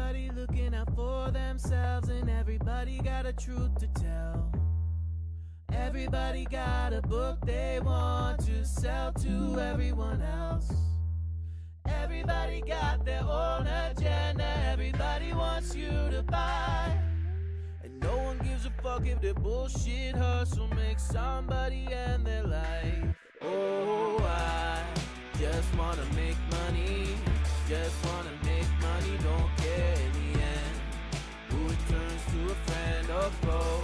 Everybody looking out for themselves, and everybody got a truth to tell. Everybody got a book they want to sell to everyone else. Everybody got their own agenda, everybody wants you to buy. And no one gives a fuck if their bullshit hustle makes somebody end their life. Oh, I just wanna make money, just wanna make money, don't care in the end who it turns to a friend or foe,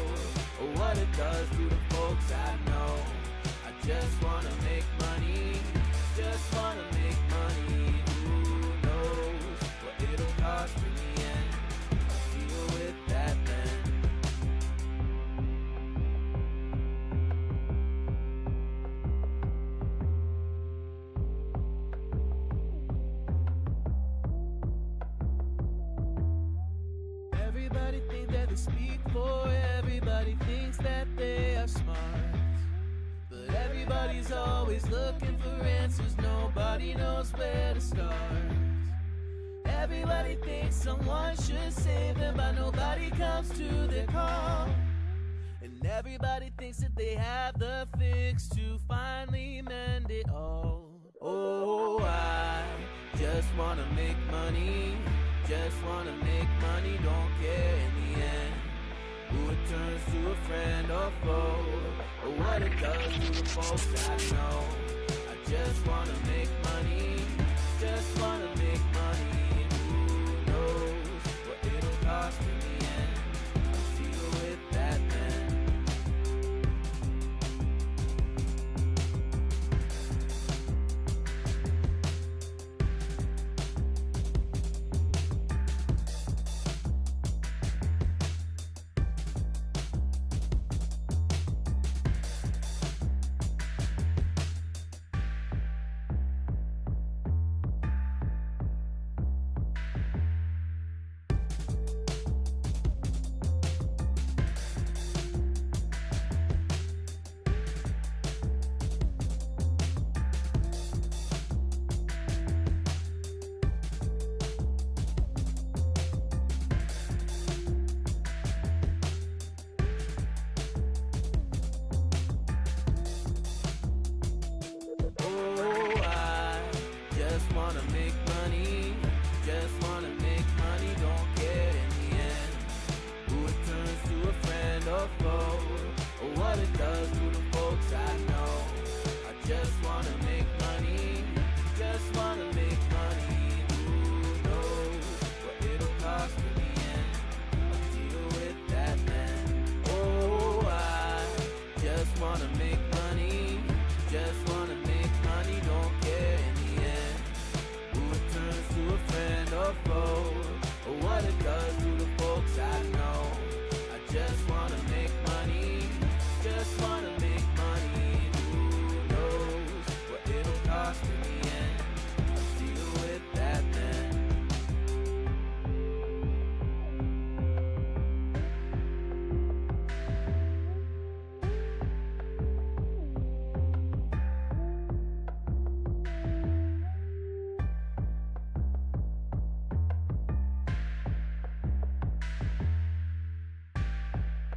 or what it does to the folks I know. I just wanna make money, just wanna make money. Who knows what it'll cost in the end? I'll deal with that then. Everybody thinks that they speak for everybody, thinks that they are smart. But everybody's always looking for answers, nobody knows where to start. Everybody thinks someone should save them, but nobody comes to their call. And everybody thinks that they have the fix to finally mend it all. Oh, I just wanna make money, just wanna make money, don't care in the end who it turns to a friend or foe, or what it does to the folks I know. I just wanna make money, just wanna make money. Who knows what it'll cost in the end? I'll deal with that then.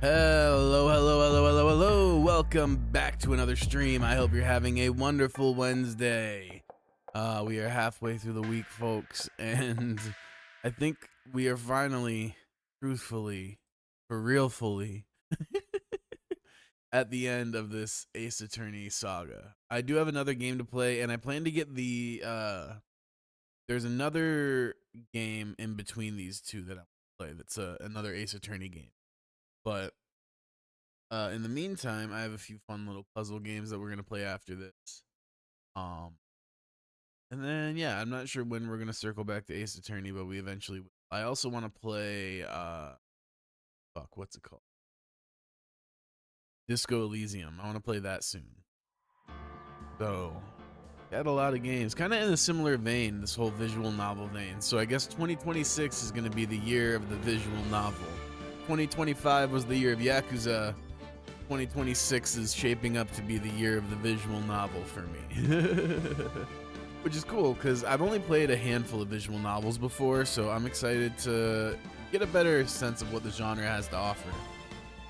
Hello. Welcome back to another stream. I hope you're having a wonderful Wednesday. We are halfway through the week, folks, and I think we are finally, truthfully, for real fully, at the end of this Ace Attorney saga. I do have another game to play, and I plan to get the, there's another game in between these two that I want to play that's another Ace Attorney game. But in the meantime, I have a few fun little puzzle games that we're going to play after this. And then, yeah, I'm not sure when we're going to circle back to Ace Attorney, but we eventually will. I also want to play, what's it called? Disco Elysium. I want to play that soon. So, got a lot of games. Kind of in a similar vein, this whole visual novel vein. So I guess 2026 is going to be the year of the visual novel. 2025 was the year of Yakuza. 2026 is shaping up to be the year of the visual novel for me. which is cool because I've only played a handful of visual novels before, so I'm excited to get a better sense of what the genre has to offer.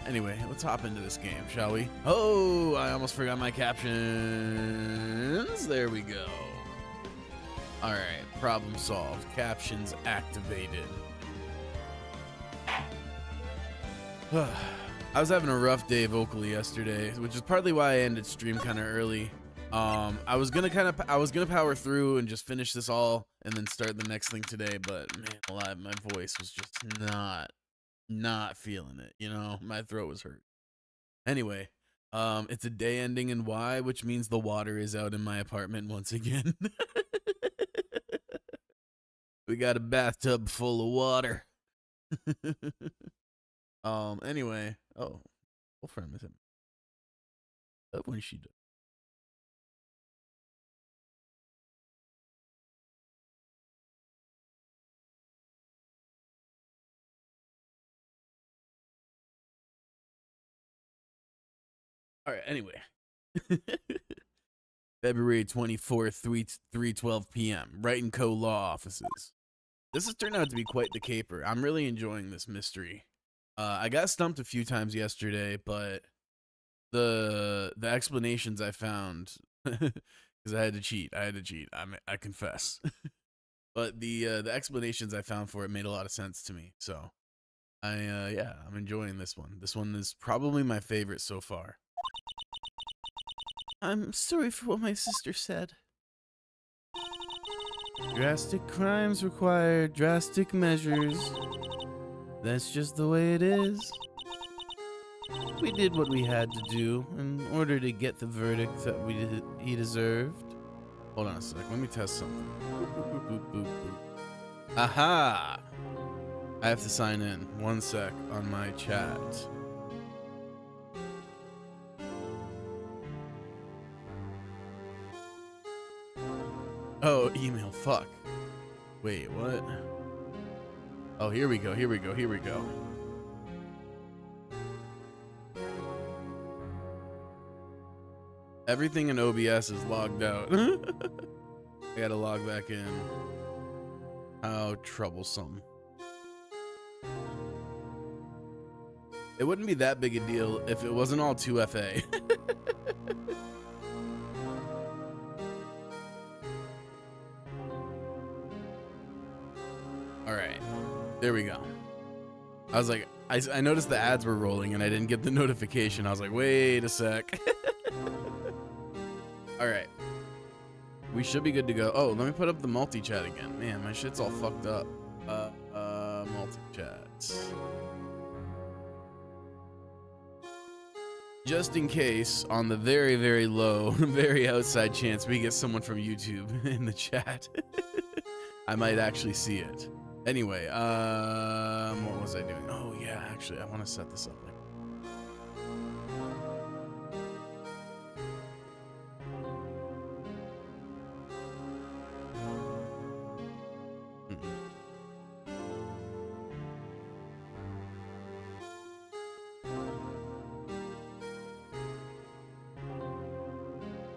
Anyway, let's hop into this game, shall we? Oh, I almost forgot my captions. There we go. All right, problem solved. Captions activated. I was having a rough day vocally yesterday, which is partly why I ended stream kind of early. I was gonna power through and just finish this all and then start the next thing today, but man alive, my voice was just not feeling it, you know. My throat was hurt. Anyway, it's a day ending in Y, which means the water is out in my apartment once again. We got a bathtub full of water. Anyway, oh, girlfriend is him. Love when she does. All right, anyway. February 24th, 3:12 p.m. Wright & Co. Law Offices. This has turned out to be quite the caper. I'm really enjoying this mystery. I got stumped a few times yesterday, but the explanations I found, because I had to cheat. I confess. But the explanations I found for it made a lot of sense to me. So, yeah, I'm enjoying this one. This one is probably my favorite so far. I'm sorry for what my sister said. Drastic crimes require drastic measures. That's just the way it is. We did what we had to do in order to get the verdict that he deserved. Hold on a sec, let me test something. Boop, boop, boop, boop. Aha! I have to sign in. 1 sec on my chat. Oh, email, fuck. Wait, what? Oh, here we go. Everything in OBS is logged out. I gotta log back in. How troublesome. It wouldn't be that big a deal if it wasn't all 2FA. Alright, there we go. I was like, I noticed the ads were rolling and I didn't get the notification. I was like, wait a sec. Alright. We should be good to go. Oh, let me put up the multi-chat again. Man, my shit's all fucked up. Multi-chats. Just in case, on the very, very low, very outside chance we get someone from YouTube in the chat, I might actually see it. Anyway, what was I doing? Oh yeah, actually, I want to set this up.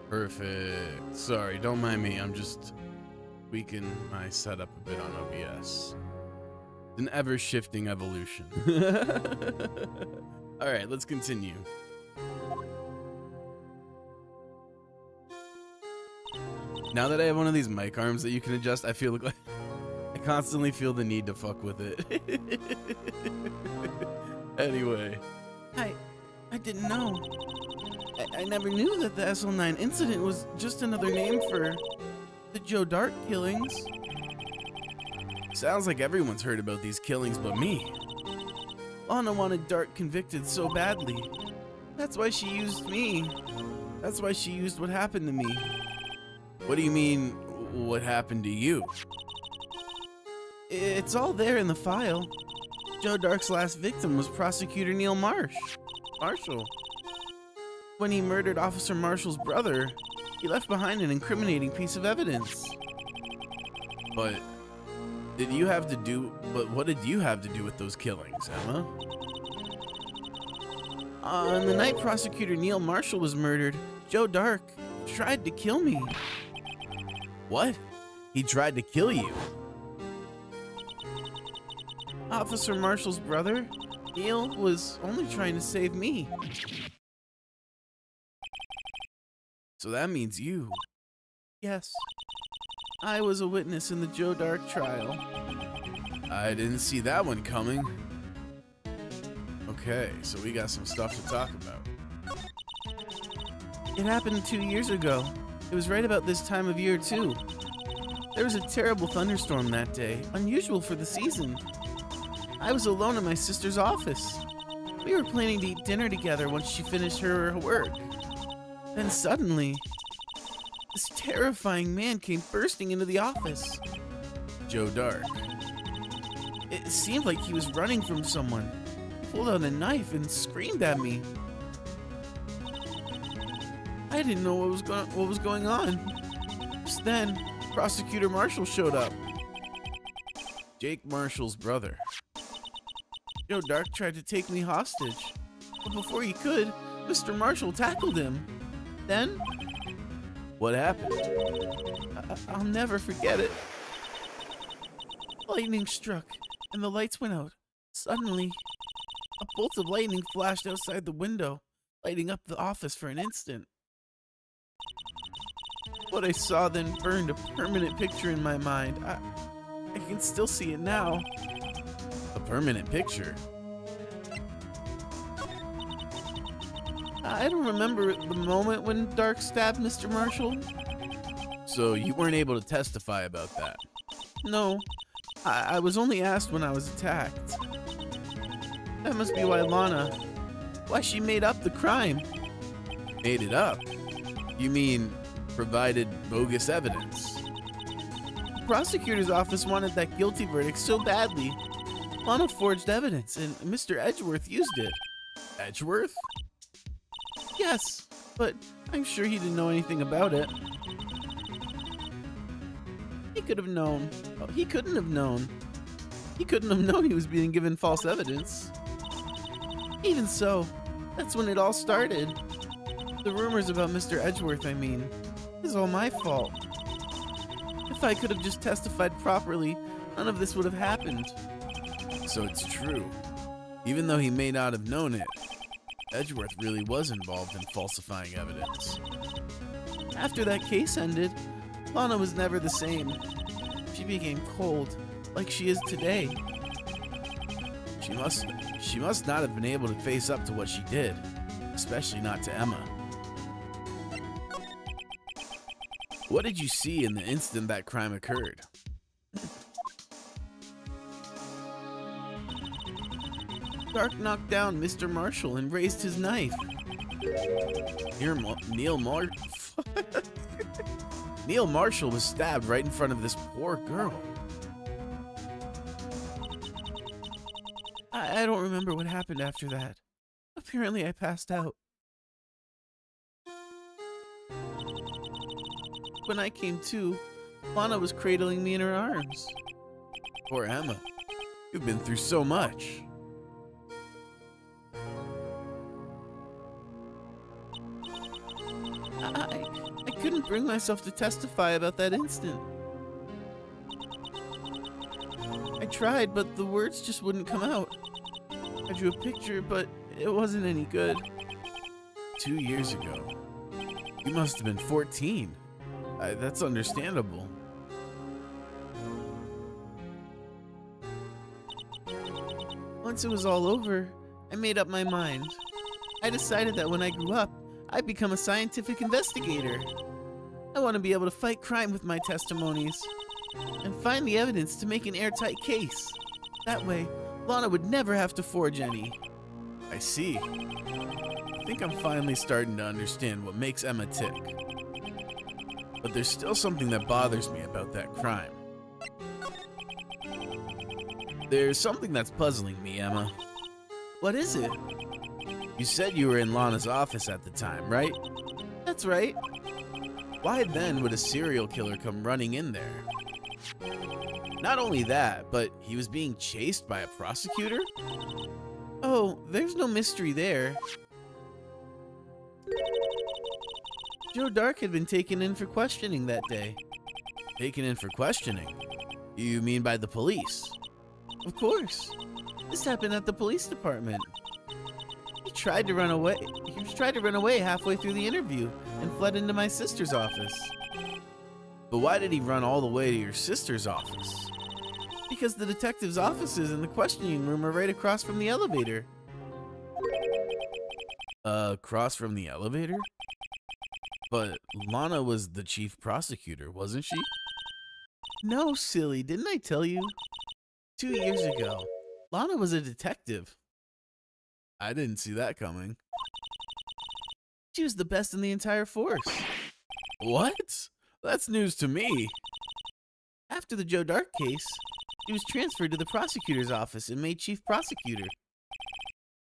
Perfect. Sorry, don't mind me. I'm just tweaking my setup a bit on OBS. It's an ever-shifting evolution. All right, let's continue. Now that I have one of these mic arms that you can adjust, I feel like I constantly feel the need to fuck with it. Anyway. I didn't know. I never knew that the SL9 incident was just another name for the Joe Dark killings. Sounds like everyone's heard about these killings but me. Lana wanted Dark convicted so badly. That's why she used me. That's why she used what happened to me. What do you mean, what happened to you? It's all there in the file. Joe Dark's last victim was Prosecutor Neil Marshall. When he murdered Officer Marshall's brother, he left behind an incriminating piece of evidence. But what did you have to do with those killings, Emma? On the night Prosecutor Neil Marshall was murdered, Joe Dark tried to kill me. What? He tried to kill you? Officer Marshall's brother, Neil, was only trying to save me. So that means you. Yes. I was a witness in the Joe Dark trial. I didn't see that one coming. Okay, so we got some stuff to talk about. It happened 2 years ago. It was right about this time of year, too. There was a terrible thunderstorm that day, unusual for the season. I was alone in my sister's office. We were planning to eat dinner together once she finished her work. Then suddenly, this terrifying man came bursting into the office. Joe Dark. It seemed like he was running from someone. He pulled out a knife and screamed at me. I didn't know what was going on. Just then, Prosecutor Marshall showed up. Jake Marshall's brother. Joe Dark tried to take me hostage, but before he could, Mr. Marshall tackled him. Then, what happened? I'll never forget it. Lightning struck, and the lights went out. Suddenly, a bolt of lightning flashed outside the window, lighting up the office for an instant. What I saw then burned a permanent picture in my mind. I can still see it now. A permanent picture? I don't remember the moment when Dark stabbed Mr. Marshall. So you weren't able to testify about that? No, I was only asked when I was attacked. That must be why she made up the crime. Made it up? You mean provided bogus evidence? The prosecutor's office wanted that guilty verdict so badly. Lana forged evidence, and Mr. Edgeworth used it. Edgeworth? Yes, but I'm sure he didn't know anything about it. He could have known. Oh, he couldn't have known. He couldn't have known he was being given false evidence. Even so, that's when it all started. The rumors about Mr. Edgeworth, I mean, is all my fault. If I could have just testified properly, none of this would have happened. So it's true. Even though he may not have known it, Edgeworth really was involved in falsifying evidence. After that case ended, Lana was never the same. She became cold, like she is today. She must not have been able to face up to what she did, especially not to Emma. What did you see in the instant that crime occurred? Dark knocked down Mr. Marshall and raised his knife. Neil Marshall was stabbed right in front of this poor girl. I don't remember what happened after that. Apparently I passed out. When I came to, Lana was cradling me in her arms. Poor Emma. You've been through so much. I couldn't bring myself to testify about that instant. I tried, but the words just wouldn't come out. I drew a picture, but it wasn't any good. 2 years ago. You must have been 14. That's understandable. Once it was all over, I made up my mind. I decided that when I grew up, I'd become a scientific investigator. I want to be able to fight crime with my testimonies and find the evidence to make an airtight case. That way, Lana would never have to forge any. I see. I think I'm finally starting to understand what makes Emma tick. But there's still something that bothers me about that crime. There's something that's puzzling me, Emma. What is it? You said you were in Lana's office at the time, right? That's right. Why then would a serial killer come running in there? Not only that, but he was being chased by a prosecutor? Oh, there's no mystery there. Joe Dark had been taken in for questioning that day. Taken in for questioning? You mean by the police? Of course. This happened at the police department. He tried to run away. He tried to run away halfway through the interview and fled into my sister's office. But why did he run all the way to your sister's office? Because the detective's offices and the questioning room are right across from the elevator. Across from the elevator? But Lana was the chief prosecutor, wasn't she? No, silly, didn't I tell you? 2 years ago, Lana was a detective. I didn't see that coming. She was the best in the entire force. What? That's news to me. After the Joe Dark case, she was transferred to the prosecutor's office and made chief prosecutor.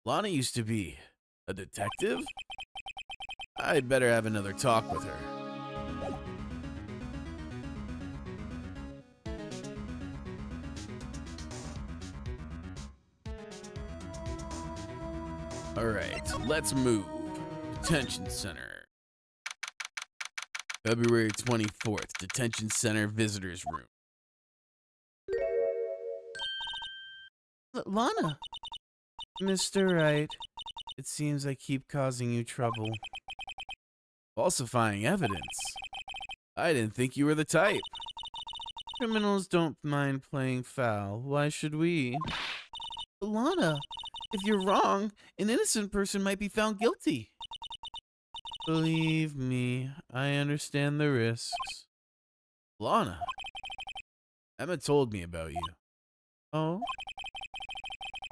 Lana used to be a detective? I'd better have another talk with her. Alright, let's move. Detention Center. February 24th, Detention Center Visitors Room. Lana! Mr. Wright, it seems I keep causing you trouble. Falsifying evidence? I didn't think you were the type. Criminals don't mind playing foul. Why should we? But Lana, if you're wrong, an innocent person might be found guilty. Believe me, I understand the risks. Lana, Emma told me about you. Oh?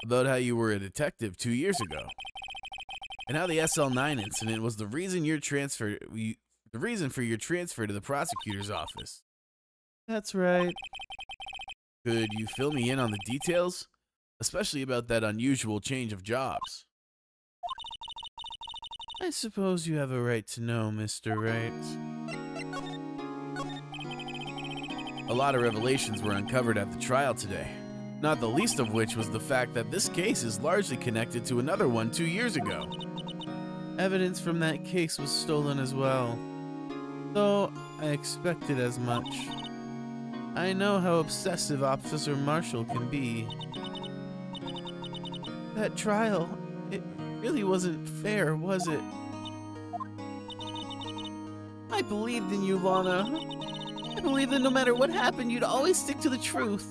About how you were a detective 2 years ago. And how the SL9 incident was the reason for your transfer to the prosecutor's office. That's right. Could you fill me in on the details? Especially about that unusual change of jobs. I suppose you have a right to know, Mr. Wright. A lot of revelations were uncovered at the trial today, not the least of which was the fact that this case is largely connected to another one 2 years ago. Evidence from that case was stolen as well, though I expected as much. I know how obsessive Officer Marshall can be. That trial, it really wasn't fair, was it? I believed in you, Lana. I believed that no matter what happened, you'd always stick to the truth.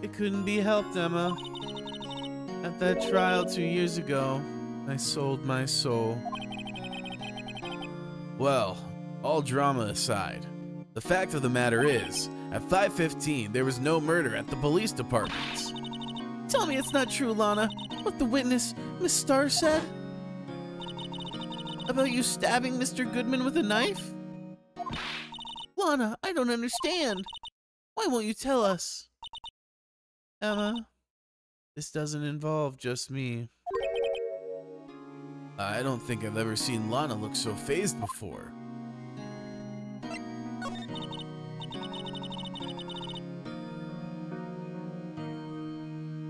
It couldn't be helped, Emma. At that trial 2 years ago, I sold my soul. Well, all drama aside, the fact of the matter is, at 5:15, there was no murder at the police department. Tell me it's not true, Lana. What the witness, Miss Starr, said? About you stabbing Mr. Goodman with a knife? Lana, I don't understand. Why won't you tell us? Emma, this doesn't involve just me. I don't think I've ever seen Lana look so fazed before.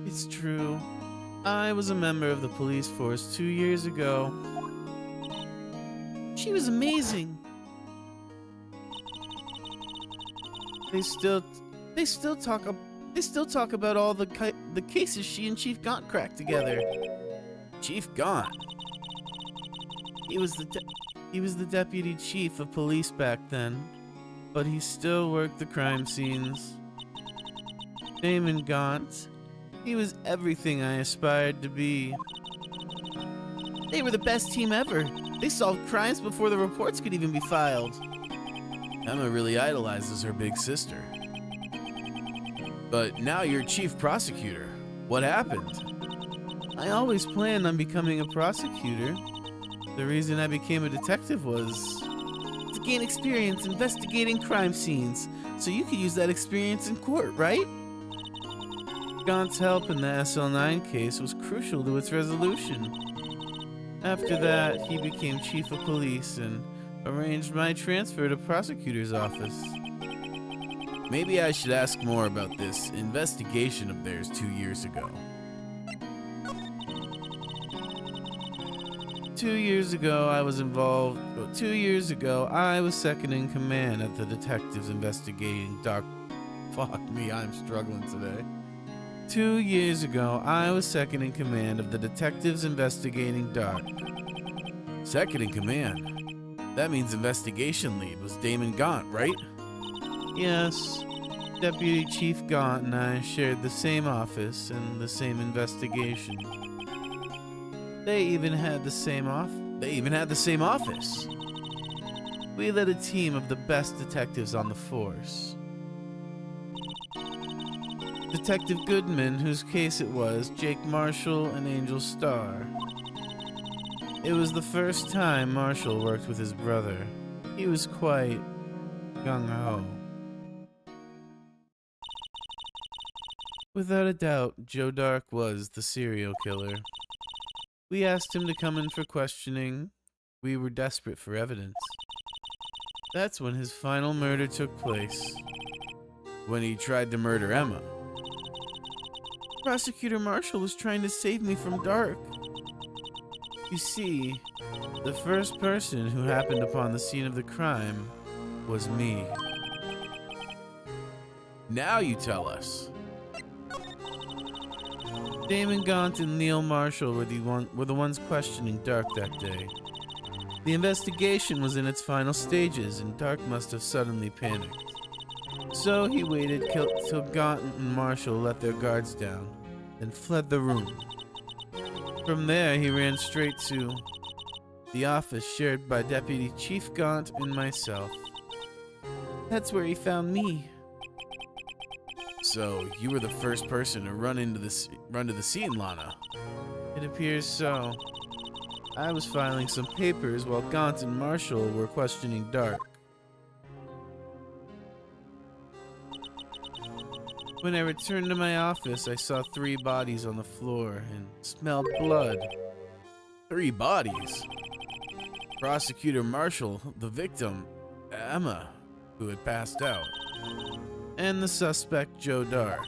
It's true. I was a member of the police force 2 years ago. She was amazing. They still talk about all the cases she and Chief Gaunt cracked together. Chief Gaunt? He was the deputy chief of police back then, but he still worked the crime scenes. Damon Gaunt. He was everything I aspired to be. They were the best team ever. They solved crimes before the reports could even be filed. Emma really idolizes her big sister. But now you're chief prosecutor. What happened? I always planned on becoming a prosecutor. The reason I became a detective was to gain experience investigating crime scenes, so you could use that experience in court, right? Gaunt's help in the SL9 case was crucial to its resolution. After that, he became chief of police and arranged my transfer to prosecutor's office. Maybe I should ask more about this investigation of theirs 2 years ago. 2 years ago, I was involved. 2 years ago, I was second in command at the detectives investigating dark. Fuck me, I'm struggling today. 2 years ago, I was second in command of the detectives investigating dark. Second in command? That means investigation lead was Damon Gaunt, right? Yes. Deputy Chief Gaunt and I shared the same office and the same investigation. They even had the same office. We led a team of the best detectives on the force. Detective Goodman, whose case it was, Jake Marshall, and Angel Starr. It was the first time Marshall worked with his brother. He was quite gung-ho. Without a doubt, Joe Dark was the serial killer. We asked him to come in for questioning. We were desperate for evidence. That's when his final murder took place. When he tried to murder Emma. Prosecutor Marshall was trying to save me from Dark. You see, the first person who happened upon the scene of the crime was me. Now you tell us. Damon Gaunt and Neil Marshall were the ones questioning Dark that day. The investigation was in its final stages, and Dark must have suddenly panicked. So he waited till Gaunt and Marshall let their guards down, then fled the room. From there, he ran straight to the office shared by Deputy Chief Gaunt and myself. That's where he found me. So, you were the first person to run to the scene, Lana? It appears so. I was filing some papers while Gaunt and Marshall were questioning Dark. When I returned to my office, I saw 3 bodies on the floor and smelled blood. 3 bodies? Prosecutor Marshall, the victim, Emma, who had passed out, and the suspect, Joe Dark.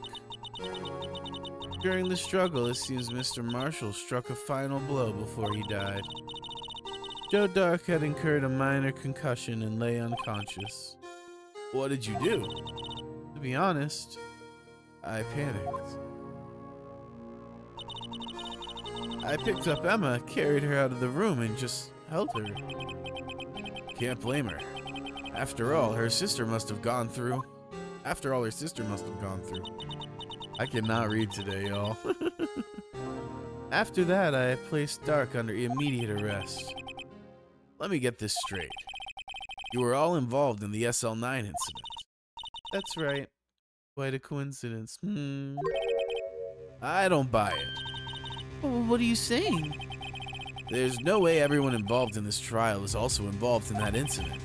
During the struggle, it seems Mr. Marshall struck a final blow before he died. Joe Dark had incurred a minor concussion and lay unconscious. What did you do? To be honest, I panicked. I picked up Emma, carried her out of the room, and just held her. Can't blame her. After all, her sister must have gone through. I cannot read today, y'all. After that, I placed Dark under immediate arrest. Let me get this straight. You were all involved in the SL9 incident. That's right. Quite a coincidence. I don't buy it. Well, what are you saying? There's no way everyone involved in this trial is also involved in that incident.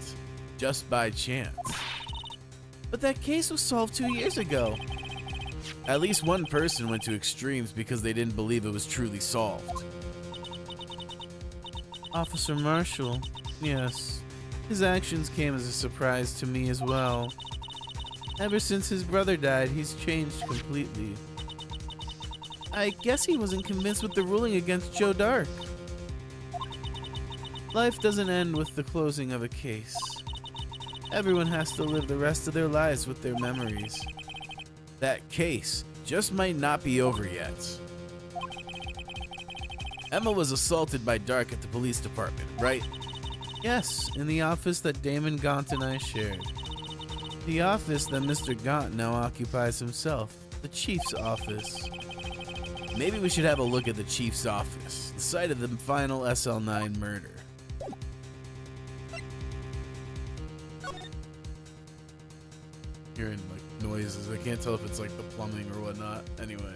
Just by chance. But that case was solved 2 years ago. At least one person went to extremes because they didn't believe it was truly solved. Officer Marshall, yes. His actions came as a surprise to me as well. Ever since his brother died, he's changed completely. I guess he wasn't convinced with the ruling against Joe Dark. Life doesn't end with the closing of a case. Everyone has to live the rest of their lives with their memories. That case just might not be over yet. Emma was assaulted by Dark at the police department, right? Yes, in the office that Damon Gaunt and I shared. The office that Mr. Gaunt now occupies himself, the Chief's office. Maybe we should have a look at the Chief's office, the site of the final SL9 murder. Hearing like noises. I can't tell if it's like the plumbing or whatnot. Anyway.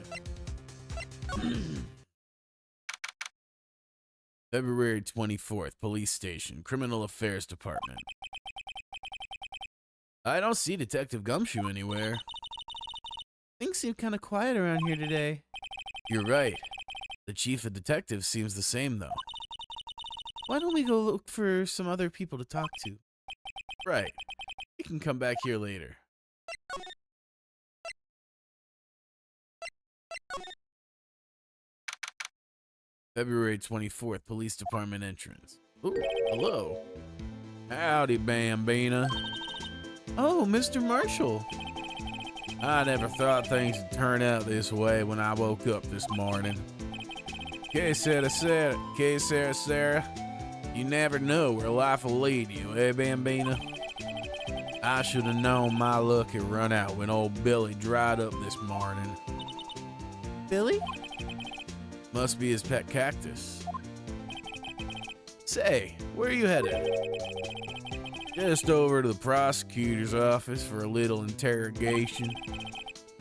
February 24th, Police Station, Criminal Affairs Department. I don't see Detective Gumshoe anywhere. Things seem kind of quiet around here today. You're right. The chief of detectives seems the same, though. Why don't we go look for some other people to talk to? Right. We can come back here later. February 24th, Police Department entrance. Ooh, hello. Howdy, Bambina. Oh, Mr. Marshall. I never thought things would turn out this way when I woke up this morning. Que Sarah. You never know where life will lead you, eh, Bambina? I should have known my luck had run out when old Billy dried up this morning. Billy? Must be his pet cactus. Say, where are you headed? Just over to the prosecutor's office for a little interrogation.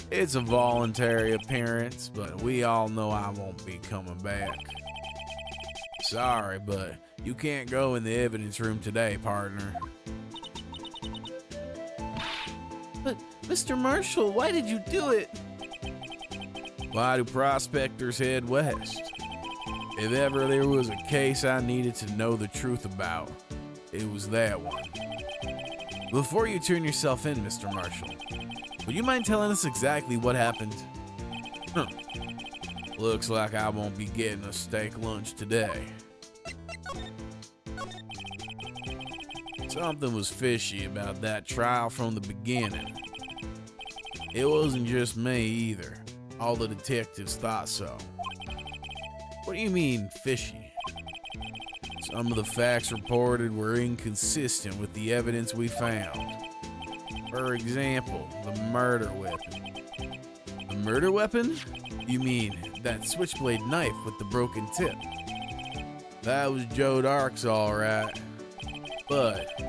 It's a voluntary appearance, but we all know I won't be coming back. Sorry, but you can't go in the evidence room today, partner. But, Mr. Marshall, why did you do it? Why do prospectors head west? If ever there was a case I needed to know the truth about, it was that one. Before you turn yourself in, Mr. Marshall, would you mind telling us exactly what happened? Looks like I won't be getting a steak lunch today. Something was fishy about that trial from the beginning. It wasn't just me either. All the detectives thought so. What do you mean, fishy? Some of the facts reported were inconsistent with the evidence we found. For example, the murder weapon. The murder weapon? You mean that switchblade knife with the broken tip? That was Joe Dark's all right. But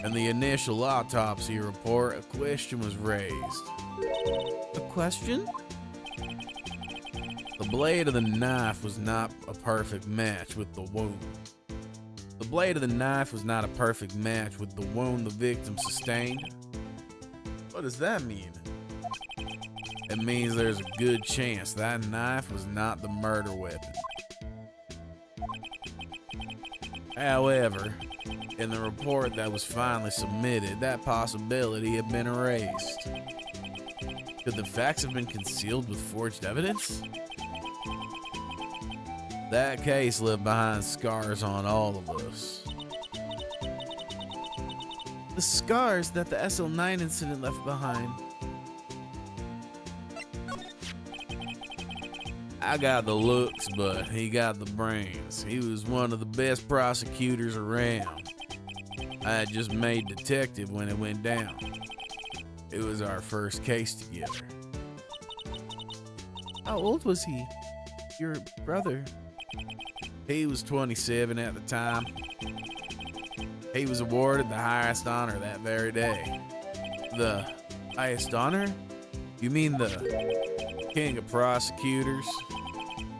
in the initial autopsy report, a question was raised. A question? The blade of the knife was not a perfect match with the wound. The blade of the knife was not a perfect match with the wound the victim sustained. What does that mean? It means there's a good chance that knife was not the murder weapon. However, in the report that was finally submitted, that possibility had been erased. Could the facts have been concealed with forged evidence? That case left behind scars on all of us. The scars that the SL9 incident left behind. I got the looks, but he got the brains. He was one of the best prosecutors around. I had just made detective when it went down. It was our first case together. How old was he? Your brother? He was 27 at the time. He was awarded the highest honor that very day. The highest honor? You mean the king of prosecutors?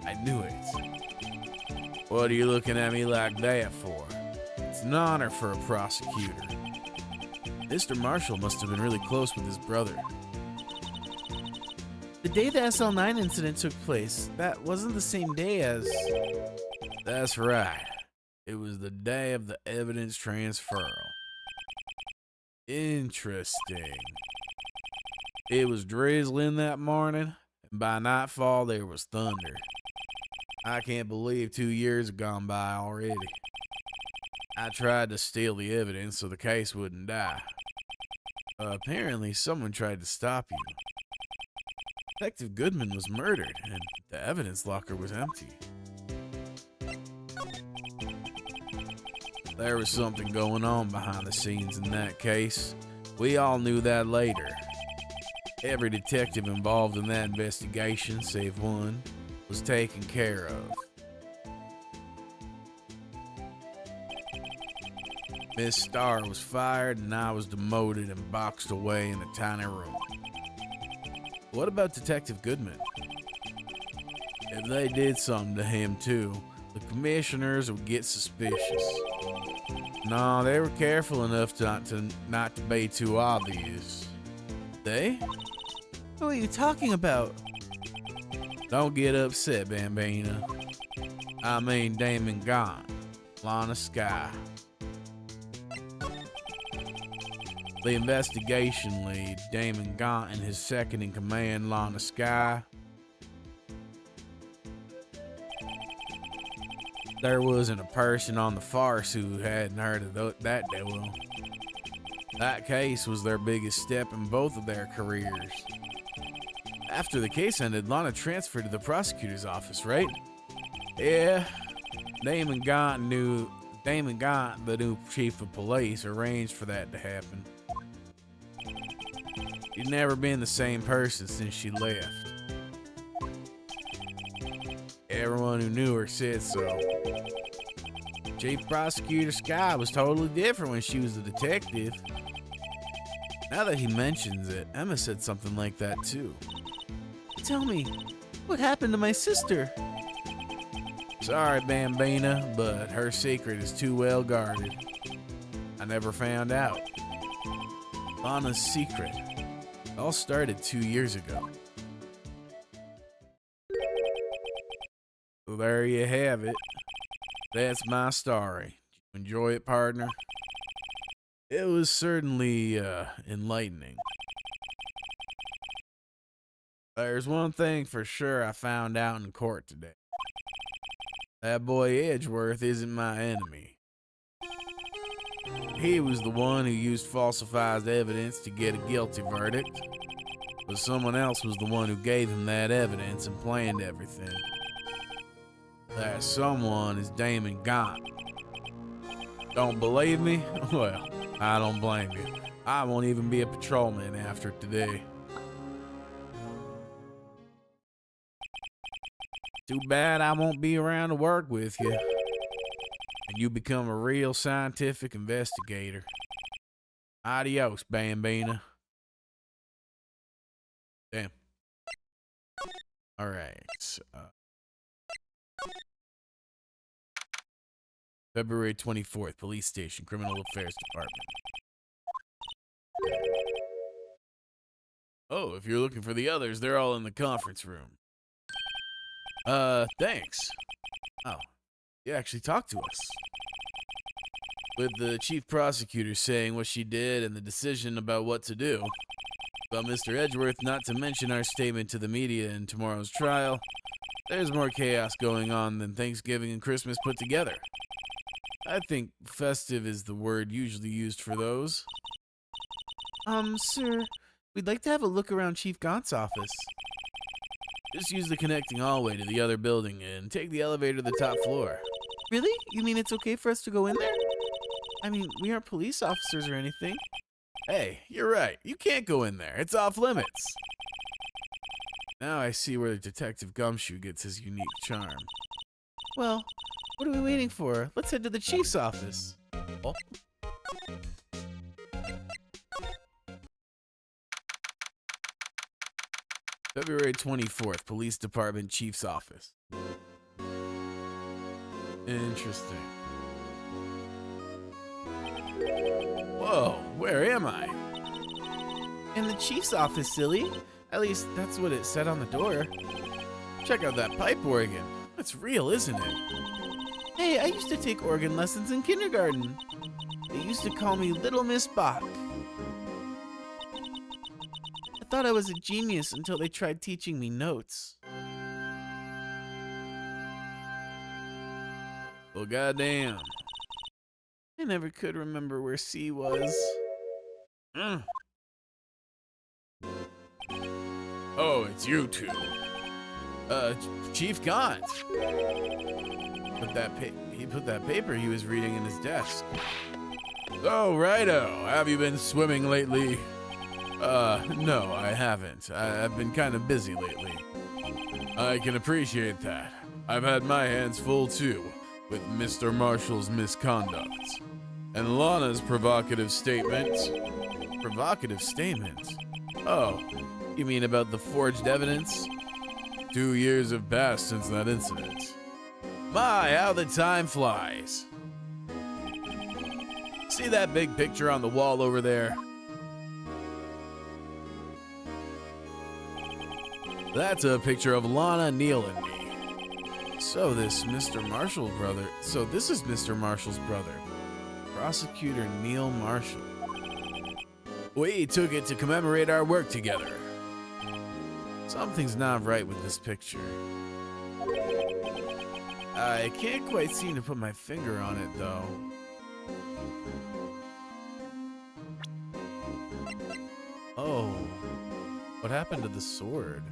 I knew it. What are you looking at me like that for? It's an honor for a prosecutor. Mr. Marshall must have been really close with his brother. The day the SL9 incident took place, that wasn't the same day as... That's right. It was the day of the evidence transfer. Interesting. It was drizzling that morning, and by nightfall there was thunder. I can't believe 2 years have gone by already. I tried to steal the evidence so the case wouldn't die. Apparently someone tried to stop you. Detective Goodman was murdered, and the evidence locker was empty. There was something going on behind the scenes in that case. We all knew that later. Every detective involved in that investigation, save one, was taken care of. Miss Starr was fired and I was demoted and boxed away in a tiny room. What about Detective Goodman? If they did something to him too, the commissioners would get suspicious. No, they were careful enough not to be too obvious. They? Who are you talking about? Don't get upset, Bambina. I mean Damon Gaunt, Lana Sky. The investigation lead, Damon Gaunt, and his second in command, Lana Sky. there wasn't a person on the force who hadn't heard of that devil. That case was their biggest step in both of their careers. After the case ended, Lana transferred to the prosecutor's office, right? Yeah. Damon Gaunt, the new chief of police, arranged for that to happen. She'd never been the same person since she left. Everyone who knew her said so. Chief Prosecutor Sky was totally different when she was a detective. Now that he mentions it, Emma said something like that too. Tell me, what happened to my sister? Sorry, Bambina, but her secret is too well guarded. I never found out. Lana's secret. It all started 2 years ago. So there you have it. That's my story. Did you enjoy it, partner? It was certainly enlightening. There's one thing for sure I found out in court today. That boy Edgeworth isn't my enemy. He was the one who used falsified evidence to get a guilty verdict, but someone else was the one who gave him that evidence and planned everything. That someone is Damon Gaunt. Don't believe me? Well, I don't blame you. I won't even be a patrolman after today. Too bad I won't be around to work with you. And you become a real scientific investigator. Adios, Bambina. Damn. Alright. February 24th, Police Station, Criminal Affairs Department. Oh, if you're looking for the others, they're all in the conference room. Thanks. Oh, you actually talked to us. With the chief prosecutor saying what she did and the decision about what to do. About Mr. Edgeworth, not to mention our statement to the media in tomorrow's trial, there's more chaos going on than Thanksgiving and Christmas put together. I think festive is the word usually used for those. Sir, we'd like to have a look around Chief Gaunt's office. Just use the connecting hallway to the other building and take the elevator to the top floor. Really? You mean it's okay for us to go in there? I mean, we aren't police officers or anything. Hey, you're right. You can't go in there. It's off limits. Now I see where Detective Gumshoe gets his unique charm. Well, what are we waiting for? Let's head to the chief's office. Oh. February 24th, Police Department Chief's Office. Interesting. Whoa, where am I? In the chief's office, silly. At least that's what it said on the door. Check out that pipe organ. It's real, isn't it? Hey, I used to take organ lessons in kindergarten. They used to call me Little Miss Bach. I thought I was a genius until they tried teaching me notes. Well, goddamn. I never could remember where C was. Oh, it's you two. Chief Gaunt. He put that paper he was reading in his desk. Oh, righto. Have you been swimming lately? No, I haven't. I've been kind of busy lately. I can appreciate that. I've had my hands full too, with Mr. Marshall's misconduct. And Lana's provocative statement. Provocative statement? Oh, you mean about the forged evidence? 2 years have passed since that incident. My, how the time flies. See that big picture on the wall over there? That's a picture of Lana, Neil, and me. So this is Mr. Marshall's brother, Prosecutor Neil Marshall. We took it to commemorate our work together. Something's not right with this picture. I can't quite seem to put my finger on it, though. Oh, what happened to the sword?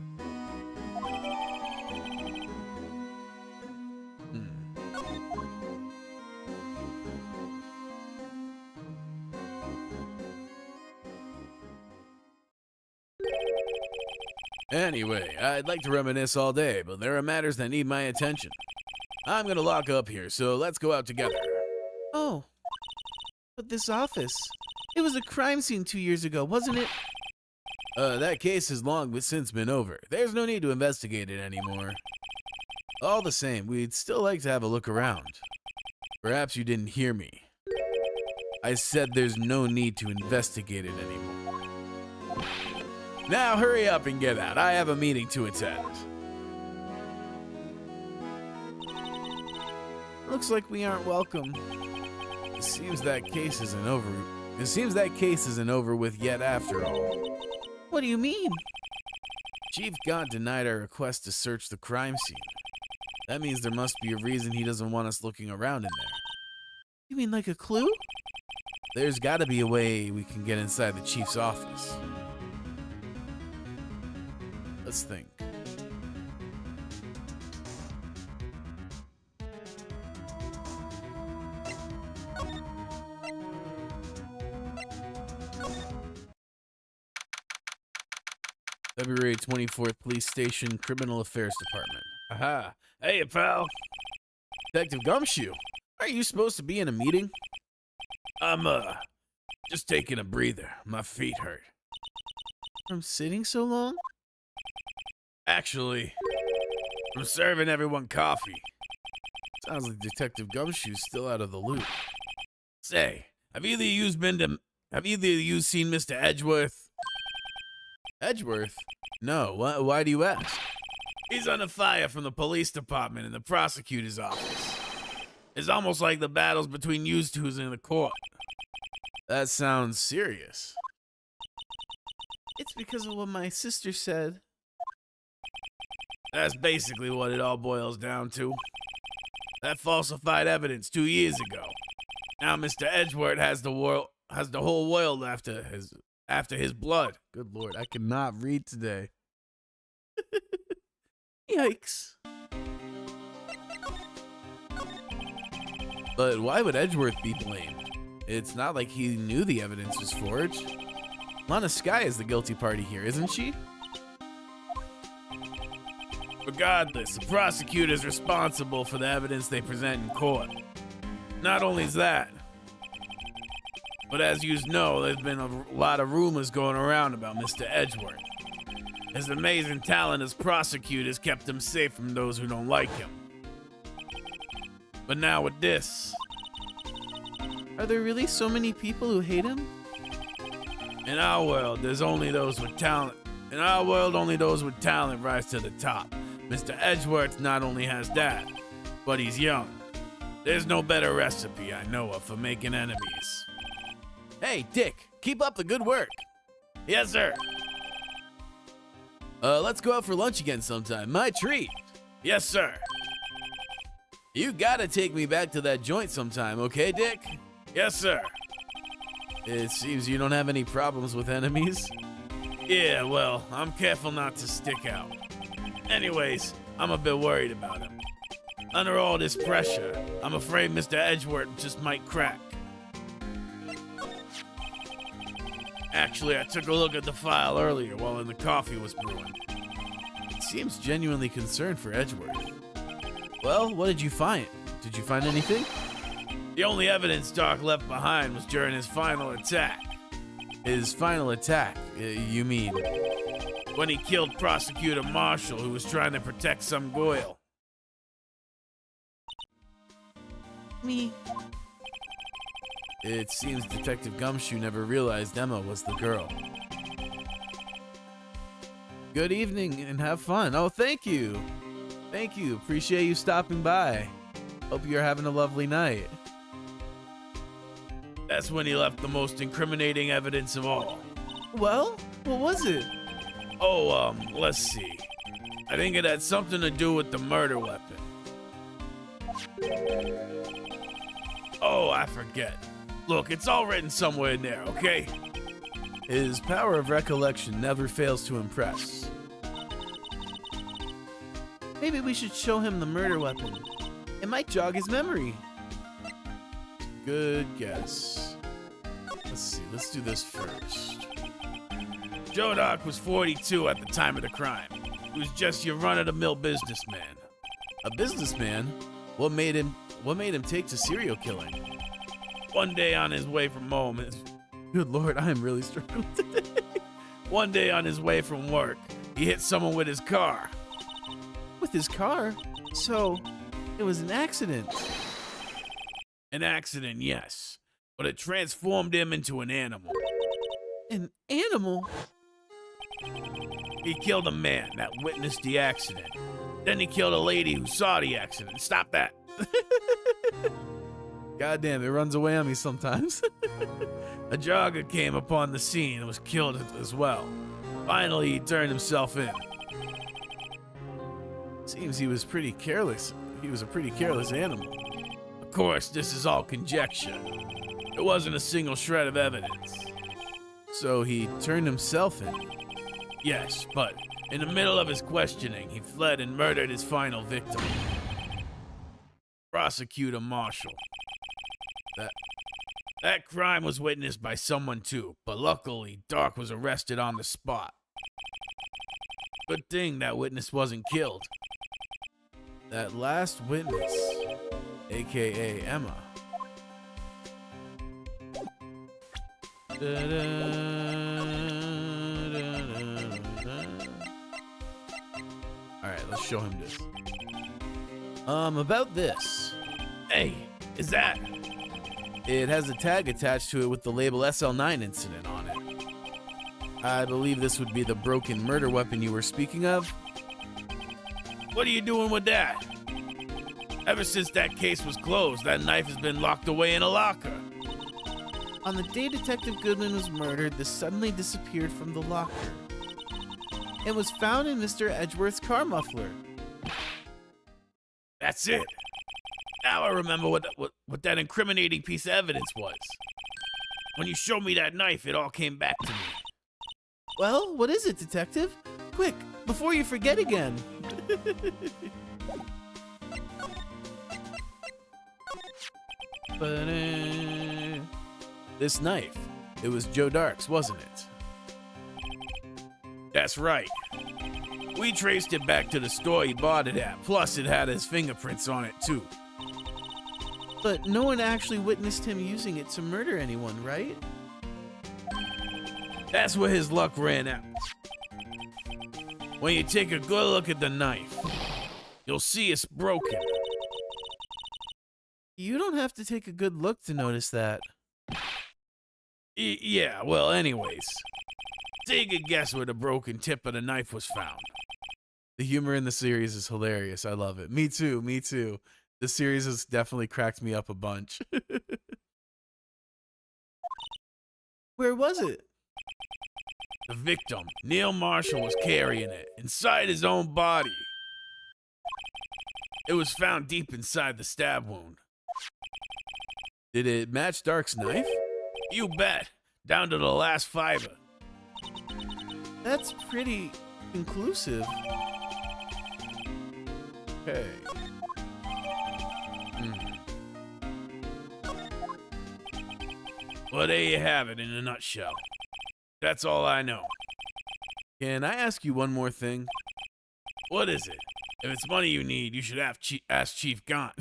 Anyway, I'd like to reminisce all day, but there are matters that need my attention. I'm gonna lock up here, so let's go out together. Oh, but this office. It was a crime scene 2 years ago, wasn't it? That case has long since been over. There's no need to investigate it anymore. All the same, we'd still like to have a look around. Perhaps you didn't hear me. I said there's no need to investigate it anymore. Now hurry up and get out. I have a meeting to attend. Looks like we aren't welcome. It seems that case isn't over with yet after all. What do you mean? Chief Gaunt denied our request to search the crime scene. That means there must be a reason he doesn't want us looking around in there. You mean like a clue? There's gotta be a way we can get inside the chief's office. Let's think. February 24th, Police Station, Criminal Affairs Department. Aha. Hey, pal. Detective Gumshoe, are you supposed to be in a meeting? I'm, just taking a breather. My feet hurt. From sitting so long? Actually, I'm serving everyone coffee. Sounds like Detective Gumshoe's still out of the loop. Say, have either of you seen Mr. Edgeworth? Edgeworth? No, why do you ask? He's under fire from the police department and the prosecutor's office. It's almost like the battles between you two's in the court. That sounds serious. It's because of what my sister said. That's basically what it all boils down to. That falsified evidence 2 years ago. Now Mr. Edgeworth has the whole world after his blood. Good Lord, I cannot read today. Yikes. But why would Edgeworth be blamed? It's not like he knew the evidence was forged. Lana Skye is the guilty party here, isn't she? Regardless, the prosecutor's responsible for the evidence they present in court. Not only is that, but as you know, there's been a lot of rumors going around about Mr. Edgeworth. His amazing talent as prosecutor has kept him safe from those who don't like him. But now with this... Are there really so many people who hate him? In our world, there's only those with talent. In our world, only those with talent rise to the top. Mr. Edgeworth not only has that, but he's young. There's no better recipe I know of for making enemies. Hey, Dick, keep up the good work. Yes, sir. Let's go out for lunch again sometime. My treat. Yes, sir. You gotta take me back to that joint sometime, okay, Dick? Yes, sir. It seems you don't have any problems with enemies. Yeah, well, I'm careful not to stick out. Anyways, I'm a bit worried about him. Under all this pressure, I'm afraid Mr. Edgeworth just might crack. Actually, I took a look at the file earlier while the coffee was brewing. It seems genuinely concerned for Edgeworth. Well, what did you find? Did you find anything? The only evidence Doc left behind was during his final attack. His final attack? You mean? When he killed Prosecutor Marshall, who was trying to protect some Goyle. Me. It seems Detective Gumshoe never realized Emma was the girl. Good evening and have fun. Oh, thank you. Thank you. Appreciate you stopping by. Hope you're having a lovely night. That's when he left the most incriminating evidence of all. Well, what was it? Oh, let's see. I think it had something to do with the murder weapon. Oh, I forget. Look, it's all written somewhere in there, okay? His power of recollection never fails to impress. Maybe we should show him the murder weapon. It might jog his memory. Good guess. Let's see, let's do this first. Joe Doc was 42 at the time of the crime. He was just your run-of-the-mill businessman. A businessman? What made him take to serial killing? One day on his way from home, Good Lord, I am really struggling today. one day on his way from work, he hit someone with his car. With his car? So, it was an accident. An accident, yes, but it transformed him into an animal. An animal? He killed a man that witnessed the accident. Then he killed a lady who saw the accident. Stop that. Goddamn, it runs away on me sometimes. A jogger came upon the scene and was killed as well. Finally, he turned himself in. Seems he was pretty careless. He was a pretty careless animal. Of course, this is all conjecture. There wasn't a single shred of evidence. So he turned himself in. Yes, but in the middle of his questioning, he fled and murdered his final victim. Prosecutor Marshall. That crime was witnessed by someone too, but luckily, Dark was arrested on the spot. Good thing that witness wasn't killed. That last witness, aka Emma. Alright, let's show him this. About this. Hey, is that? It has a tag attached to it with the label SL9 incident on it. I believe this would be the broken murder weapon you were speaking of. What are you doing with that? Ever since that case was closed, that knife has been locked away in a locker. On the day Detective Goodman was murdered, this suddenly disappeared from the locker. It was found in Mr. Edgeworth's car muffler. That's it. Now I remember what that incriminating piece of evidence was. When you showed me that knife, it all came back to me. Well, what is it, Detective? Quick, before you forget again. This knife, it was Joe Dark's, wasn't it? That's right. We traced it back to the store he bought it at, plus it had his fingerprints on it too. But no one actually witnessed him using it to murder anyone, right? That's where his luck ran out. When you take a good look at the knife, you'll see it's broken. You don't have to take a good look to notice that. Yeah, well, anyways. Take a guess where the broken tip of the knife was found. The humor in the series is hilarious. I love it. Me too, me too. The series has definitely cracked me up a bunch. Where was it? The victim, Neil Marshall, was carrying it inside his own body. It was found deep inside the stab wound. Did it match Dark's knife? You bet, down to the last fiber. That's pretty conclusive. Okay. Well, there you have it in a nutshell. That's all I know. Can I ask you one more thing? What is it? If it's money you need, you should ask Chief Gaunt.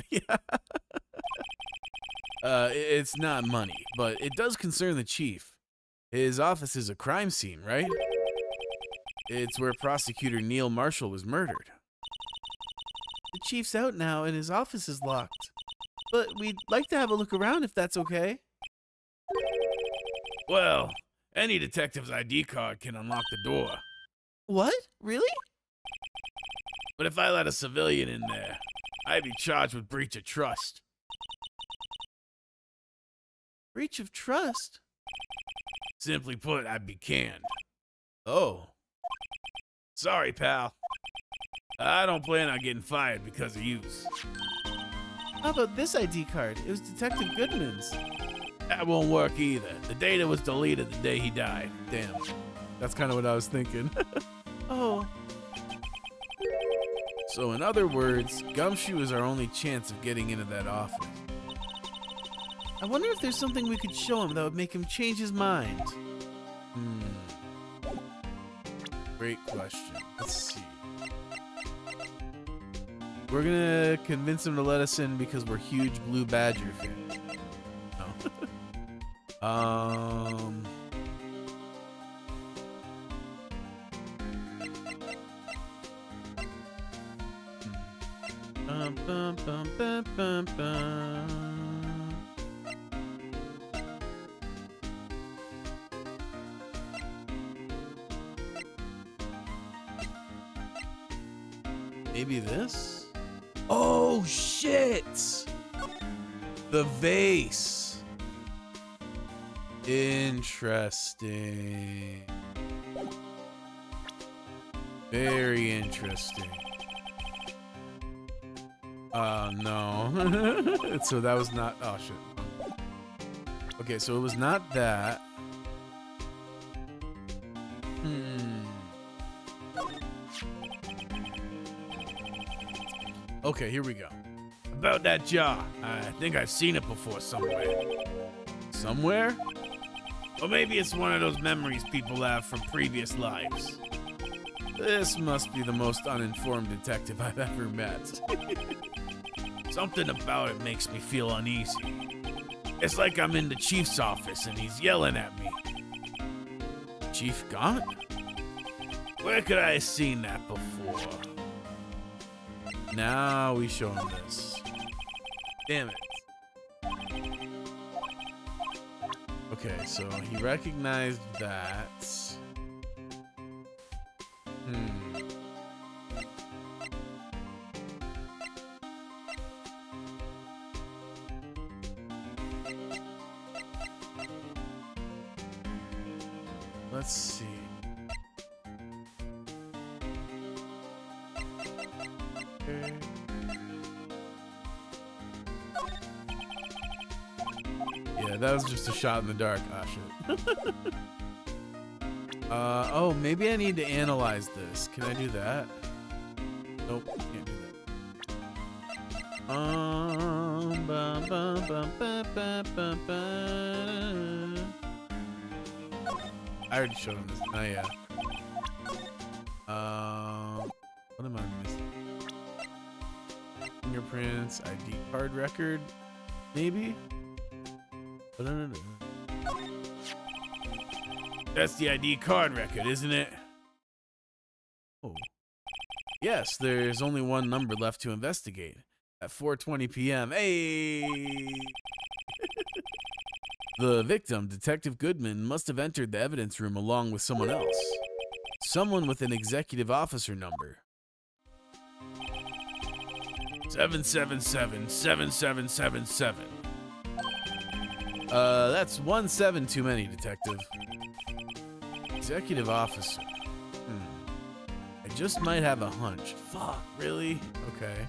It's not money, but it does concern the chief. His office is a crime scene, right? It's where prosecutor Neil Marshall was murdered. The chief's out now and his office is locked. But we'd like to have a look around if that's okay. Well, any detective's ID card can unlock the door. What? Really? But if I let a civilian in there, I'd be charged with breach of trust. Breach of trust? Simply put, I'd be canned. Oh. Sorry, pal. I don't plan on getting fired because of you. How about this ID card? It was Detective Goodman's. That won't work either. The data was deleted the day he died. Damn. That's kind of what I was thinking. Oh, So in other words, Gumshoe is our only chance of getting into that office. I wonder if there's something we could show him that would make him change his mind. Great question. Let's see. We're gonna convince him to let us in because we're huge Blue Badger fans. No. Bum, bum, bum, bum, bum. Maybe this? Oh shit! The vase. Interesting. Very interesting. No. So that was not. Oh shit. Okay, so it was not that. Okay, here we go. About that jar. I think I've seen it before somewhere. Somewhere? Or maybe it's one of those memories people have from previous lives. This must be the most uninformed detective I've ever met. Something about it makes me feel uneasy. It's like I'm in the chief's office and he's yelling at me. Chief gone? Where could I have seen that before? Now we show him this. Damn it. Okay, so he recognized that. Let's see. Okay. Yeah, that was just a shot in the dark. Ah, shit. Oh, maybe I need to analyze this. Can I do that? Nope, can't do that. Bum, bum, bum, ba, ba, ba, ba. I already showed him this. Oh, yeah. What am I missing? Fingerprints, ID card record, maybe? That's the ID card record, isn't it? Oh. Yes, there's only one number left to investigate. At 4:20 p.m. Hey! The victim, Detective Goodman, must have entered the evidence room along with someone else. Someone with an executive officer number. 777-7777. That's 17 too many, Detective. Executive officer. I just might have a hunch. Fuck, really? Okay.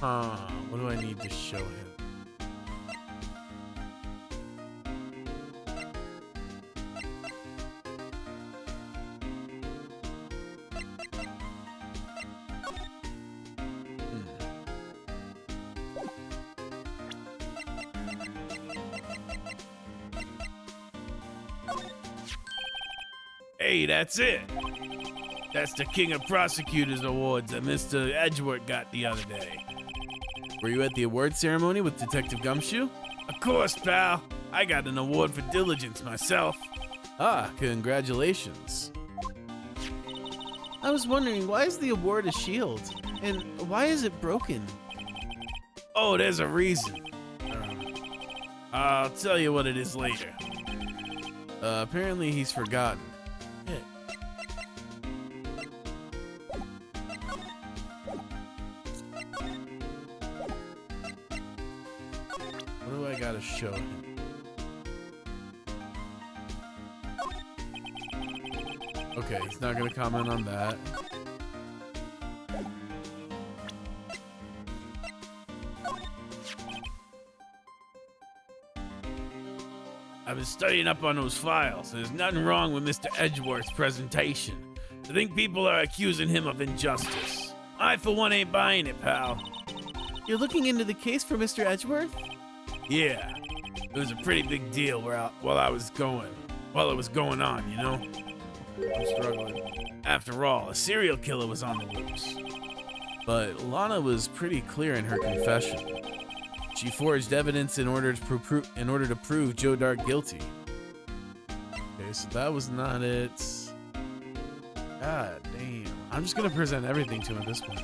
What do I need to show him? Hey, that's it. That's the King of Prosecutors Awards that Mr. Edgeworth got the other day. Were you at the award ceremony with Detective Gumshoe? Of course, pal. I got an award for diligence myself. Ah, congratulations. I was wondering, why is the award a shield? And why is it broken? Oh, there's a reason. I'll tell you what it is later. Apparently he's forgotten. Shit. What do I gotta show him? Okay, he's not gonna comment on that. I've been studying up on those files, and there's nothing wrong with Mr. Edgeworth's presentation. I think people are accusing him of injustice. I, for one, ain't buying it, pal. You're looking into the case for Mr. Edgeworth? Yeah, it was a pretty big deal while it was going on, you know? I'm struggling. After all, a serial killer was on the loose. But Lana was pretty clear in her confession. She forged evidence in order to prove Joe Dart guilty. Okay, so that was not it. God damn. I'm just gonna present everything to him at this point.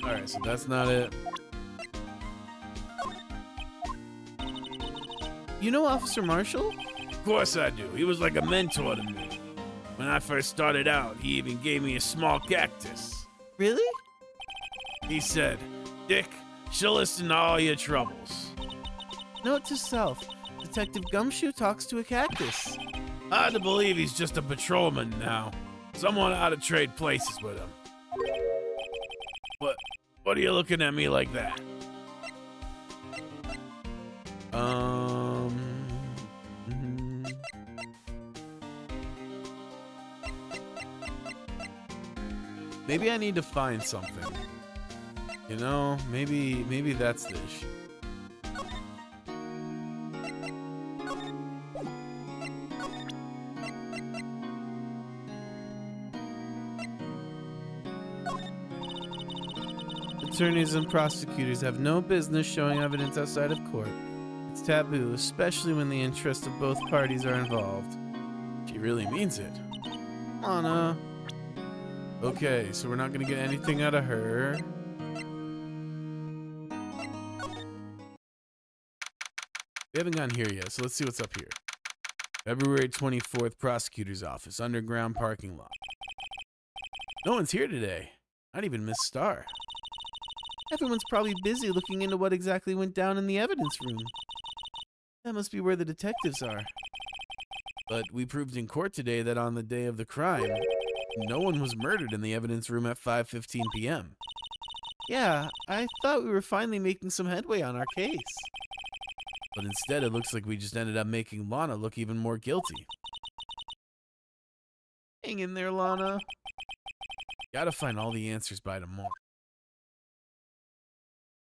Alright, so that's not it. You know Officer Marshall? Of course I do. He was like a mentor to me. When I first started out, he even gave me a small cactus. Really? He said, Dick, she'll listen to all your troubles. Note to self, Detective Gumshoe talks to a cactus. Hard to believe he's just a patrolman now. Someone ought to trade places with him. What are you looking at me like that? Maybe I need to find something. You know, maybe that's the issue. Attorneys and prosecutors have no business showing evidence outside of court. It's taboo, especially when the interests of both parties are involved. She really means it. Anna. Okay, so we're not gonna get anything out of her. We haven't gone here yet, so let's see what's up here. February 24th, prosecutor's office, underground parking lot. No one's here today. Not even Miss Starr. Everyone's probably busy looking into what exactly went down in the evidence room. That must be where the detectives are. But we proved in court today that on the day of the crime, no one was murdered in the evidence room at 5:15 p.m. Yeah, I thought we were finally making some headway on our case. But instead, it looks like we just ended up making Lana look even more guilty. Hang in there, Lana. Gotta find all the answers by tomorrow.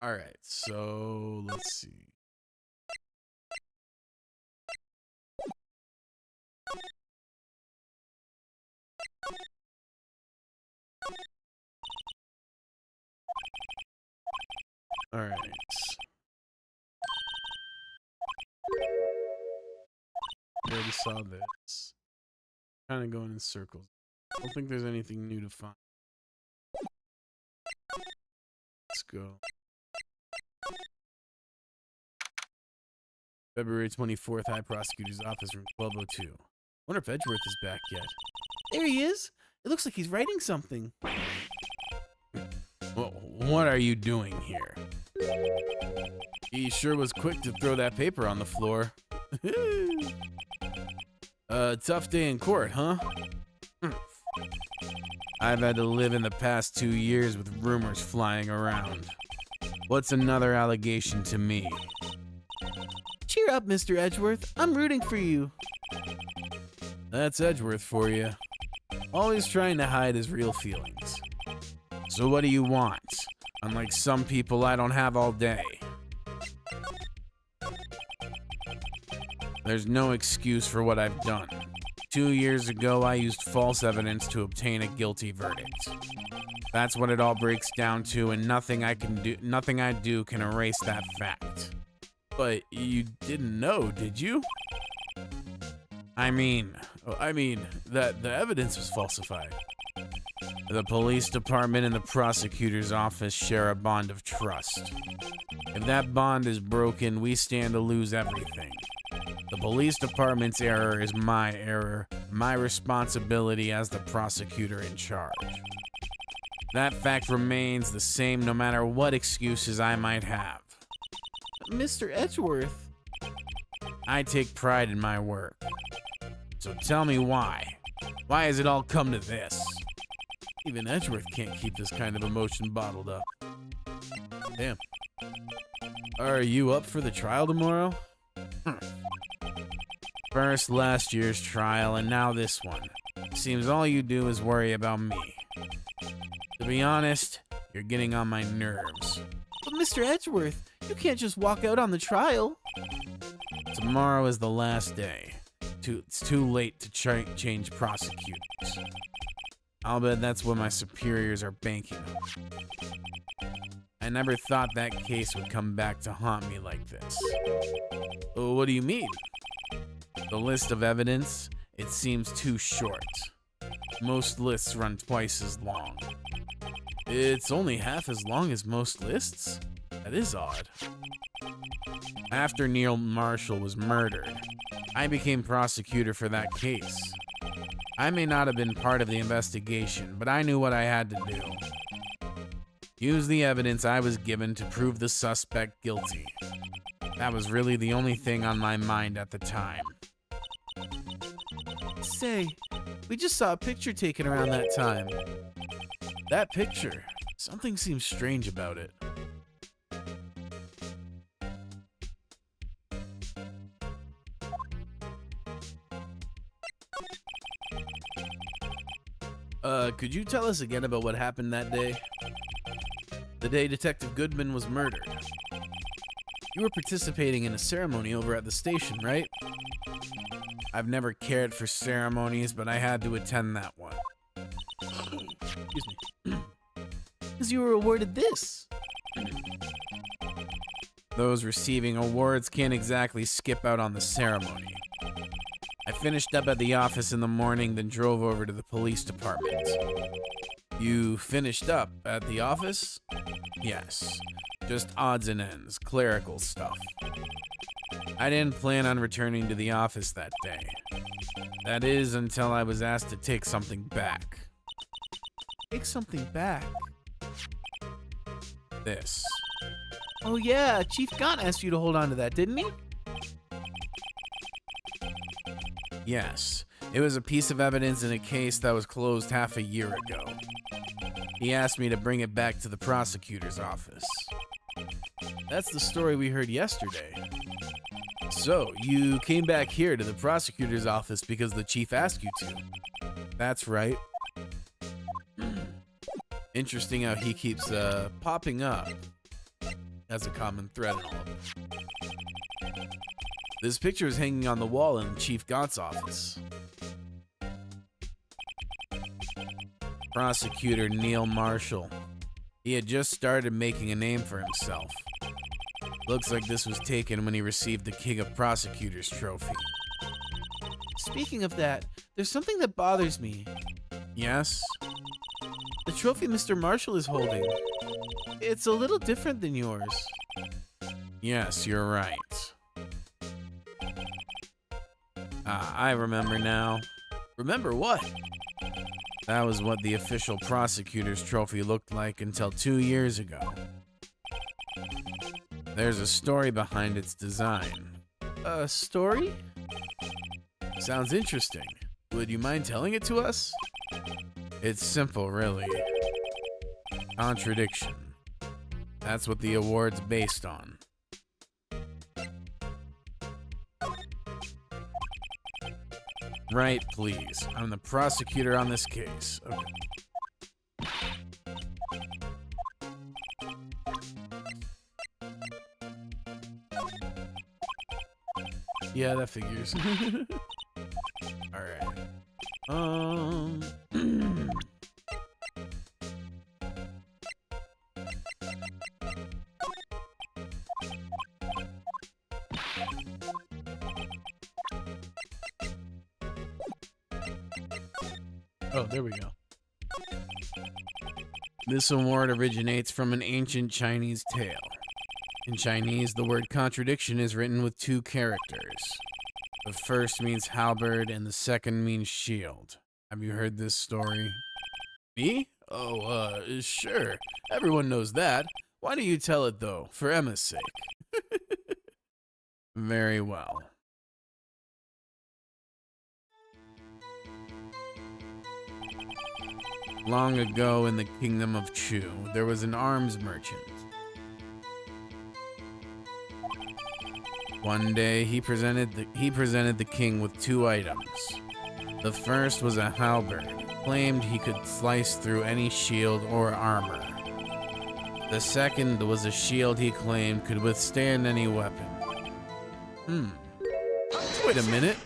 Alright, so let's see. Alright. I already saw this. Kind of going in circles. I don't think there's anything new to find. Let's go. February 24th, High Prosecutor's Office, room 1202. Wonder if Edgeworth is back yet. There he is. It looks like he's writing something. Well, what are you doing here? He sure was quick to throw that paper on the floor. Tough day in court, huh? I've had to live in the past 2 years with rumors flying around. What's another allegation to me? Cheer up, Mr. Edgeworth. I'm rooting for you. That's Edgeworth for you. Always trying to hide his real feelings. So what do you want? Unlike some people, I don't have all day. There's no excuse for what I've done. 2 years ago, I used false evidence to obtain a guilty verdict. That's what it all breaks down to, and nothing I do can erase that fact. But you didn't know, did you? I mean that the evidence was falsified. The police department and the prosecutor's office share a bond of trust. If that bond is broken, we stand to lose everything. The police department's error is my error, my responsibility as the prosecutor in charge. That fact remains the same no matter what excuses I might have. Mr. Edgeworth. I take pride in my work. So tell me why. Why has it all come to this? Even Edgeworth can't keep this kind of emotion bottled up. Damn. Are you up for the trial tomorrow? First last year's trial, and now this one. Seems all you do is worry about me. To be honest, you're getting on my nerves. But Mr. Edgeworth, you can't just walk out on the trial. Tomorrow is the last day. It's too late to change prosecutors. I'll bet that's what my superiors are banking on. I never thought that case would come back to haunt me like this. Oh, what do you mean? The list of evidence, it seems too short. Most lists run twice as long. It's only half as long as most lists? That is odd. After Neil Marshall was murdered, I became prosecutor for that case. I may not have been part of the investigation, but I knew what I had to do. Use the evidence I was given to prove the suspect guilty. That was really the only thing on my mind at the time. Say, we just saw a picture taken around that time. That picture, something seems strange about it. Could you tell us again about what happened that day? The day Detective Goodman was murdered. You were participating in a ceremony over at the station, right? I've never cared for ceremonies, but I had to attend that one. Excuse me. Because you were awarded this. Those receiving awards can't exactly skip out on the ceremony. I finished up at the office in the morning, then drove over to the police department. You finished up at the office? Yes, just odds and ends, clerical stuff. I didn't plan on returning to the office that day. That is, until I was asked to take something back. Take something back? This. Oh yeah, Chief Gaunt asked you to hold on to that, didn't he? Yes, it was a piece of evidence in a case that was closed half a year ago. He asked me to bring it back to the prosecutor's office. That's the story we heard yesterday. So, you came back here to the prosecutor's office because the chief asked you to. That's right. Interesting how he keeps popping up as a common thread in all of it. This picture is hanging on the wall in Chief Gaunt's office. Prosecutor Neil Marshall. He had just started making a name for himself. Looks like this was taken when he received the King of Prosecutors trophy. Speaking of that, there's something that bothers me. Yes? The trophy Mr. Marshall is holding. It's a little different than yours. Yes, you're right. I remember now. Remember what? That was what the official prosecutor's trophy looked like until 2 years ago. There's a story behind its design. A story? Sounds interesting. Would you mind telling it to us? It's simple, really. Contradiction. That's what the award's based on. Right, please. I'm the prosecutor on this case. Okay. Yeah, that figures. Alright. Oh, there we go. This award originates from an ancient Chinese tale. In Chinese, the word contradiction is written with 2 characters. The first means halberd and the second means shield. Have you heard this story? Me? Oh, sure. Everyone knows that. Why do you tell it, though? For Emma's sake. Very well. Long ago in the kingdom of Chu, there was an arms merchant. One day, he presented the king with two items. The first was a halberd, claimed he could slice through any shield or armor. The second was a shield he claimed could withstand any weapon. Wait a minute.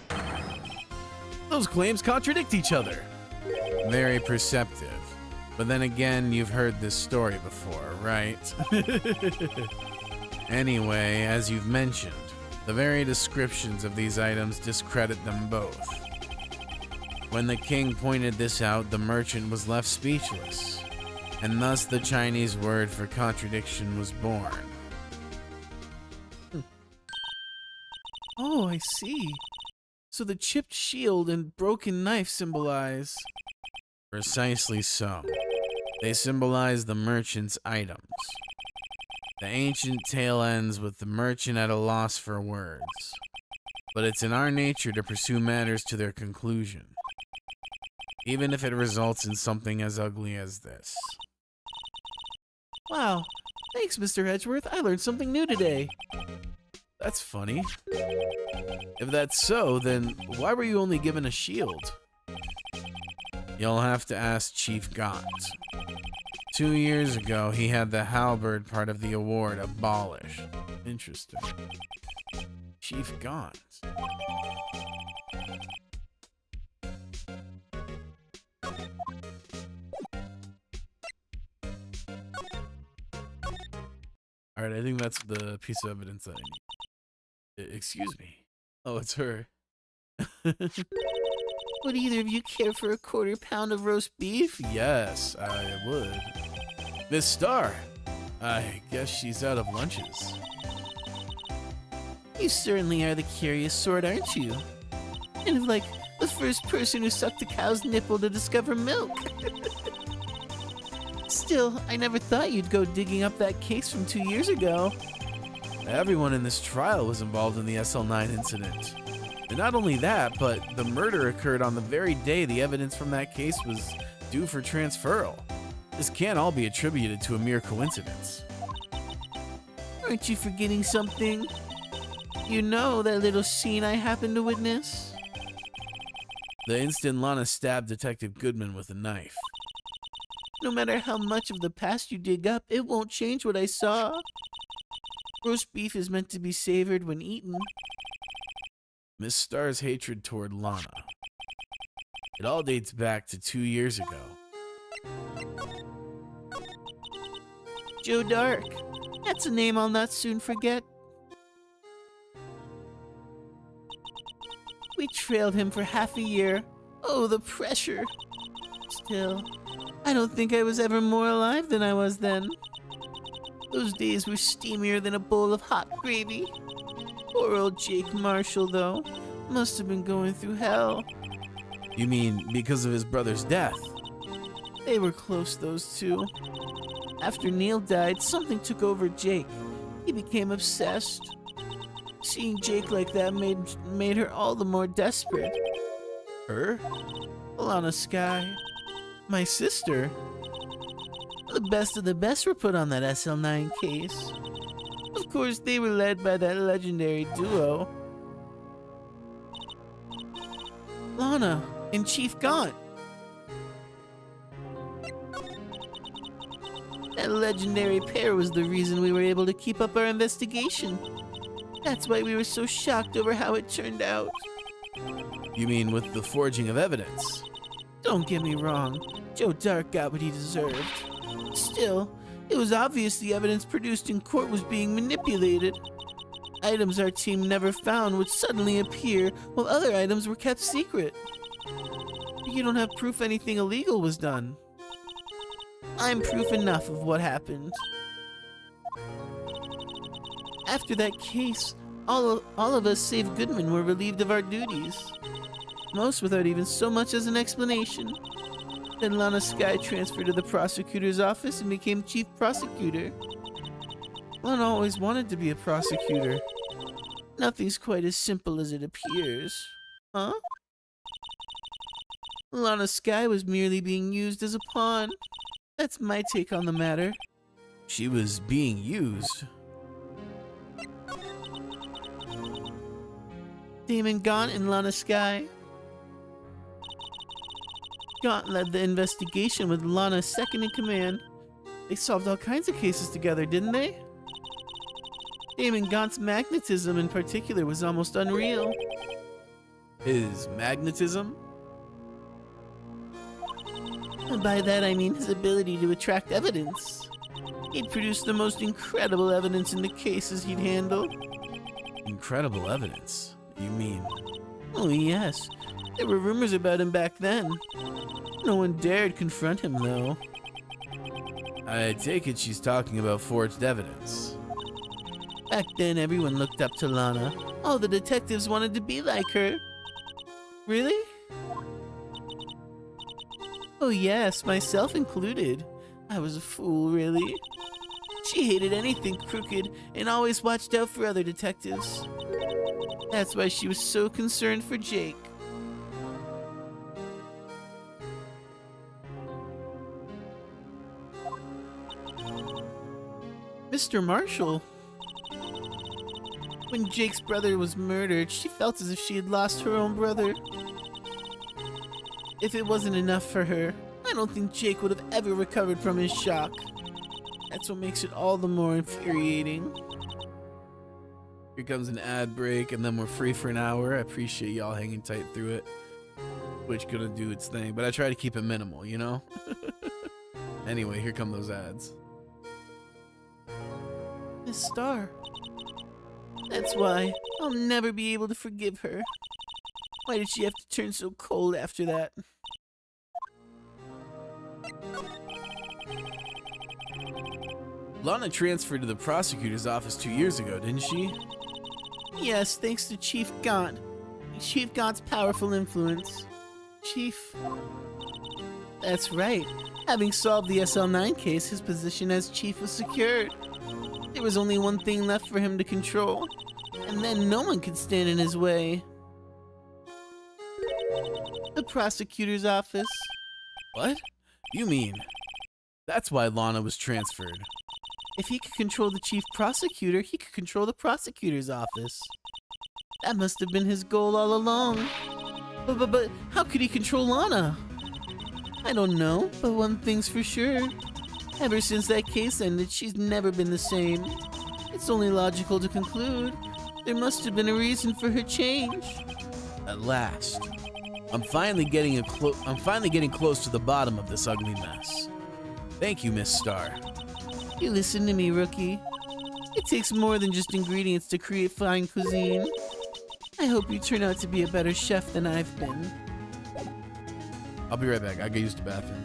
Those claims contradict each other. Very perceptive. But then again, you've heard this story before, right? Anyway, as you've mentioned, the very descriptions of these items discredit them both. When the king pointed this out, the merchant was left speechless, and thus the Chinese word for contradiction was born. Oh, I see. So the chipped shield and broken knife symbolize... Precisely so. They symbolize the merchant's items. The ancient tale ends with the merchant at a loss for words. But it's in our nature to pursue matters to their conclusion, even if it results in something as ugly as this. Wow. Thanks, Mr. Edgeworth. I learned something new today. That's funny. If that's so, then why were you only given a shield? You'll have to ask Chief Gaunt. 2 years ago, he had the halberd part of the award abolished. Interesting. Chief Gaunt. Alright, I think that's the piece of evidence that I need. Excuse me. Oh, it's her. Would either of you care for a quarter pound of roast beef? Yes, I would. Miss Star, I guess she's out of lunches. You certainly are the curious sort, aren't you? Kind of like the first person who sucked a cow's nipple to discover milk. Still, I never thought you'd go digging up that case from 2 years ago. Everyone in this trial was involved in the SL9 incident. And not only that, but the murder occurred on the very day the evidence from that case was due for transferal. This can't all be attributed to a mere coincidence. Aren't you forgetting something? You know that little scene I happened to witness? The instant Lana stabbed Detective Goodman with a knife. No matter how much of the past you dig up, it won't change what I saw. Roast beef is meant to be savored when eaten. Miss Star's hatred toward Lana. It all dates back to 2 years ago. Joe Dark. That's a name I'll not soon forget. We trailed him for half a year. Oh, the pressure. Still, I don't think I was ever more alive than I was then. Those days were steamier than a bowl of hot gravy. Poor old Jake Marshall, though. Must have been going through hell. You mean because of his brother's death? They were close, those two. After Neil died, something took over Jake. He became obsessed. Seeing Jake like that made her all the more desperate. Her? Alana Skye. My sister. The best of the best were put on that SL9 case. Of course, they were led by that legendary duo. Lana and Chief Gaunt. That legendary pair was the reason we were able to keep up our investigation. That's why we were so shocked over how it turned out. You mean with the forging of evidence? Don't get me wrong, Joe Dark got what he deserved. Still, it was obvious the evidence produced in court was being manipulated. Items our team never found would suddenly appear, while other items were kept secret. You don't have proof anything illegal was done. I'm proof enough of what happened. After that case, all of us save Goodman were relieved of our duties. Most without even so much as an explanation. Then Lana Skye transferred to the prosecutor's office and became chief prosecutor. Lana always wanted to be a prosecutor. Nothing's quite as simple as it appears. Huh? Lana Skye was merely being used as a pawn. That's my take on the matter. She was being used. Damon Gaunt and Lana Skye. Gaunt led the investigation with Lana second in command. They solved all kinds of cases together, didn't they? Damon Gaunt's magnetism in particular was almost unreal. His magnetism? And by that I mean his ability to attract evidence. He'd produce the most incredible evidence in the cases he'd handle. Incredible evidence? You mean? Oh yes, there were rumors about him back then. No one dared confront him though. I take it she's talking about forged evidence. Back then everyone looked up to Lana. All the detectives wanted to be like her. Really? Oh yes, myself included. I was a fool, really. She hated anything crooked and always watched out for other detectives. That's why she was so concerned for Jake. Mr. Marshall. When Jake's brother was murdered, she felt as if she had lost her own brother. If it wasn't enough for her, I don't think Jake would have ever recovered from his shock. That's what makes it all the more infuriating. Here comes an ad break, and then we're free for an hour. I appreciate y'all hanging tight through it. Twitch gonna do its thing, but I try to keep it minimal, you know? Anyway, here come those ads. Miss Star. That's why I'll never be able to forgive her. Why did she have to turn so cold after that? Lana transferred to the prosecutor's office 2 years ago, didn't she? Yes, thanks to Chief Gaunt. Chief Gaunt's powerful influence. Chief... That's right. Having solved the SL9 case, his position as chief was secured. There was only one thing left for him to control, and then no one could stand in his way. The prosecutor's office. What? You mean... That's why Lana was transferred. If he could control the chief prosecutor, he could control the prosecutor's office. That must have been his goal all along. But how could he control Lana? I don't know, but one thing's for sure. Ever since that case ended, she's never been the same. It's only logical to conclude there must have been a reason for her change. At last. I'm finally getting close to the bottom of this ugly mess. Thank you, Miss Star. You listen to me, rookie. It takes more than just ingredients to create fine cuisine. I hope you turn out to be a better chef than I've been. I'll be right back. I gotta use the bathroom.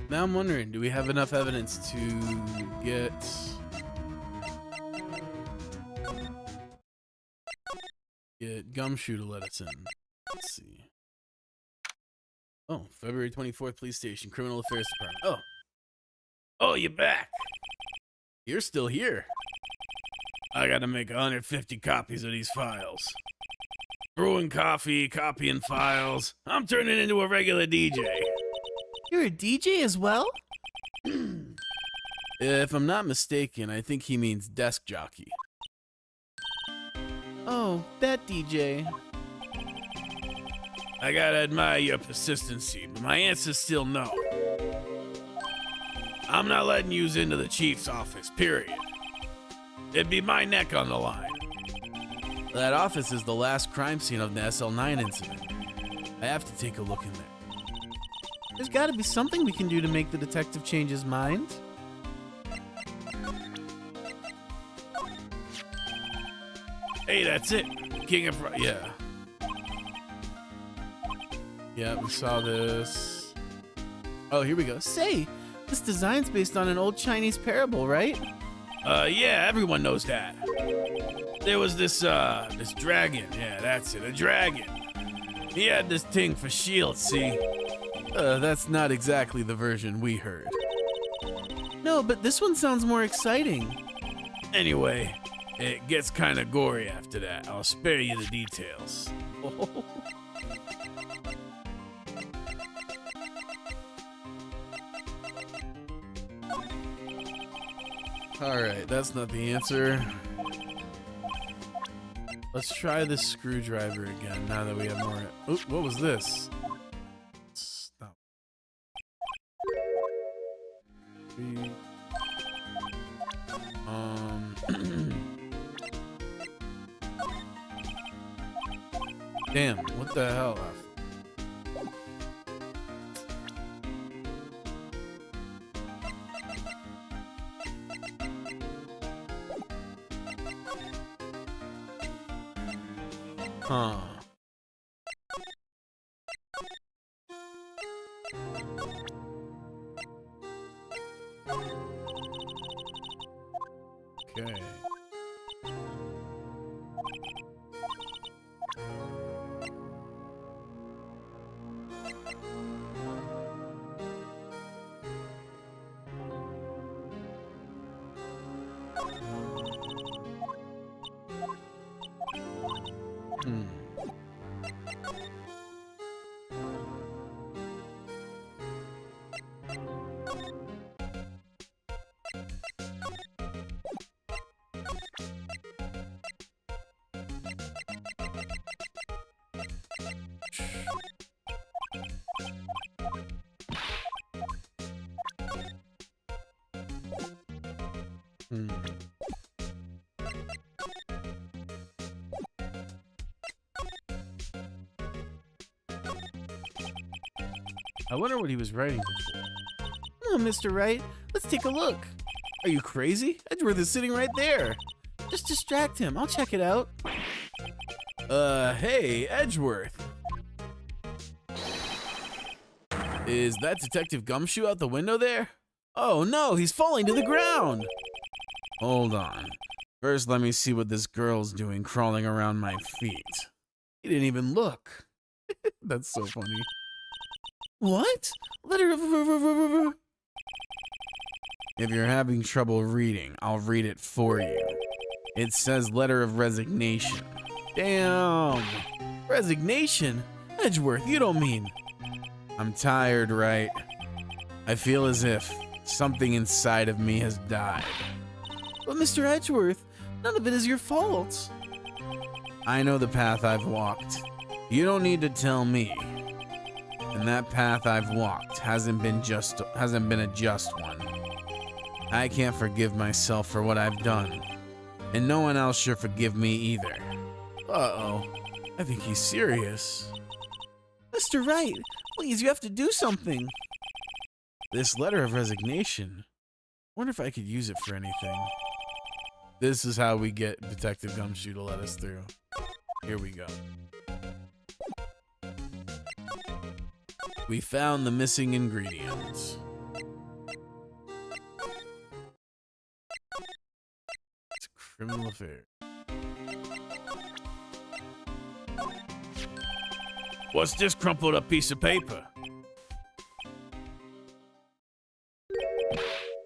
Now I'm wondering, do we have enough evidence to get Gumshoe to let us in? Let's see. Oh, February 24th, police station, criminal affairs department. Oh, you're back. You're still here. I gotta make 150 copies of these files. Brewing coffee, copying files. I'm turning into a regular DJ. You're a DJ as well? If I'm not mistaken, I think he means desk jockey. Oh, that DJ. I gotta admire your persistency, but my answer's still no. I'm not letting yous into the chief's office, period. It'd be my neck on the line. That office is the last crime scene of the SL9 incident. I have to take a look in there. There's gotta be something we can do to make the detective change his mind. Hey, that's it. King of... Yeah. Yeah, we saw this. Oh, here we go. Say, this design's based on an old Chinese parable, right? Yeah, everyone knows that. There was this dragon. Yeah, that's it, a dragon. He had this thing for shields, see? That's not exactly the version we heard. No, but this one sounds more exciting. Anyway, it gets kind of gory after that. I'll spare you the details. Alright, that's not the answer. Let's try this screwdriver again now that we have more. Oop, what was this? Stop. Damn, what the hell? Huh. Okay. I wonder what he was writing before. Oh, Mr. Wright, let's take a look. Are you crazy? Edgeworth is sitting right there. Just distract him. I'll check it out. Hey, Edgeworth. Is that Detective Gumshoe out the window there? Oh no, he's falling to the ground. Hold on. First, let me see what this girl's doing crawling around my feet. He didn't even look. That's so funny. What? Letter of... If you're having trouble reading, I'll read it for you. It says letter of resignation. Damn. Resignation? Edgeworth, you don't mean... I'm tired, right? I feel as if something inside of me has died. But Mr. Edgeworth, none of it is your fault. I know the path I've walked. You don't need to tell me. And that path I've walked hasn't been a just one. I can't forgive myself for what I've done. And no one else should forgive me either. Uh-oh. I think he's serious. Mr. Wright, please, you have to do something. This letter of resignation. I wonder if I could use it for anything. This is how we get Detective Gumshoe to let us through. Here we go. We found the missing ingredients. criminal affair. What's this crumpled up piece of paper?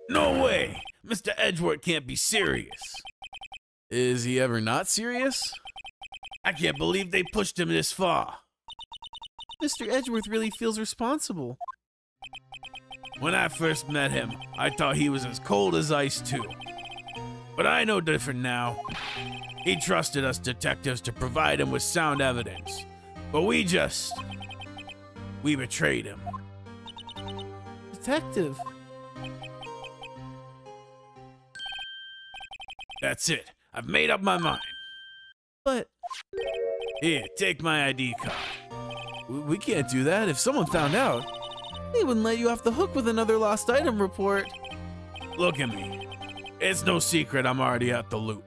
No way! Mr. Edgeworth can't be serious. Is he ever not serious? I can't believe they pushed him this far. Mr. Edgeworth really feels responsible. When I first met him, I thought he was as cold as ice too. But I know different now. He trusted us detectives to provide him with sound evidence. But we betrayed him. Detective. That's it. I've made up my mind. But Here, take my ID card. we can't do that. If someone found out, they wouldn't let you off the hook with another lost item report. Look at me. It's no secret I'm already at the loop.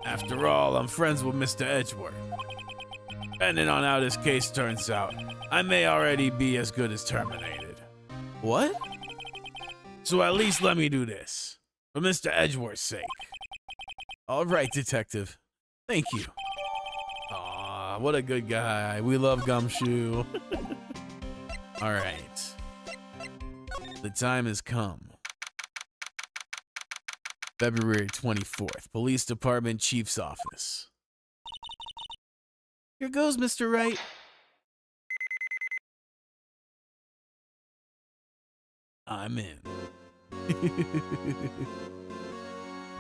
After all, I'm friends with Mr. Edgeworth. Depending on how this case turns out, I may already be as good as terminated. What? So at least let me do this, for Mr. Edgeworth's sake. All right, Detective. Thank you. Aw, what a good guy. We love Gumshoe. All right. The time has come. February 24th, Police Department Chief's Office. Here goes, Mr. Wright. I'm in.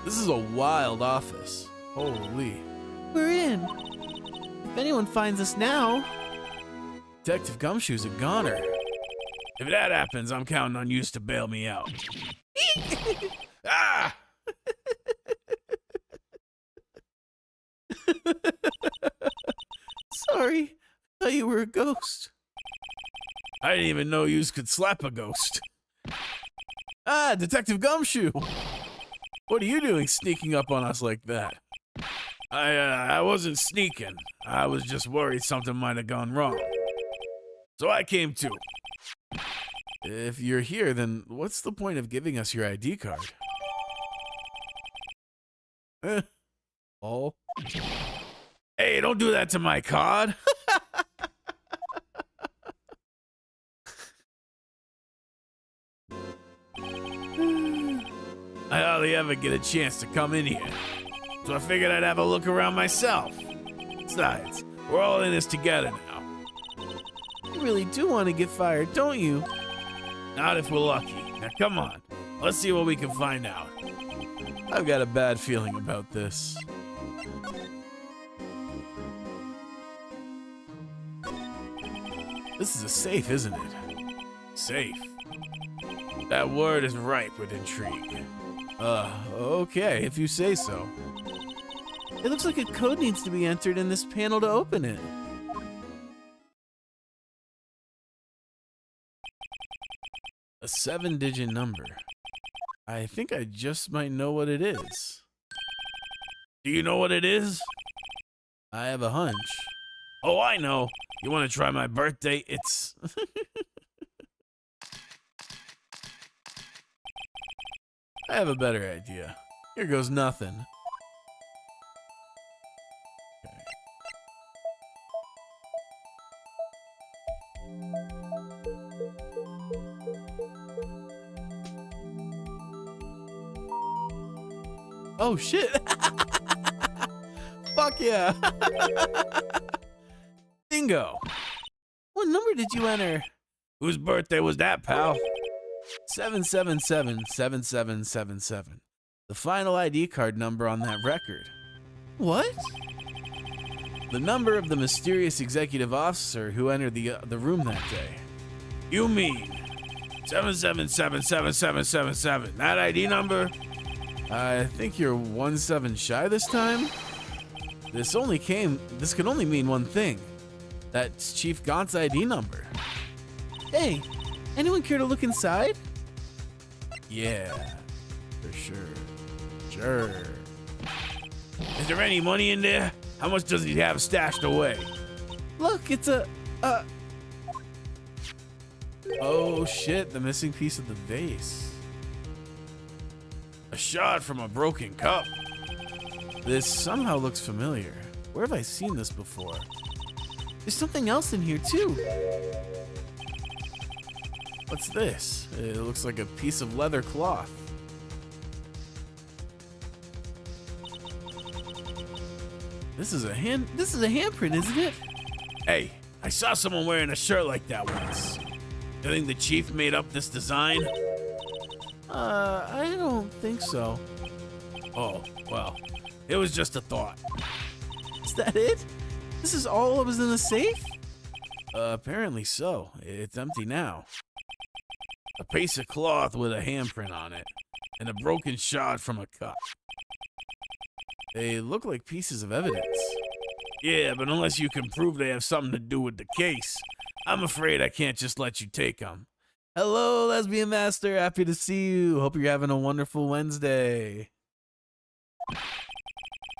This is a wild office. Holy. We're in. If anyone finds us now, Detective Gumshoe's a goner. If that happens, I'm counting on you to bail me out. Ah! Sorry, I thought you were a ghost. I didn't even know you could slap a ghost. Ah, Detective Gumshoe! What are you doing sneaking up on us like that? I wasn't sneaking. I was just worried something might have gone wrong. So I came too. If you're here, then what's the point of giving us your ID card? Oh. Hey, don't do that to my card. I hardly ever get a chance to come in here, so I figured I'd have a look around myself. Besides, we're all in this together now. You really do want to get fired, don't you? Not if we're lucky. Now come on, let's see what we can find out. I've got a bad feeling about this. This is a safe, isn't it? Safe. That word is ripe with intrigue. Okay, if you say so. It looks like a code needs to be entered in this panel to open it. A 7-digit number. I think I just might know what it is. Do you know what it is? I have a hunch. Oh, I know. You want to try my birthday? It's... I have a better idea. Here goes nothing. Okay. Oh shit! Fuck yeah! Bingo! What number did you enter? Whose birthday was that, pal? 777-7777. The final ID card number on that record. What? The number of the mysterious executive officer who entered the room that day. You mean 7777777? That ID number? I think you're 1-7 shy this time. This can only mean one thing. That's Chief Gaunt's ID number. Hey, anyone care to look inside? Yeah, for sure. Sure. Is there any money in there? How much does he have stashed away? Look, it's Oh shit, the missing piece of the vase. A shard from a broken cup. This somehow looks familiar. Where have I seen this before? There's something else in here too. What's this? It looks like a piece of leather cloth. This is a handprint, isn't it? Hey, I saw someone wearing a shirt like that once. You think the chief made up this design? I don't think so. Oh, well, it was just a thought. Is that it? This is all that was in the safe? Apparently so. It's empty now. A piece of cloth with a handprint on it, and a broken shard from a cup. They look like pieces of evidence. Yeah, but unless you can prove they have something to do with the case, I'm afraid I can't just let you take them. Hello, Lesbian Master. Happy to see you. Hope you're having a wonderful Wednesday.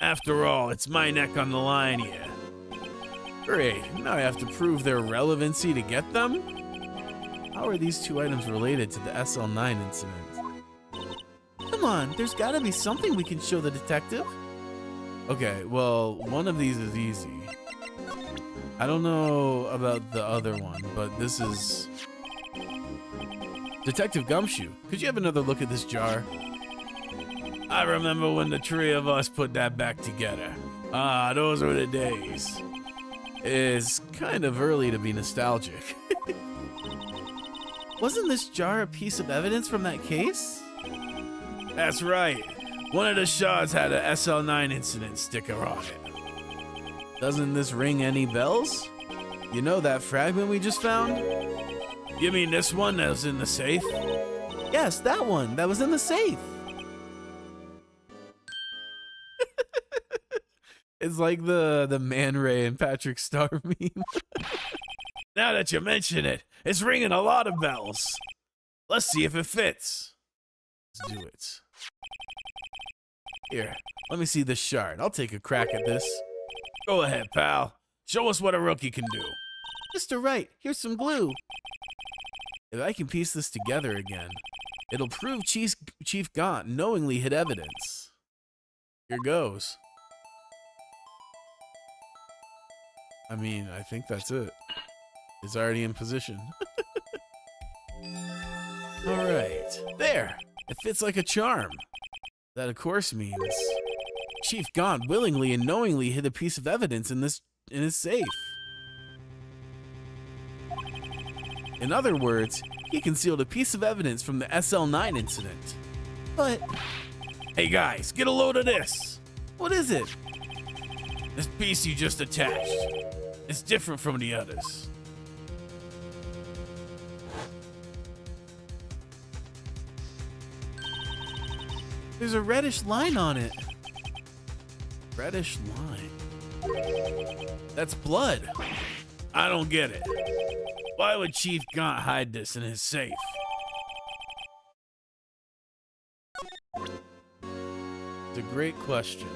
After all, it's my neck on the line here. Great. Now I have to prove their relevancy to get them? How are these two items related to the SL9 incident? Come on, there's gotta be something we can show the detective. Okay, well, one of these is easy. I don't know about the other one, but this is... Detective Gumshoe, could you have another look at this jar? I remember when the three of us put that back together. Ah, those were the days. It's kind of early to be nostalgic. Wasn't this jar a piece of evidence from that case? That's right. One of the shards had a SL9 incident sticker on it. Doesn't this ring any bells? You know that fragment we just found? You mean this one that was in the safe? Yes, that one. That was in the safe. It's like the Man Ray and Patrick Star meme. Now that you mention it, it's ringing a lot of bells. Let's see if it fits. Let's do it. Here, let me see this shard. I'll take a crack at this. Go ahead, pal. Show us what a rookie can do. Mr. Wright, here's some glue. If I can piece this together again, it'll prove Chief Gaunt knowingly hid evidence. Here goes. I mean, I think that's it. It's already in position. All right, there. It fits like a charm. That, of course, means Chief Gaunt willingly and knowingly hid a piece of evidence in his safe. In other words, he concealed a piece of evidence from the SL9 incident. But... Hey guys, get a load of this. What is it? This piece you just attached. It's different from the others. There's a reddish line on it. Reddish line. That's blood. I don't get it. Why would Chief Gaunt hide this in his safe? It's a great question.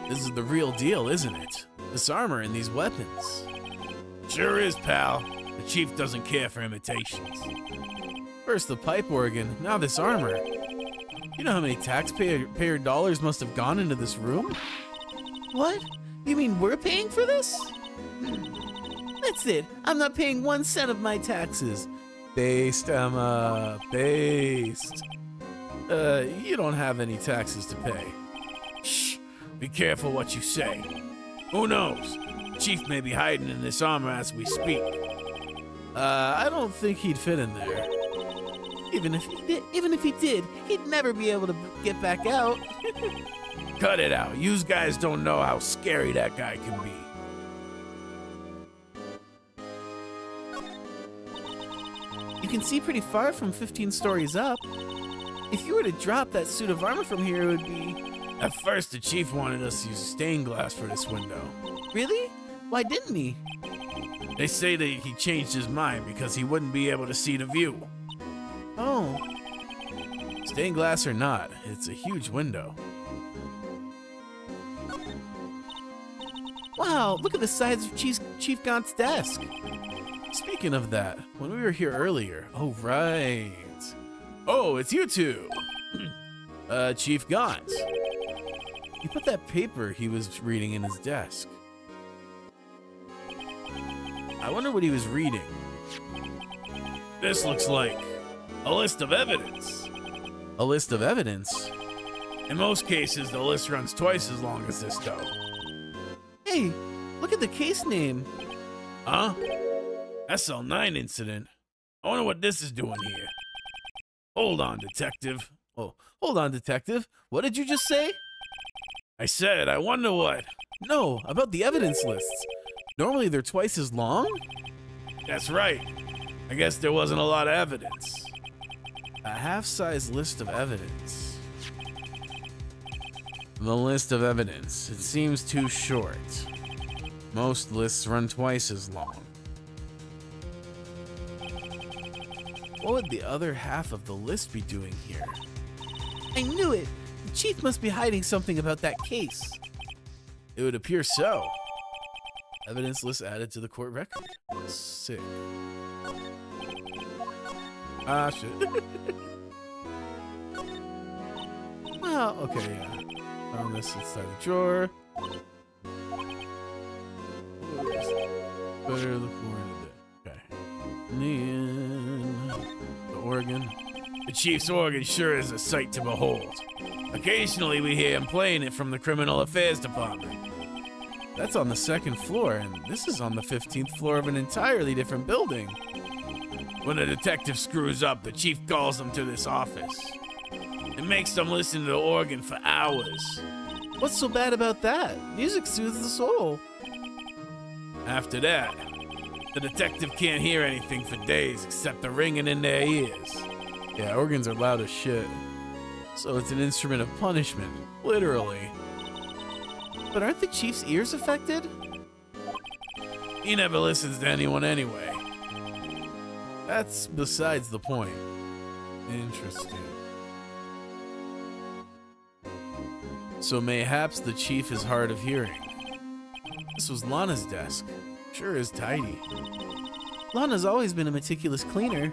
This is the real deal, isn't it? This armor and these weapons. Sure is, pal. The chief doesn't care for imitations. First the pipe organ, now this armor. You know how many taxpayer dollars must have gone into this room? What? You mean we're paying for this? That's it. I'm not paying 1 cent of my taxes. Based, Emma. Based. You don't have any taxes to pay. Shh. Be careful what you say. Who knows? Chief may be hiding in this armor as we speak. I don't think he'd fit in there. Even if he did, he'd never be able to get back out. Cut it out. You guys don't know how scary that guy can be. You can see pretty far from 15 stories up. If you were to drop that suit of armor from here, it would be... At first, the chief wanted us to use stained glass for this window. Really? Why didn't he? They say that he changed his mind because he wouldn't be able to see the view. Oh. Stained glass or not, it's a huge window. Wow, look at the size of Chief Gaunt's desk. Speaking of that, when we were here earlier, oh right, Oh, it's you two. Chief Gaunt. He put that paper he was reading in his desk. I wonder what he was reading. This looks like a list of evidence. A list of evidence? In most cases, the list runs twice as long as this, though. Hey, look at the case name. Huh? SL9 incident. I wonder what this is doing here. Hold on, detective. Oh, hold on, detective. What did you just say? I said, I wonder what. No, about the evidence lists. Normally they're twice as long? That's right. I guess there wasn't a lot of evidence. A half-size list of evidence. The list of evidence. It seems too short. Most lists run twice as long. What would the other half of the list be doing here? I knew it! The chief must be hiding something about that case. It would appear so. Evidence list added to the court record. Sick. Ah, shit. Well, okay, yeah. Found this inside the drawer. Better the floor in the day. Okay. The organ. The chief's organ sure is a sight to behold. Occasionally we hear him playing it from the criminal affairs department. That's on the second floor, and this is on the 15th floor of an entirely different building. When a detective screws up, the chief calls them to this office. It makes them listen to the organ for hours. What's so bad about that? Music soothes the soul. After that, the detective can't hear anything for days except the ringing in their ears. Yeah, organs are loud as shit. So it's an instrument of punishment, literally. But aren't the chief's ears affected? He never listens to anyone anyway. That's besides the point. Interesting. So mayhaps the chief is hard of hearing. This was Lana's desk. Sure is tidy. Lana's always been a meticulous cleaner.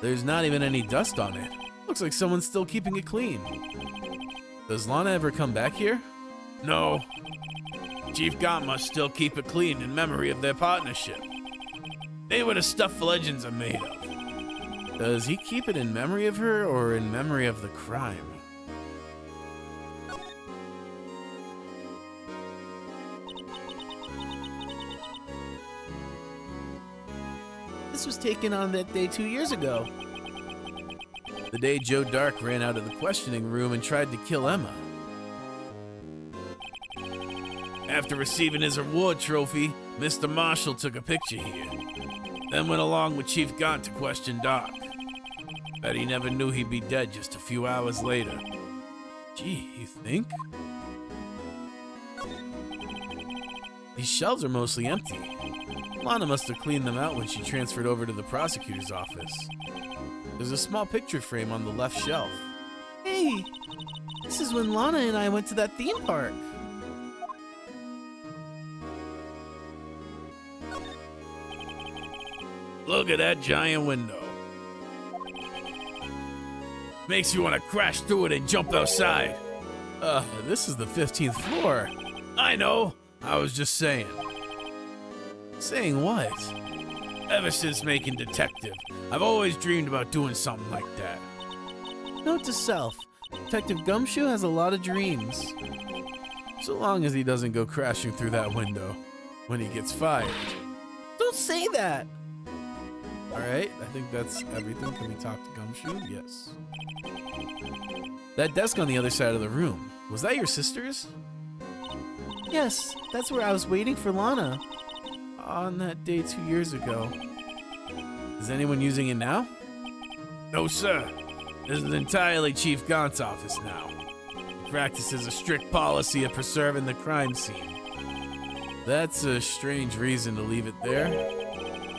There's not even any dust on it. Looks like someone's still keeping it clean. Does Lana ever come back here? No. Chief Gaunt must still keep it clean in memory of their partnership. They were the stuff legends are made of. Does he keep it in memory of her or in memory of the crime? This was taken on that day 2 years ago. The day Joe Dark ran out of the questioning room and tried to kill Emma. After receiving his award trophy, Mr. Marshall took a picture here. Then went along with Chief Gaunt to question Doc. Bet he never knew he'd be dead just a few hours later. Gee, you think? These shelves are mostly empty. Lana must have cleaned them out when she transferred over to the prosecutor's office. There's a small picture frame on the left shelf. Hey, this is when Lana and I went to that theme park. Look at that giant window. Makes you want to crash through it and jump outside. This is the 15th floor. I know. I was just saying. Saying what? Ever since making Detective, I've always dreamed about doing something like that. Note to self, Detective Gumshoe has a lot of dreams. So long as he doesn't go crashing through that window when he gets fired. Don't say that! Alright, I think that's everything. Can we talk to Gumshoe? Yes. That desk on the other side of the room, was that your sister's? Yes, that's where I was waiting for Lana. On that day 2 years ago. Is anyone using it now? No, sir. This is entirely Chief Gaunt's office now. He practices a strict policy of preserving the crime scene. That's a strange reason to leave it there.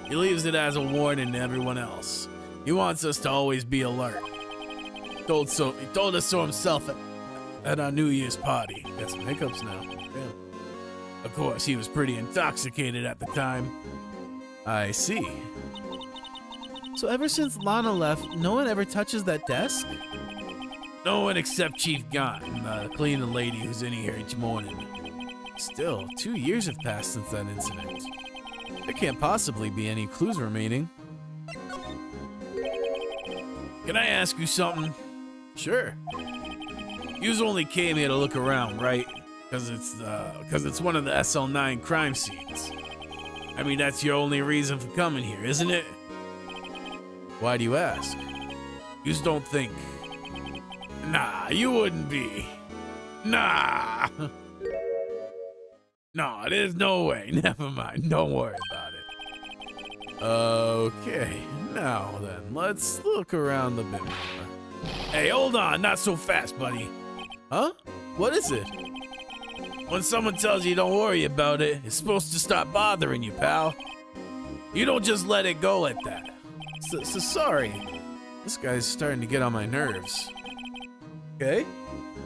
He leaves it as a warning to everyone else. He wants us to always be alert. He told us so himself at our New Year's party. Got some hiccups now. Damn. Of course, he was pretty intoxicated at the time. I see. So ever since Lana left, no one ever touches that desk? No one except Chief Gaunt and the cleaning lady who's in here each morning. Still, 2 years have passed since that incident. There can't possibly be any clues remaining. Can I ask you something? Sure. Yous only came here to look around, right? Cause it's one of the SL9 crime scenes. I mean, that's your only reason for coming here, isn't it? Why do you ask? Yous don't think. Nah, you wouldn't be. Nah. No, there's no way. Never mind. Don't worry about it. Okay, now then, let's look around a bit more. Hey, hold on. Not so fast, buddy. Huh? What is it? When someone tells you don't worry about it, it's supposed to stop bothering you, pal. You don't just let it go at that. So sorry. This guy's starting to get on my nerves. Okay,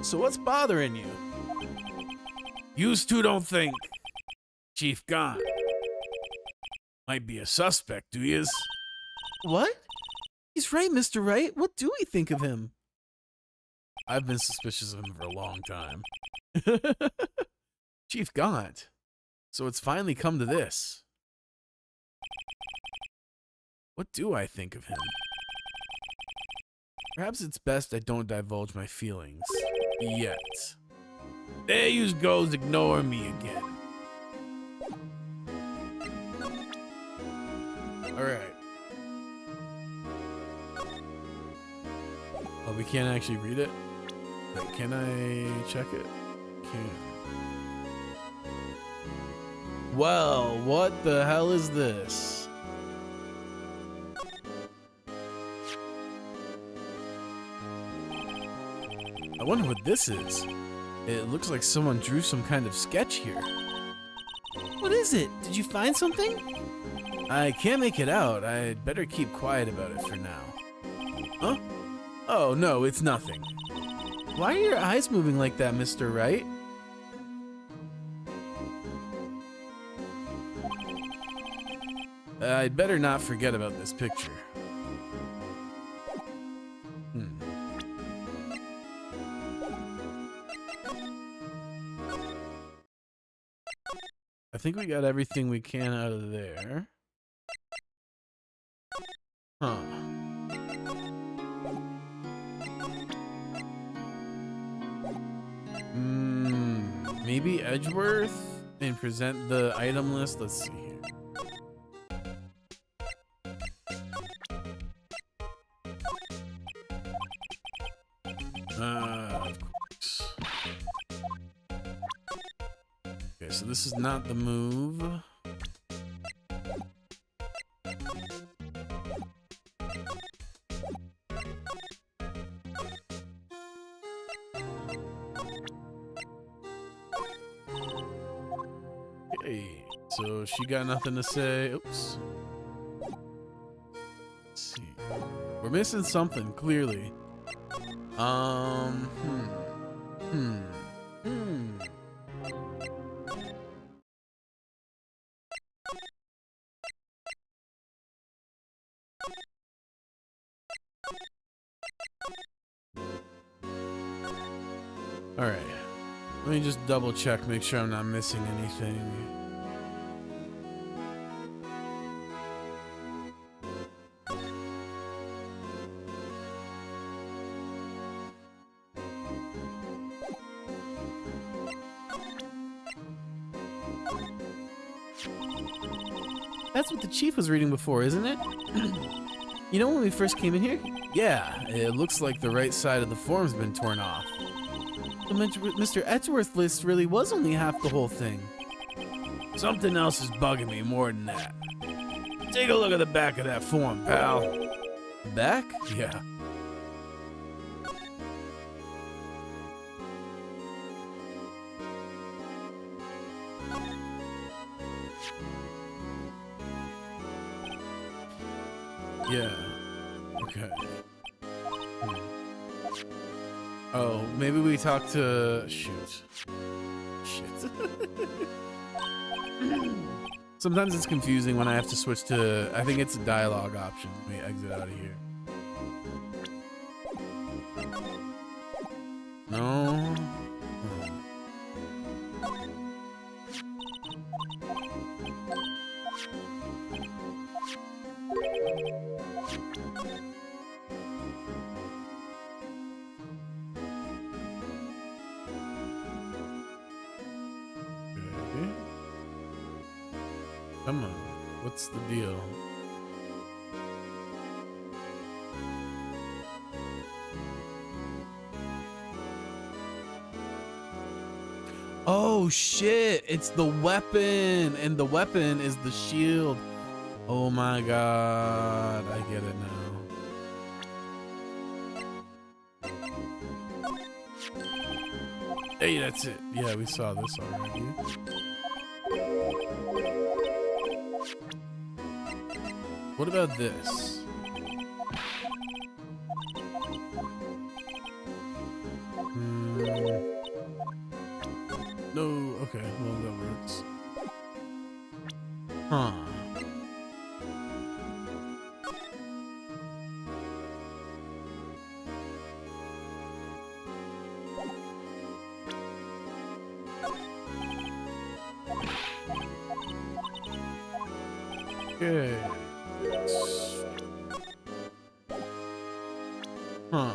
so what's bothering you? Yous two don't think Chief Gaunt might be a suspect, do yous? What? He's right, Mr. Wright. What do we think of him? I've been suspicious of him for a long time. Chief Gaunt. So it's finally come to this. What do I think of him? Perhaps it's best I don't divulge my feelings. Yet. There yous goes ignoring me again. Alright. Oh, we can't actually read it? Wait, can I check it? Can. Well, what the hell is this? I wonder what this is. It looks like someone drew some kind of sketch here. What is it? Did you find something? I can't make it out. I'd better keep quiet about it for now. Huh? Oh, no, it's nothing. Why are your eyes moving like that, Mr. Wright? I'd better not forget about this picture. I think we got everything we can out of there. Huh. Maybe Edgeworth and present the item list. Let's see here. Of course. Okay, so this is not the move. Okay, so she got nothing to say. Oops. Let's see. We're missing something, clearly. All right. Let me just double check, make sure I'm not missing anything. That's what the chief was reading before, isn't it? You know when we first came in here? Yeah, it looks like the right side of the form's been torn off. The Mr. Edgeworth list really was only half the whole thing. Something else is bugging me more than that. Take a look at the back of that form, pal. Back? Yeah. Yeah. Okay. Oh, maybe we talk to... Shoot. Shit. Sometimes it's confusing when I have to switch to, I think it's a dialogue option. Let me exit out of here. No. Okay. Come on. What's the deal? Oh shit, it's the weapon, and the weapon is the shield. Oh my god, I get it now. Hey, that's it. Yeah, we saw this already. What about this? No, okay, well that works. Huh. Okay. Huh.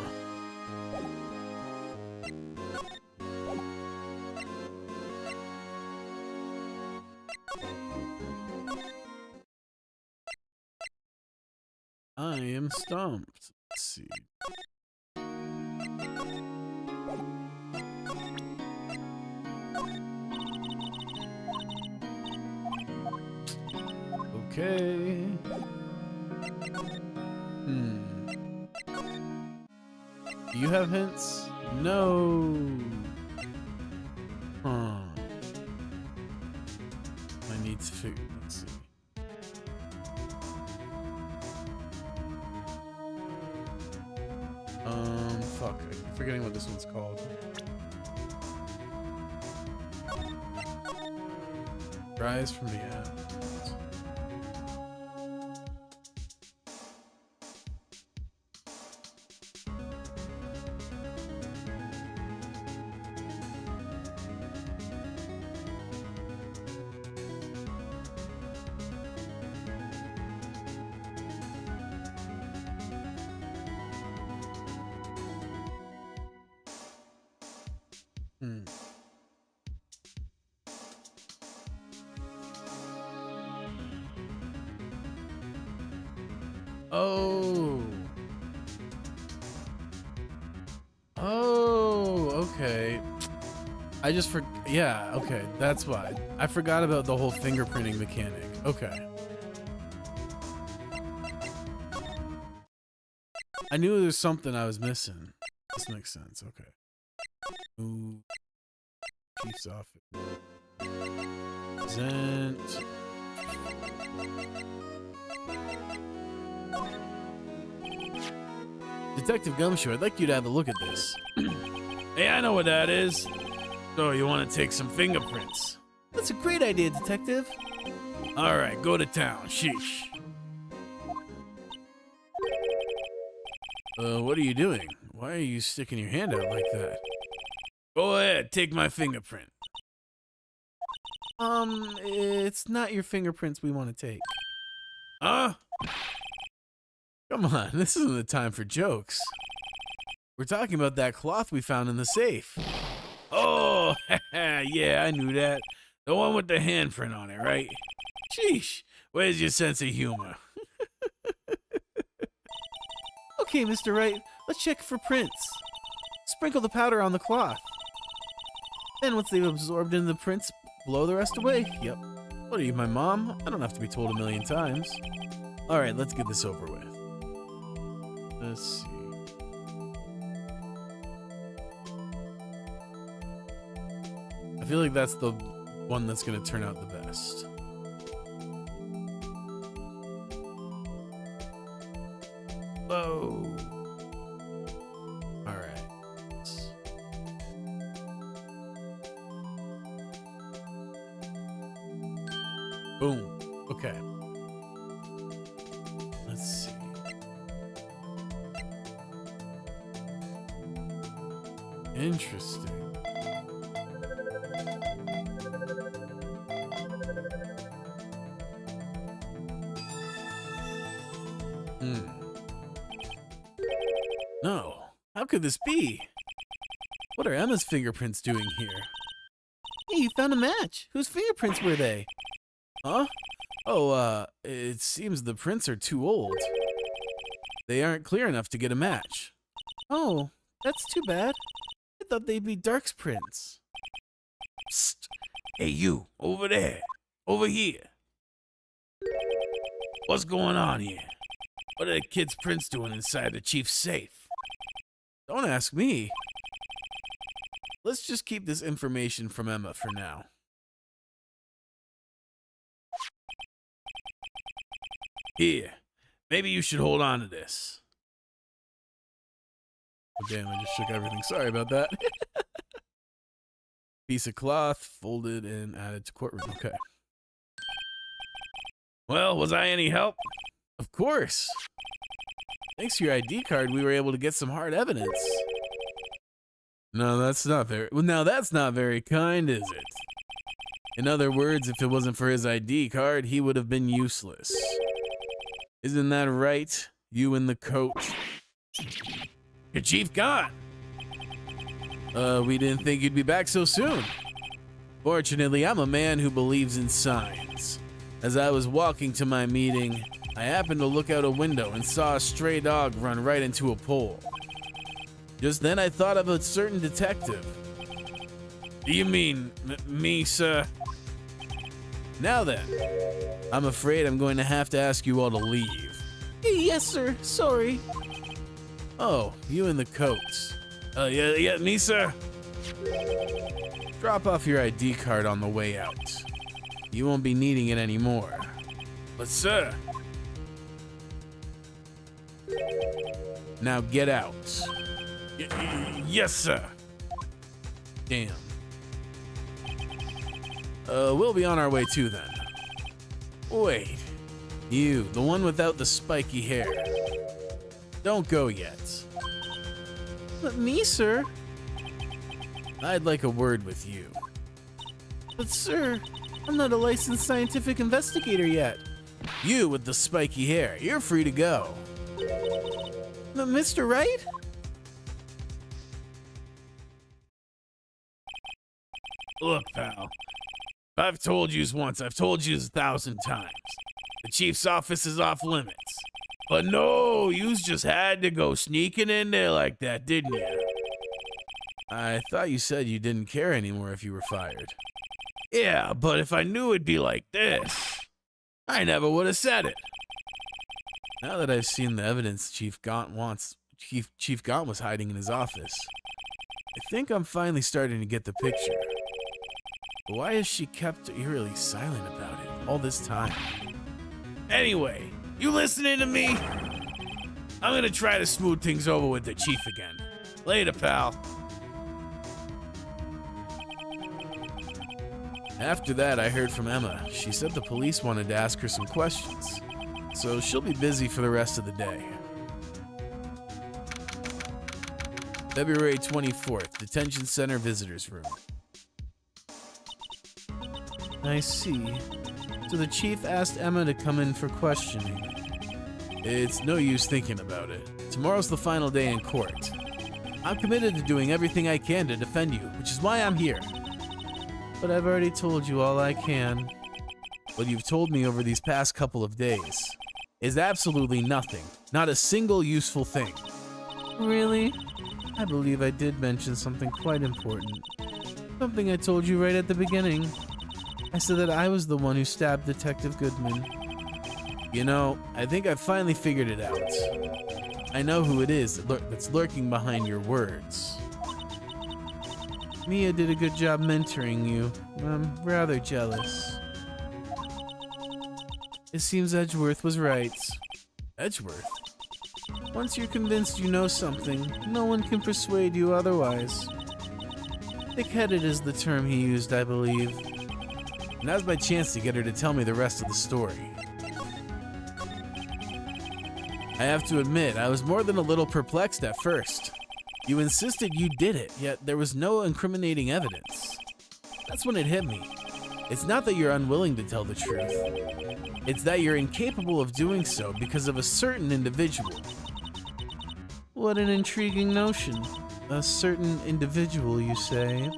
I am stumped. Let's see. Okay. Do you have hints? No. Huh. I need to figure. Let's see. Fuck. I keep forgetting what this one's called. Rise from the end. Oh. Oh, okay. I just yeah, okay, that's why. I forgot about the whole fingerprinting mechanic. Okay. I knew there was something I was missing. This makes sense, okay. Ooh. Chief's office. Present. Detective Gumshoe, I'd like you to have a look at this. Hey, I know what that is. So you want to take some fingerprints? That's a great idea, Detective. All right, go to town. Sheesh. What are you doing? Why are you sticking your hand out like that? Go ahead, take my fingerprint. It's not your fingerprints we want to take. Huh? Come on, this isn't the time for jokes. We're talking about that cloth we found in the safe. Oh, yeah, I knew that. The one with the handprint on it, right? Sheesh, where's your sense of humor? Okay, Mr. Wright, let's check for prints. Sprinkle the powder on the cloth. Then once they've absorbed into the prints, blow the rest away. Yep. What are you, my mom? I don't have to be told a million times. All right, let's get this over with. Let's see. I feel like that's the one that's going to turn out the best. Whoa. All right. Boom. Okay. Let's see. Interesting. No. How could this be? What are Emma's fingerprints doing here? Hey, you found a match. Whose fingerprints were they? Huh? Oh, it seems the prints are too old. They aren't clear enough to get a match. Oh, that's too bad. I thought they'd be Dark's prints. Psst. Hey, you, over there. Over here. What's going on here? What are the kids' prints doing inside the chief's safe? Don't ask me. Let's just keep this information from Emma for now. Here, maybe you should hold on to this. Oh, damn, I just shook everything. Sorry about that. Piece of cloth, folded and added to courtroom. Okay. Well, was I any help? Of course. Thanks to your ID card, we were able to get some hard evidence. No, that's not very... Well, now that's not very kind, is it? In other words, if it wasn't for his ID card, he would have been useless. Isn't that right, you in the coat? Your chief gone. We didn't think you'd be back so soon. Fortunately, I'm a man who believes in signs. As I was walking to my meeting, I happened to look out a window and saw a stray dog run right into a pole. Just then I thought of a certain detective. Do you mean me, sir? Now then, I'm afraid I'm going to have to ask you all to leave. Yes, sir. Sorry. Oh, you in the coats. Yeah, me, sir? Drop off your ID card on the way out. You won't be needing it anymore. But, sir... Now get out. Yes, sir. Damn. We'll be on our way too then. Wait. You, the one without the spiky hair. Don't go yet. But me, sir? I'd like a word with you. But sir, I'm not a licensed scientific investigator yet. You with the spiky hair, you're free to go. But Mr. Wright? Look, pal. I've told yous once, I've told yous 1,000 times. The chief's office is off limits. But no, yous just had to go sneaking in there like that, didn't you? I thought you said you didn't care anymore if you were fired. Yeah, but if I knew it'd be like this, I never would have said it. Now that I've seen the evidence Chief Gaunt was hiding in his office, I think I'm finally starting to get the picture. Why has she kept eerily silent about it all this time? Anyway, you listening to me? I'm gonna try to smooth things over with the chief again. Later, pal. After that, I heard from Emma. She said the police wanted to ask her some questions, so she'll be busy for the rest of the day. February 24th, Detention Center Visitors Room. I see. So the chief asked Emma to come in for questioning. It's no use thinking about it. Tomorrow's the final day in court. I'm committed to doing everything I can to defend you, which is why I'm here. But I've already told you all I can. What you've told me over these past couple of days is absolutely nothing. Not a single useful thing. Really? I believe I did mention something quite important. Something I told you right at the beginning. I said that I was the one who stabbed Detective Goodman. You know, I think I've finally figured it out. I know who it is that's lurking behind your words. Mia did a good job mentoring you. I'm rather jealous. It seems Edgeworth was right. Edgeworth? Once you're convinced you know something, no one can persuade you otherwise. Thick-headed is the term he used, I believe. Now's my chance to get her to tell me the rest of the story. I have to admit, I was more than a little perplexed at first. You insisted you did it, yet there was no incriminating evidence. That's when it hit me. It's not that you're unwilling to tell the truth. It's that you're incapable of doing so because of a certain individual. What an intriguing notion. A certain individual, you say?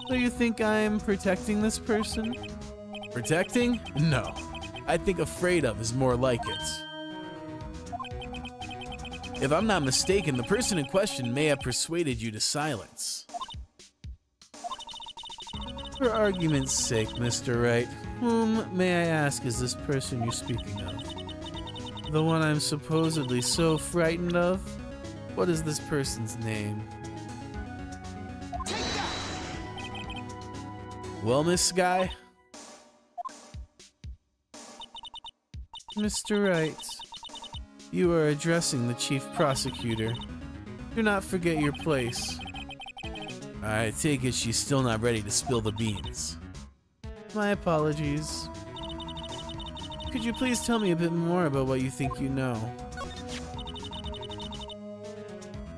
So you think I'm protecting this person? Protecting? No. I think afraid of is more like it. If I'm not mistaken, the person in question may have persuaded you to silence. For argument's sake, Mr. Wright, whom, may I ask, is this person you're speaking of? The one I'm supposedly so frightened of? What is this person's name? Well, Miss Guy? Mr. Wright, you are addressing the chief prosecutor. Do not forget your place. I take it she's still not ready to spill the beans. My apologies. Could you please tell me a bit more about what you think you know?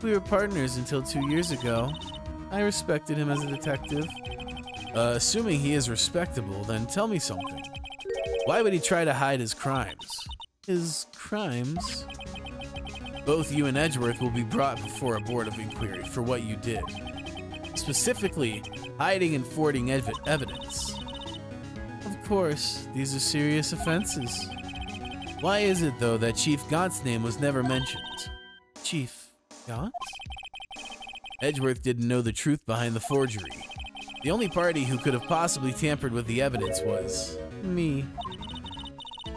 We were partners until 2 years ago. I respected him as a detective. Assuming he is respectable, then tell me something. Why would he try to hide his crimes? His crimes? Both you and Edgeworth will be brought before a board of inquiry for what you did. Specifically, hiding and forwarding evidence. Of course, these are serious offenses. Why is it, though, that Chief Gaunt's name was never mentioned? Chief Gaunt? Edgeworth didn't know the truth behind the forgery. The only party who could have possibly tampered with the evidence was... me.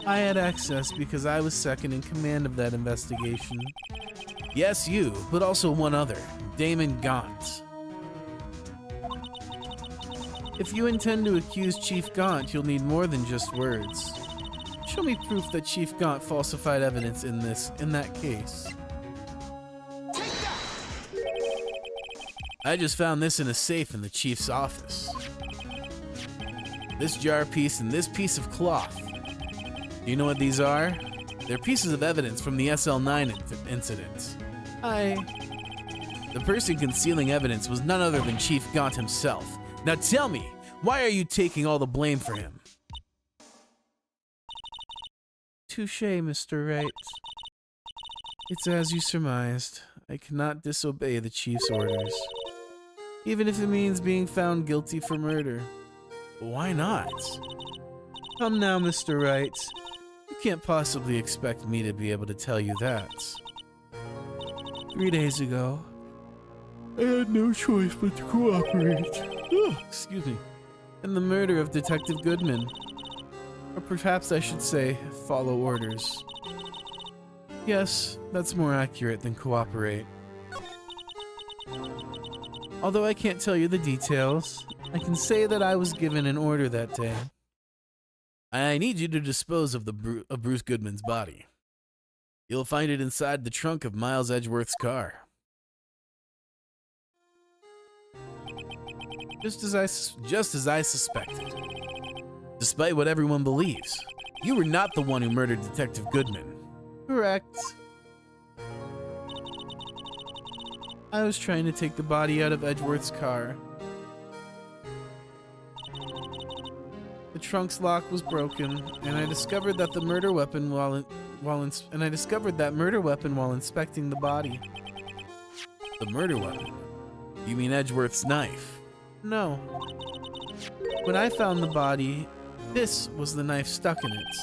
I had access because I was second in command of that investigation. Yes, you, but also one other, Damon Gaunt. If you intend to accuse Chief Gaunt, you'll need more than just words. Show me proof that Chief Gaunt falsified evidence in that case. I just found this in a safe in the chief's office. This jar piece and this piece of cloth. Do you know what these are? They're pieces of evidence from the SL9 incident. The person concealing evidence was none other than Chief Gaunt himself. Now tell me, why are you taking all the blame for him? Touché, Mr. Wright. It's as you surmised. I cannot disobey the Chief's orders. Even if it means being found guilty for murder. Why not? Come now, Mr. Wright. You can't possibly expect me to be able to tell you that. 3 days ago, I had no choice but to cooperate. Excuse me. In the murder of Detective Goodman. Or perhaps I should say, follow orders. Yes, that's more accurate than cooperate. Although I can't tell you the details, I can say that I was given an order that day. I need you to dispose of Bruce Goodman's body. You'll find it inside the trunk of Miles Edgeworth's car. Just as I suspected. Despite what everyone believes, you were not the one who murdered Detective Goodman. Correct. I was trying to take the body out of Edgeworth's car. The trunk's lock was broken, and I discovered that murder weapon while inspecting the body. The murder weapon? You mean Edgeworth's knife? No. When I found the body, this was the knife stuck in it.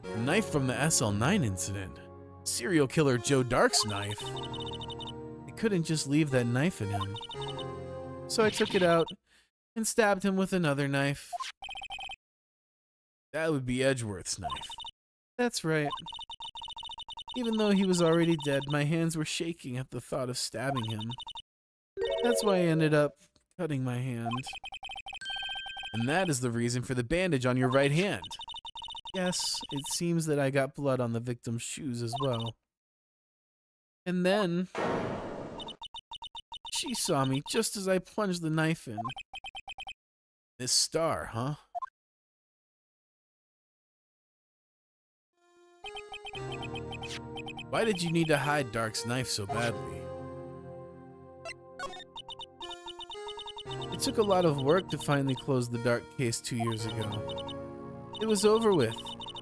The knife from the SL9 incident. Serial killer Joe Dark's knife. I couldn't just leave that knife in him. So I took it out and stabbed him with another knife. That would be Edgeworth's knife. That's right. Even though he was already dead, my hands were shaking at the thought of stabbing him. That's why I ended up cutting my hand. And that is the reason for the bandage on your right hand. Yes, it seems that I got blood on the victim's shoes as well. And then... she saw me just as I plunged the knife in. This star, huh? Why did you need to hide Dark's knife so badly? It took a lot of work to finally close the Dark case 2 years ago. It was over with.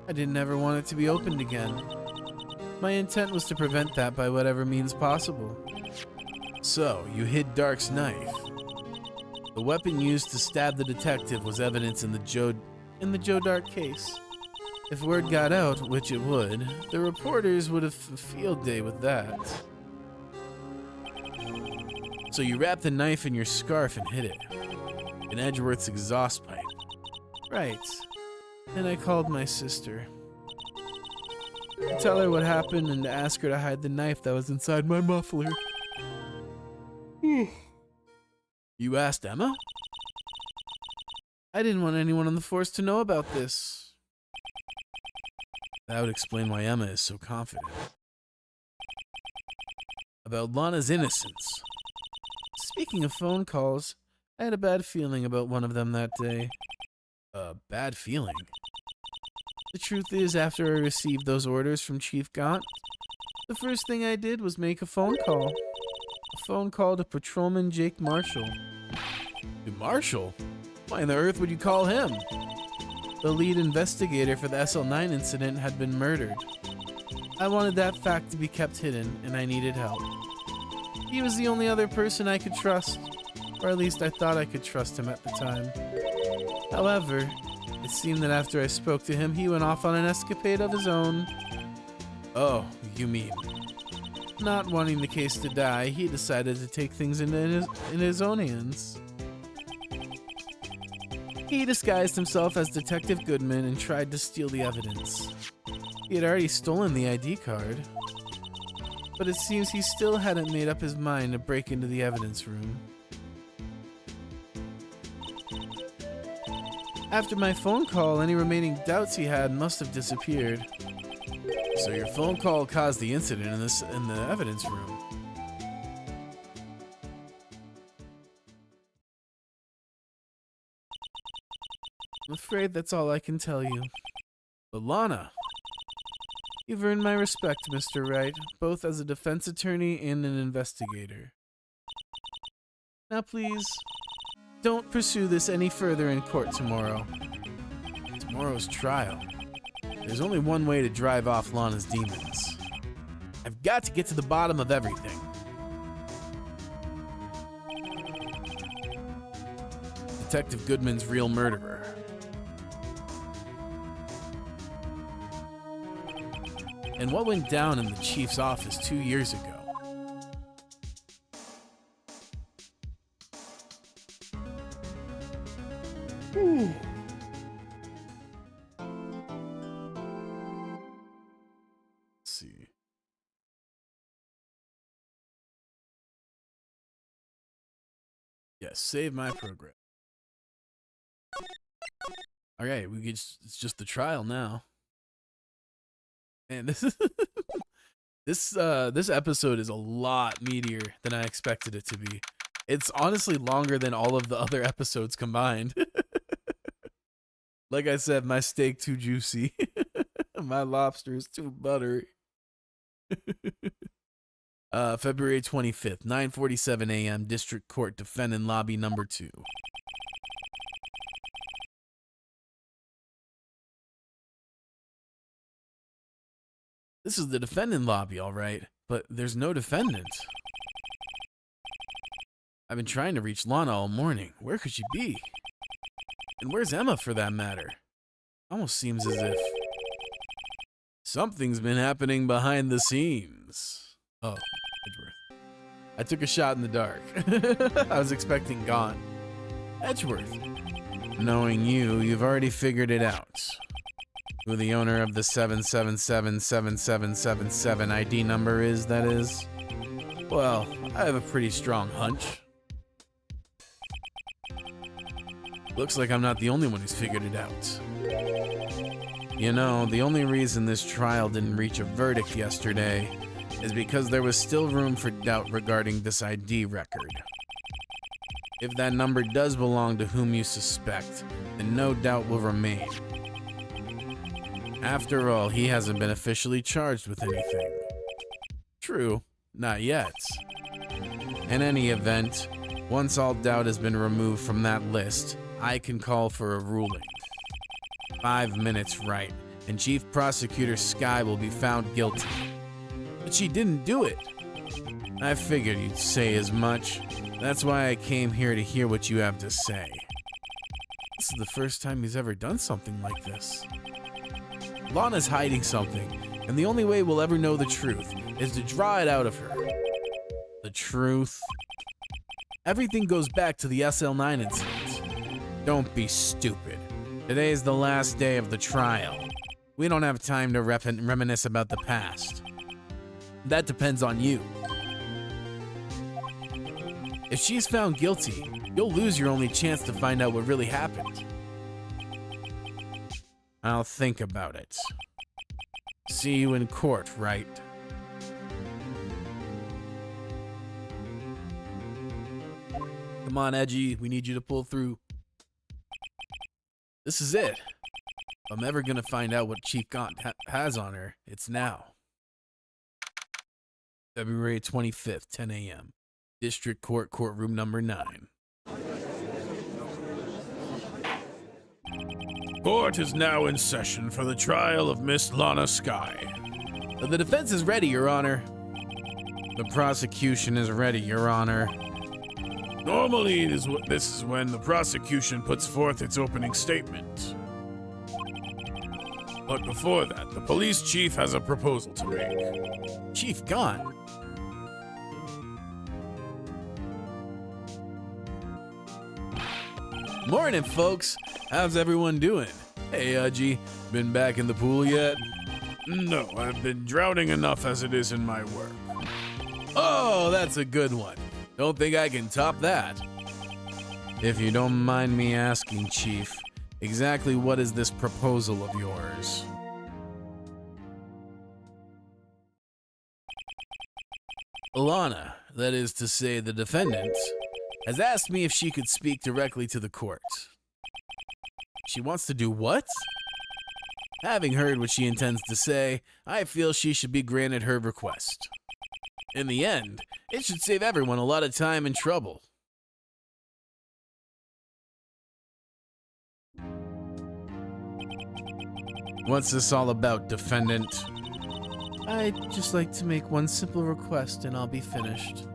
I didn't ever want it to be opened again. My intent was to prevent that by whatever means possible. So, you hid Dark's knife. The weapon used to stab the detective was evidence in the Joe Dark case. If word got out, which it would, the reporters would have a field day with that. So you wrapped the knife in your scarf and hid it. In Edgeworth's exhaust pipe. Right. And I called my sister. To tell her what happened and to ask her to hide the knife that was inside my muffler. You asked Emma? I didn't want anyone on the force to know about this. That would explain why Emma is so confident. About Lana's innocence. Speaking of phone calls, I had a bad feeling about one of them that day. A bad feeling? The truth is, after I received those orders from Chief Gaunt, the first thing I did was make a phone call. A phone call to Patrolman Jake Marshall. To Marshall? Why in the earth would you call him? The lead investigator for the SL9 incident had been murdered. I wanted that fact to be kept hidden, and I needed help. He was the only other person I could trust, or at least I thought I could trust him at the time. However, it seemed that after I spoke to him, he went off on an escapade of his own. Oh, you mean... Not wanting the case to die, he decided to take things in his own hands. He disguised himself as Detective Goodman and tried to steal the evidence. He had already stolen the ID card, but it seems he still hadn't made up his mind to break into the evidence room. After my phone call, any remaining doubts he had must have disappeared. So your phone call caused the incident in the evidence room. I'm afraid that's all I can tell you. But Lana... You've earned my respect, Mr. Wright, both as a defense attorney and an investigator. Now please, don't pursue this any further in court tomorrow. Tomorrow's trial. There's only one way to drive off Lana's demons. I've got to get to the bottom of everything. Detective Goodman's real murderer. And what went down in the chief's office 2 years ago. Let's see. Yes, save my program. Okay, it's just the trial now. Man, this episode is a lot meatier than I expected it to be. It's honestly longer than all of the other episodes combined. Like I said, my steak too juicy. My lobster is too buttery. February 25th, 9:47 a.m. District Court, defendant lobby number 2. This is the defendant lobby, all right, but there's no defendant. I've been trying to reach Lana all morning. Where could she be? And where's Emma, for that matter? Almost seems as if something's been happening behind the scenes. Oh, Edgeworth. I took a shot in the dark. I was expecting Gaunt. Edgeworth. Knowing you, you've already figured it out. Who the owner of the 7777777 ID number is, that is? Well, I have a pretty strong hunch. Looks like I'm not the only one who's figured it out. You know, the only reason this trial didn't reach a verdict yesterday is because there was still room for doubt regarding this ID record. If that number does belong to whom you suspect, then no doubt will remain. After all, he hasn't been officially charged with anything. True, not yet. In any event, once all doubt has been removed from that list, I can call for a ruling. 5 minutes right, and Chief Prosecutor Sky will be found guilty. But she didn't do it. I figured you'd say as much. That's why I came here to hear what you have to say. This is the first time he's ever done something like this. Lana's hiding something, and the only way we'll ever know the truth is to draw it out of her. The truth? Everything goes back to the SL9 incident. Don't be stupid. Today is the last day of the trial. We don't have time to reminisce about the past. That depends on you. If she's found guilty, you'll lose your only chance to find out what really happened. I'll think about it. See you in court, right? Come on, Edgy, we need you to pull through. This is it. If I'm ever gonna find out what Chief Gaunt has on her, it's now. February 25th, 10 a.m. District Court, courtroom number 9. Court is now in session for the trial of Miss Lana Sky. The defense is ready, Your Honor. The prosecution is ready, Your Honor. Normally, this is when the prosecution puts forth its opening statement. But before that, the police chief has a proposal to make. Chief Gaunt? Morning, folks. How's everyone doing? Hey, Udgy, been back in the pool yet? No, I've been drowning enough as it is in my work. Oh, that's a good one. Don't think I can top that. If you don't mind me asking, Chief, exactly what is this proposal of yours? Lana, that is to say the defendant, has asked me if she could speak directly to the court. She wants to do what? Having heard what she intends to say, I feel she should be granted her request. In the end, it should save everyone a lot of time and trouble. What's this all about, defendant? I'd just like to make one simple request and I'll be finished.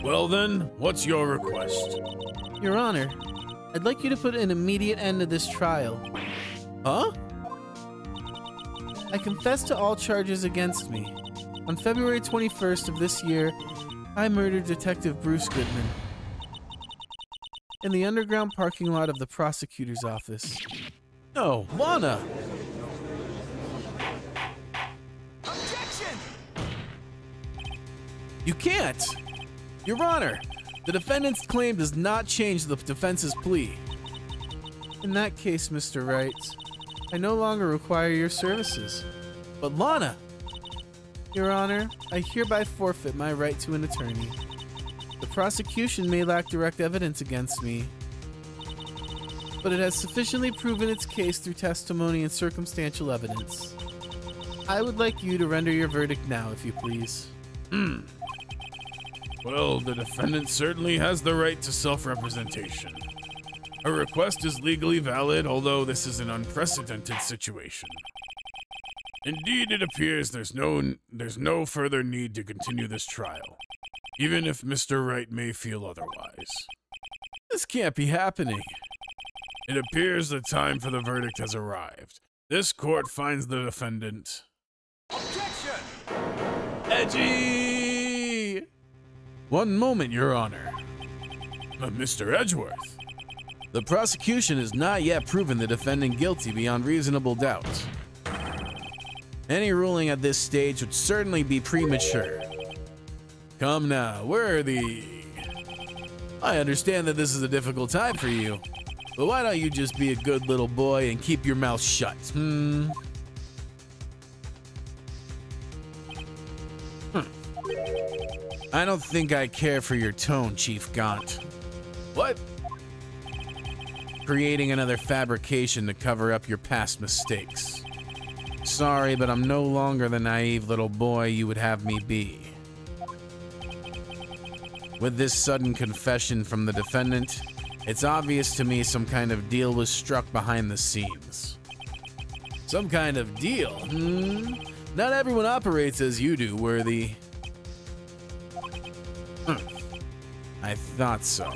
Well then, what's your request? Your Honor, I'd like you to put an immediate end to this trial. Huh? I confess to all charges against me. On February 21st of this year, I murdered Detective Bruce Goodman in the underground parking lot of the prosecutor's office. No, Lana! Objection! You can't! Your Honor, the defendant's claim does not change the defense's plea. In that case, Mr. Wright, I no longer require your services. But Lana! Your Honor, I hereby forfeit my right to an attorney. The prosecution may lack direct evidence against me, but it has sufficiently proven its case through testimony and circumstantial evidence. I would like you to render your verdict now, if you please. Well, the defendant certainly has the right to self-representation. Her request is legally valid, although this is an unprecedented situation. Indeed, it appears there's no further need to continue this trial, even if Mr. Wright may feel otherwise. This can't be happening. It appears the time for the verdict has arrived. This court finds the defendant... Objection! Edgy! One moment, Your Honor. Mr. Edgeworth. The prosecution has not yet proven the defendant guilty beyond reasonable doubt. Any ruling at this stage would certainly be premature. Come now, worthy. I understand that this is a difficult time for you, but why don't you just be a good little boy and keep your mouth shut, I don't think I care for your tone, Chief Gaunt. What? Creating another fabrication to cover up your past mistakes. Sorry, but I'm no longer the naive little boy you would have me be. With this sudden confession from the defendant, it's obvious to me some kind of deal was struck behind the scenes. Some kind of deal? Not everyone operates as you do, Worthy. I thought so.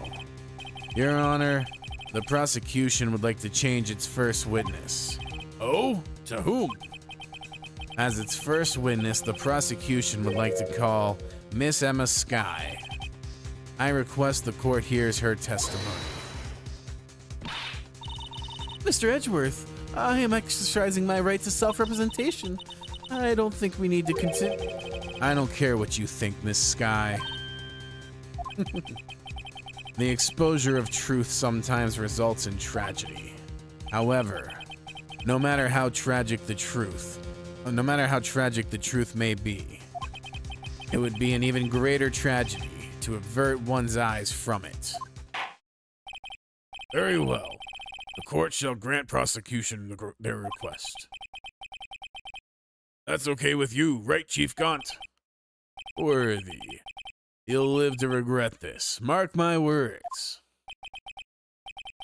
Your Honor, the prosecution would like to change its first witness. Oh? To whom? As its first witness, the prosecution would like to call Miss Emma Skye. I request the court hears her testimony. Mr. Edgeworth, I am exercising my right to self-representation. I don't think we need to continue. I don't care what you think, Miss Skye. The exposure of truth sometimes results in tragedy. However, no matter how tragic the truth may be, it would be an even greater tragedy to avert one's eyes from it. Very well. The court shall grant prosecution their request. That's okay with you, right, Chief Gaunt? Worthy. You'll live to regret this. Mark my words.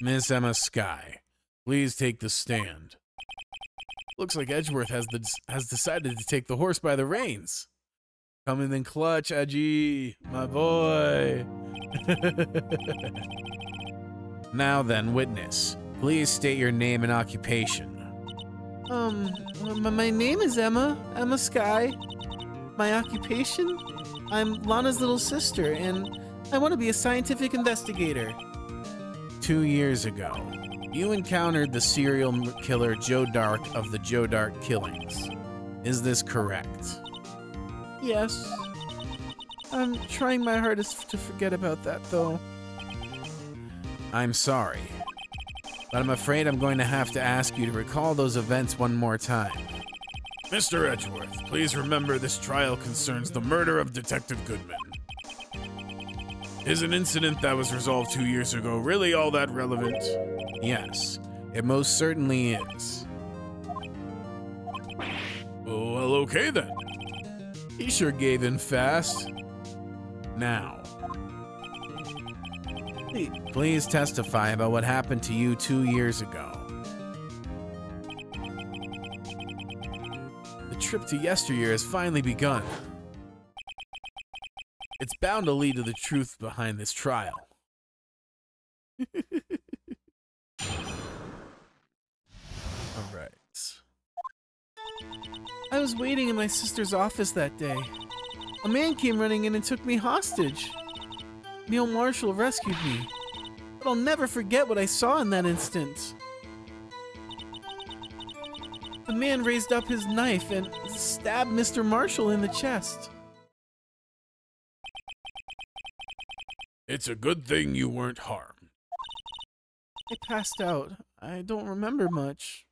Miss Emma Skye, please take the stand. Looks like Edgeworth has decided to take the horse by the reins. Coming in clutch, Edgy, my boy. Now then, witness, please state your name and occupation. My name is Emma Skye. My occupation? I'm Lana's little sister, and I want to be a scientific investigator. 2 years ago, you encountered the serial killer Joe Dark of the Joe Dark killings. Is this correct? Yes. I'm trying my hardest to forget about that, though. I'm sorry, but I'm afraid I'm going to have to ask you to recall those events one more time. Mr. Edgeworth, please remember this trial concerns the murder of Detective Goodman. Is an incident that was resolved 2 years ago really all that relevant? Yes, it most certainly is. Well, okay then. He sure gave in fast. Now, please testify about what happened to you 2 years ago. The trip to yesteryear has finally begun. It's bound to lead to the truth behind this trial. Alright. I was waiting in my sister's office that day. A man came running in and took me hostage. Neil Marshall rescued me. But I'll never forget what I saw in that instant. The man raised up his knife and stabbed Mr. Marshall in the chest. It's a good thing you weren't harmed. I passed out. I don't remember much.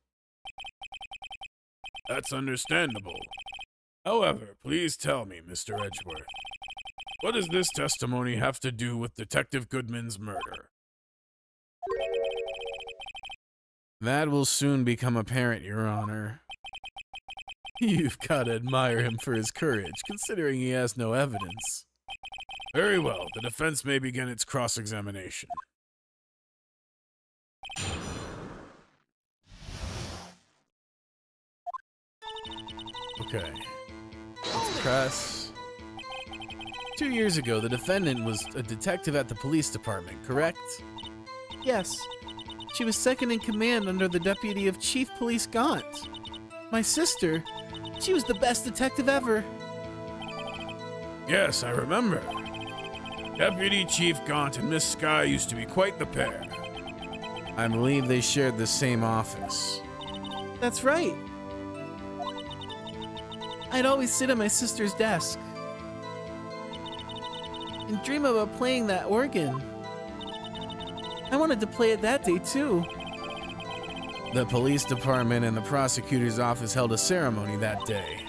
That's understandable. However, please tell me, Mr. Edgeworth, what does this testimony have to do with Detective Goodman's murder? That will soon become apparent, Your Honor. You've got to admire him for his courage, considering he has no evidence. Very well. The defense may begin its cross-examination. Okay. Let's press. 2 years ago, the defendant was a detective at the police department, correct? Yes. She was second in command under the deputy of Chief Police Gaunt. My sister, she was the best detective ever. Yes, I remember. Deputy Chief Gaunt and Miss Skye used to be quite the pair. I believe they shared the same office. That's right. I'd always sit at my sister's desk and dream about playing that organ. I wanted to play it that day, too. The police department and the prosecutor's office held a ceremony that day.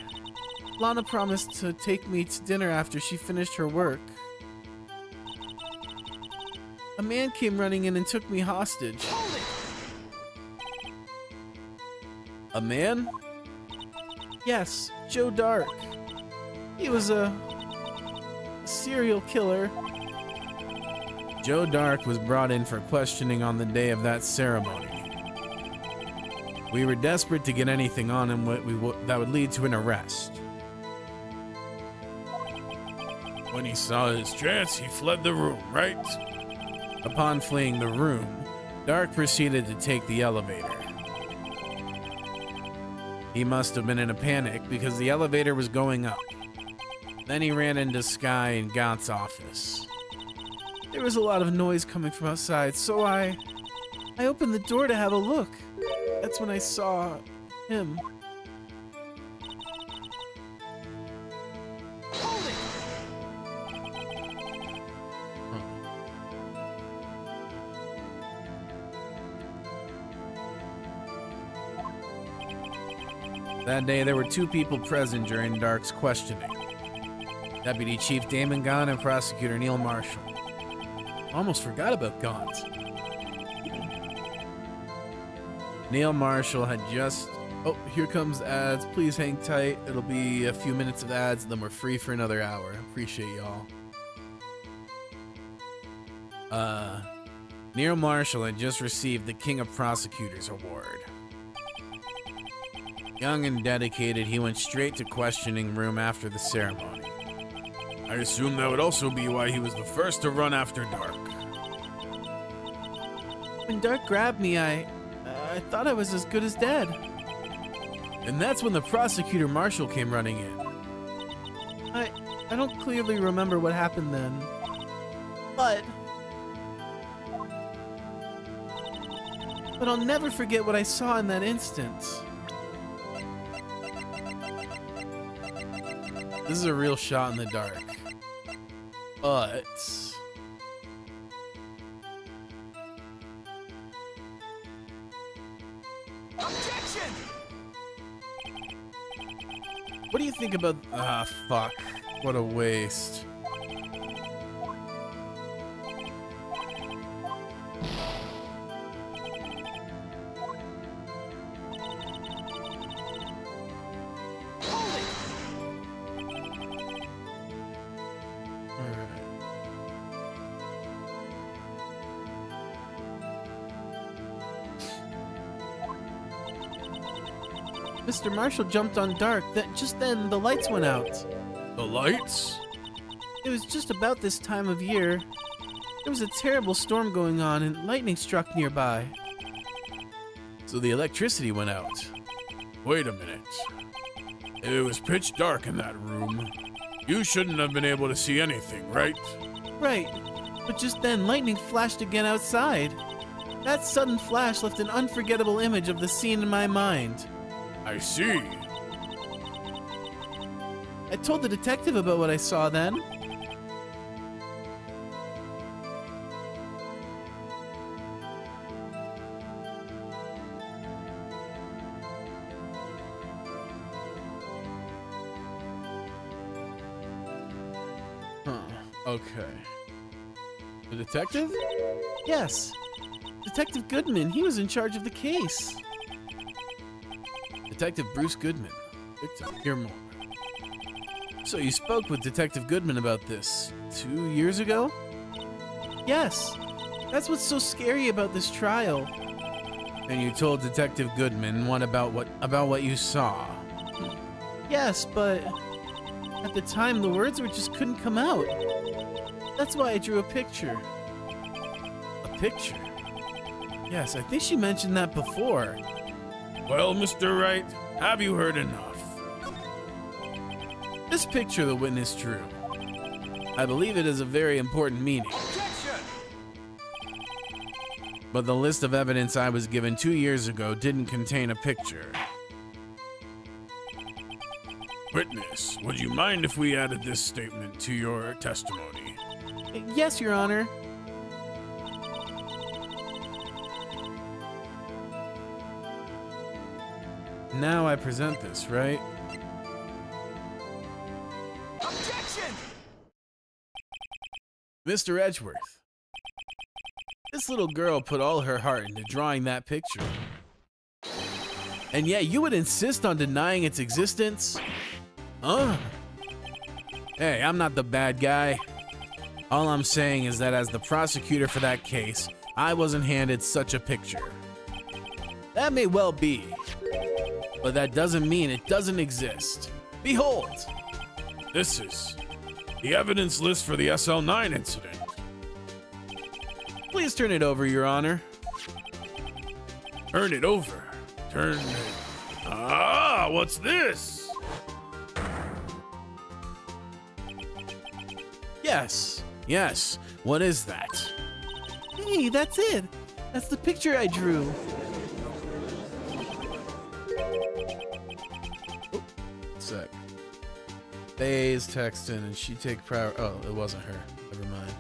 Lana promised to take me to dinner after she finished her work. a man came running in and took me hostage. Hold it! A man? Yes, Joe Dark. He was a serial killer. Joe Dark was brought in for questioning on the day of that ceremony. We were desperate to get anything on him that would lead to an arrest. When he saw his chance, he fled the room, right? Upon fleeing the room, Dark proceeded to take the elevator. He must have been in a panic because the elevator was going up. Then he ran into Sky and Gaunt's office. There was a lot of noise coming from outside, so I opened the door to have a look. That's when I saw him. Hold it! That day, there were two people present during Dark's questioning. Deputy Chief Damon Gaunt and Prosecutor Neil Marshall. Almost forgot about Gaunt. Neil Marshall had just... Oh, here comes ads. Please hang tight. It'll be a few minutes of ads, and then we're free for another hour. Appreciate y'all. Neil Marshall had just received the King of Prosecutors Award. Young and dedicated, he went straight to questioning room after the ceremony. I assume that would also be why he was the first to run after Dark. When Dark grabbed me, I thought I was as good as dead. And that's when the prosecutor Marshall came running in. I don't clearly remember what happened then. But I'll never forget what I saw in that instant. This is a real shot in the dark. But Objection! what do you think about... Ah, fuck. What a waste. Hold it! Alright. Mr. Marshall jumped on Dark. Just then, the lights went out. The lights? It was just about this time of year. There was a terrible storm going on and lightning struck nearby. So the electricity went out. Wait a minute. It was pitch dark in that room. You shouldn't have been able to see anything, right? Right. But just then, lightning flashed again outside. That sudden flash left an unforgettable image of the scene in my mind. I see. I told the detective about what I saw then. Huh. Okay. The detective? Yes. Detective Goodman. He was in charge of the case. Detective Bruce Goodman. Victim, hear more. So you spoke with Detective Goodman about this 2 years ago? Yes. That's what's so scary about this trial. And you told Detective Goodman about what you saw? Yes, but at the time the words just couldn't come out. That's why I drew a picture. A picture? Yes, I think she mentioned that before. Well, Mr. Wright, have you heard enough? This picture the witness drew. I believe it has a very important meaning. Objection! But the list of evidence I was given 2 years ago didn't contain a picture. Witness, would you mind if we added this statement to your testimony? Yes, Your Honor. Now I present this, right? Objection! Mr. Edgeworth, This little girl put all her heart into drawing that picture. And yet you would insist on denying its existence? Huh? Hey, I'm not the bad guy. All I'm saying is that as the prosecutor for that case, I wasn't handed such a picture. That may well be, but that doesn't mean it doesn't exist. Behold! This is the evidence list for the SL9 incident. Please turn it over, Your Honor. Turn it over. Turn it. Ah, what's this? Yes. What is that? Hey, that's it. That's the picture I drew. Sec. Faye's texting and she take prior. Oh, it wasn't her. Never mind.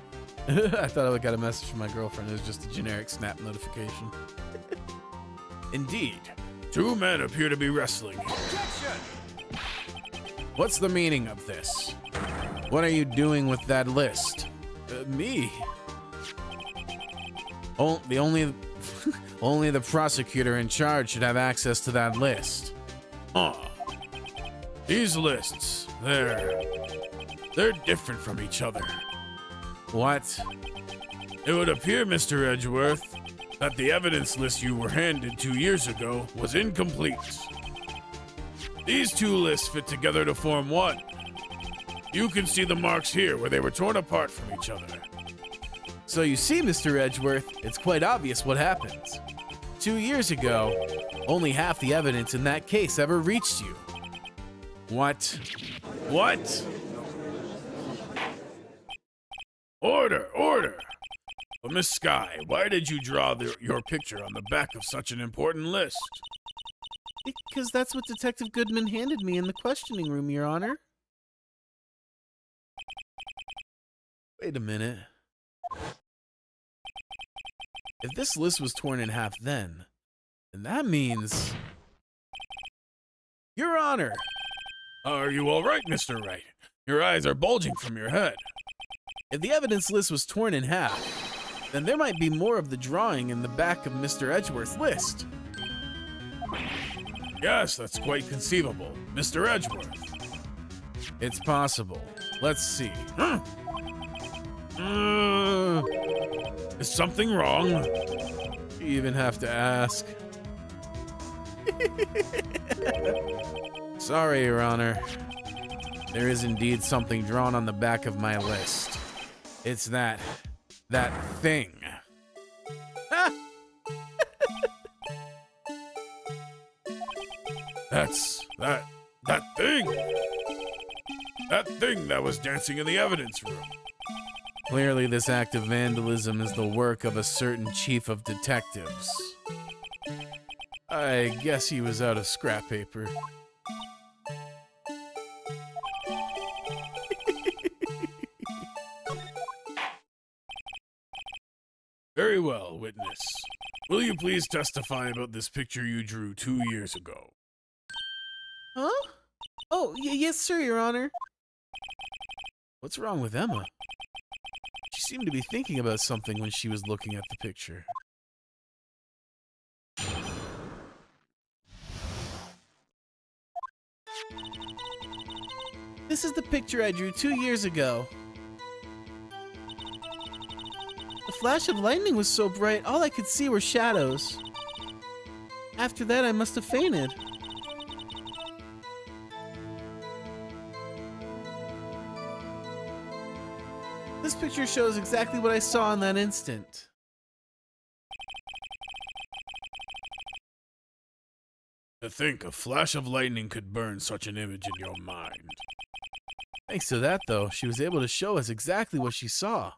I thought I got a message from my girlfriend. It was just a generic snap notification. Indeed. Two men appear to be wrestling. Objection! What's the meaning of this? What are you doing with that list? Me? Only the prosecutor in charge should have access to that list. These lists, they're different from each other. What? It would appear, Mr. Edgeworth, that the evidence list you were handed 2 years ago was incomplete. These two lists fit together to form one. You can see the marks here where they were torn apart from each other. So you see, Mr. Edgeworth, it's quite obvious what happened. 2 years ago, only half the evidence in that case ever reached you. What? Order! But Miss Sky, why did you draw your picture on the back of such an important list? Because that's what Detective Goodman handed me in the questioning room, Your Honor. Wait a minute. If this list was torn in half then that means... Your Honor! Are you all right, Mr. Wright? Your eyes are bulging from your head. If the evidence list was torn in half, then there might be more of the drawing in the back of Mr. Edgeworth's list. Yes, that's quite conceivable, Mr. Edgeworth. It's possible. Let's see. Is something wrong? You even have to ask. Sorry, Your Honor. There is indeed something drawn on the back of my list. It's that thing. That's that thing. That thing that was dancing in the evidence room. Clearly, this act of vandalism is the work of a certain chief of detectives. I guess he was out of scrap paper. Very well, witness. Will you please testify about this picture you drew 2 years ago? Huh? Oh, yes, sir, Your Honor. What's wrong with Emma? She seemed to be thinking about something when she was looking at the picture. This is the picture I drew 2 years ago. The flash of lightning was so bright, all I could see were shadows. After that, I must have fainted. This picture shows exactly what I saw in that instant. To think a flash of lightning could burn such an image in your mind. Thanks to that, though, she was able to show us exactly what she saw.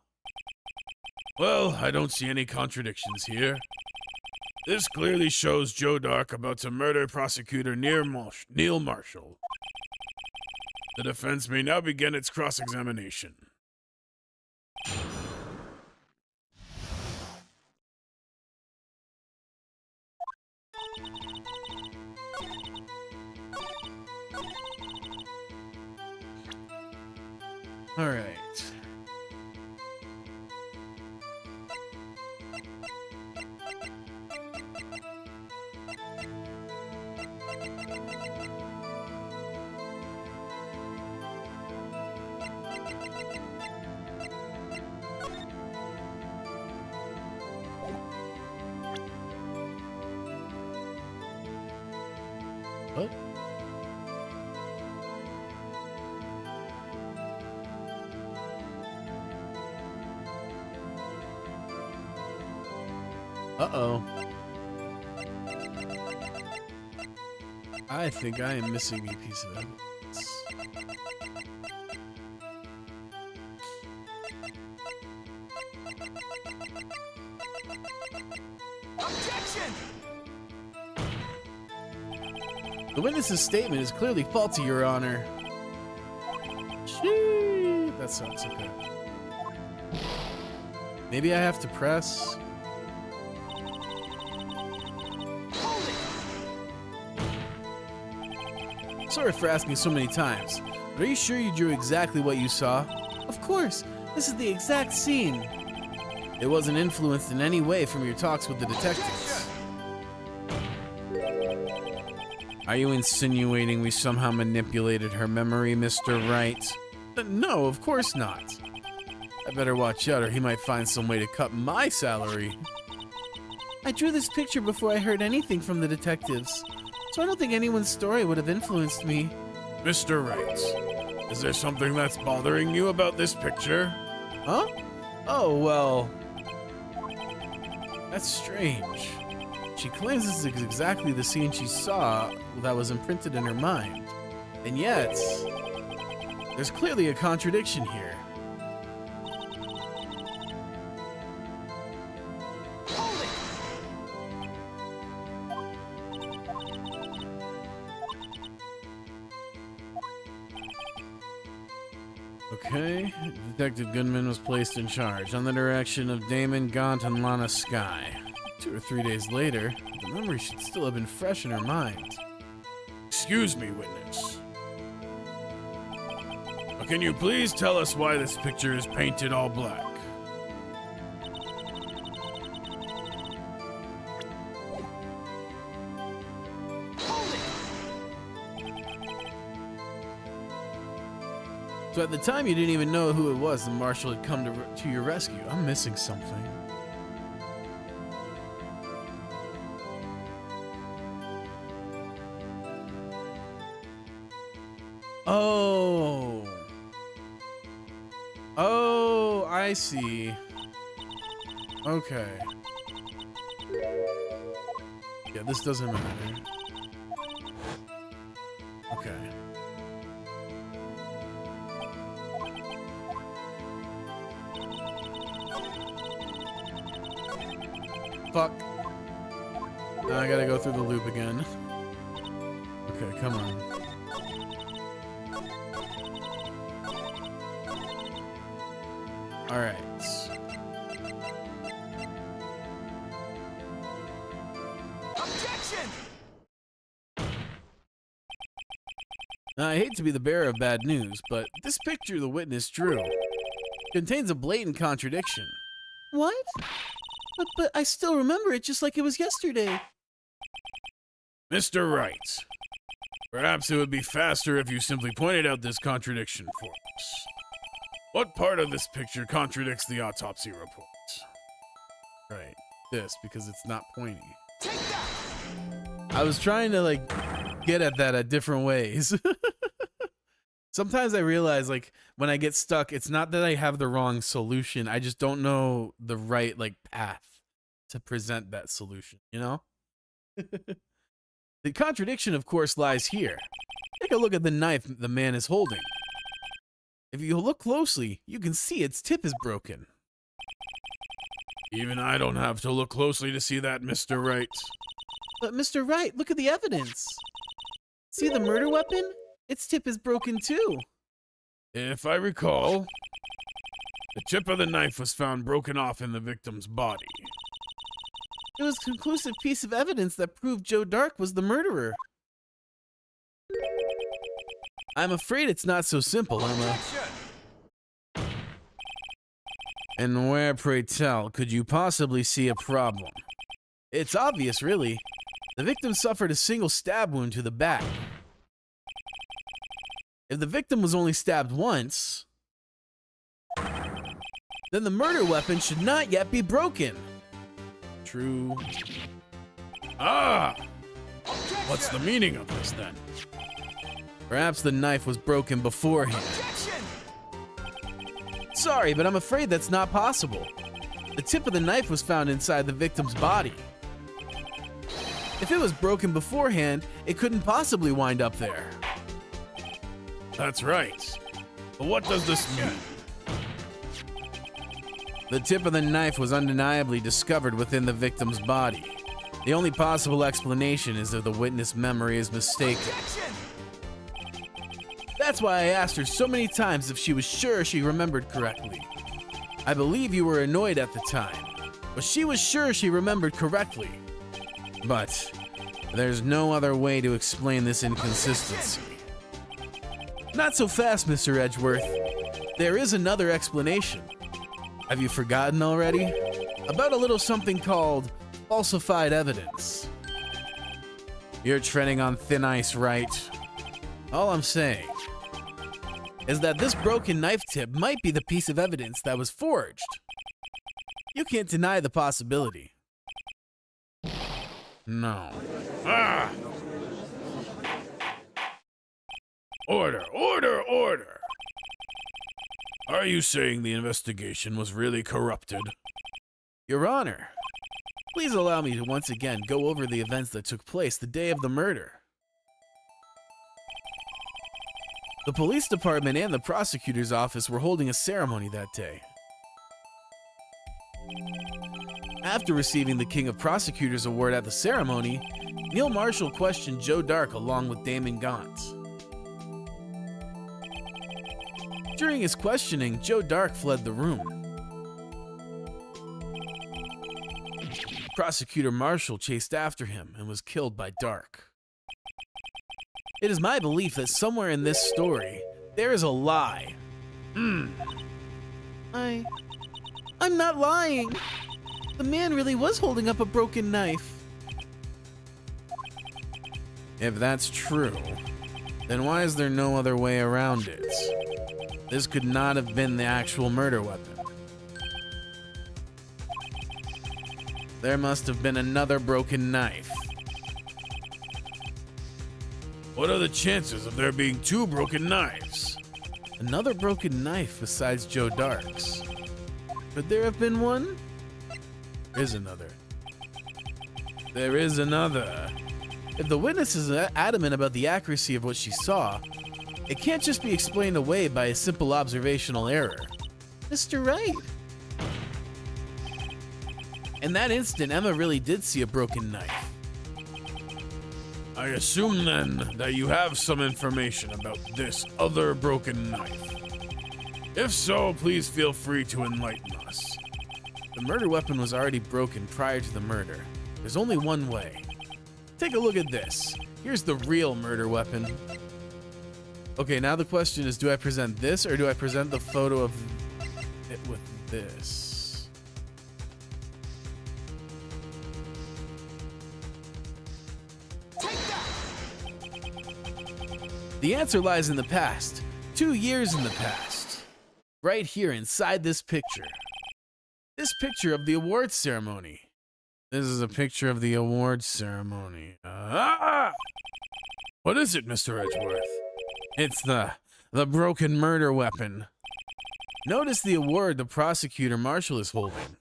Well, I don't see any contradictions here. This clearly shows Joe Dark about to murder prosecutor Neil Marshall. The defense may now begin its cross-examination. All right. What? Uh-oh. I think I am missing a piece of evidence. Objection! The witness's statement is clearly faulty, Your Honor. Shee, that sucks. Okay. Maybe I have to press. Sorry for asking so many times, but are you sure you drew exactly what you saw? Of course. This is the exact scene. It wasn't influenced in any way from your talks with the detectives. Are you insinuating we somehow manipulated her memory, Mr. Wright? No, of course not. I better watch out or he might find some way to cut my salary. I drew this picture before I heard anything from the detectives, so I don't think anyone's story would have influenced me. Mr. Wright, is there something that's bothering you about this picture? Huh? Oh, well... That's strange. She claims this is exactly the scene she saw that was imprinted in her mind. And yet, there's clearly a contradiction here. Okay, Detective Goodman was placed in charge on the direction of Damon Gaunt and Lana Skye. 2 or 3 days later, the memory should still have been fresh in her mind. Excuse me, witness. Can you please tell us why this picture is painted all black? So at the time, you didn't even know who it was the marshal had come to your rescue. I'm missing something. Oh. Oh, I see. Okay. Yeah, this doesn't matter. Okay. Fuck. Now I gotta go through the loop again. Okay, come on. Alright. Objection! Now, I hate to be the bearer of bad news, but this picture the witness drew contains a blatant contradiction. What? But I still remember it just like it was yesterday. Mr. Wright, perhaps it would be faster if you simply pointed out this contradiction for us. What part of this picture contradicts the autopsy report? Right. This, because it's not pointy. Take that! I was trying to, get at that at different ways. Sometimes I realize, when I get stuck, it's not that I have the wrong solution. I just don't know the right, path to present that solution, you know? The contradiction, of course, lies here. Take a look at the knife the man is holding. If you look closely, you can see its tip is broken. Even I don't have to look closely to see that, Mr. Wright. But Mr. Wright, look at the evidence. See the murder weapon? Its tip is broken too. If I recall, the tip of the knife was found broken off in the victim's body. It was a conclusive piece of evidence that proved Joe Dark was the murderer. I'm afraid it's not so simple, Emma. Objection! And where, pray tell, could you possibly see a problem? It's obvious, really. The victim suffered a single stab wound to the back. If the victim was only stabbed once, then the murder weapon should not yet be broken. True. Ah! Objection! What's the meaning of this then? Perhaps the knife was broken beforehand. Sorry, but I'm afraid that's not possible. The tip of the knife was found inside the victim's body. If it was broken beforehand, it couldn't possibly wind up there. That's right. But what does this mean? The tip of the knife was undeniably discovered within the victim's body. The only possible explanation is that the witness memory is mistaken. That's why I asked her so many times if she was sure she remembered correctly. I believe you were annoyed at the time, but she was sure she remembered correctly. But there's no other way to explain this inconsistency. Not so fast, Mr. Edgeworth. There is another explanation. Have you forgotten already? About a little something called falsified evidence. You're treading on thin ice, right? All I'm saying is that this broken knife tip might be the piece of evidence that was forged. You can't deny the possibility. No. Ah! Order, order, order! Are you saying the investigation was really corrupted? Your Honor, please allow me to once again go over the events that took place the day of the murder. The police department and the prosecutor's office were holding a ceremony that day. After receiving the King of Prosecutors Award at the ceremony, Neil Marshall questioned Joe Dark along with Damon Gaunt. During his questioning, Joe Dark fled the room. Prosecutor Marshall chased after him and was killed by Dark. It is my belief that somewhere in this story, there is a lie. I'm not lying. The man really was holding up a broken knife. If that's true, then why is there no other way around it? This could not have been the actual murder weapon. There must have been another broken knife. What are the chances of there being two broken knives? Another broken knife besides Joe Dark's. Could there have been one? There is another. There is another. If the witness is adamant about the accuracy of what she saw, it can't just be explained away by a simple observational error. Mr. Wright. In that instant, Emma really did see a broken knife. I assume then that you have some information about this other broken knife. If so, please feel free to enlighten us. The murder weapon was already broken prior to the murder. There's only one way. Take a look at this. Here's the real murder weapon. Okay, now the question is, do I present this or do I present the photo of it with this? The answer lies in the past. 2 years in the past. Right here inside this picture. This picture of the awards ceremony. This is a picture of the awards ceremony. What is it, Mr. Edgeworth? It's the broken murder weapon. Notice the award the prosecutor Marshall is holding.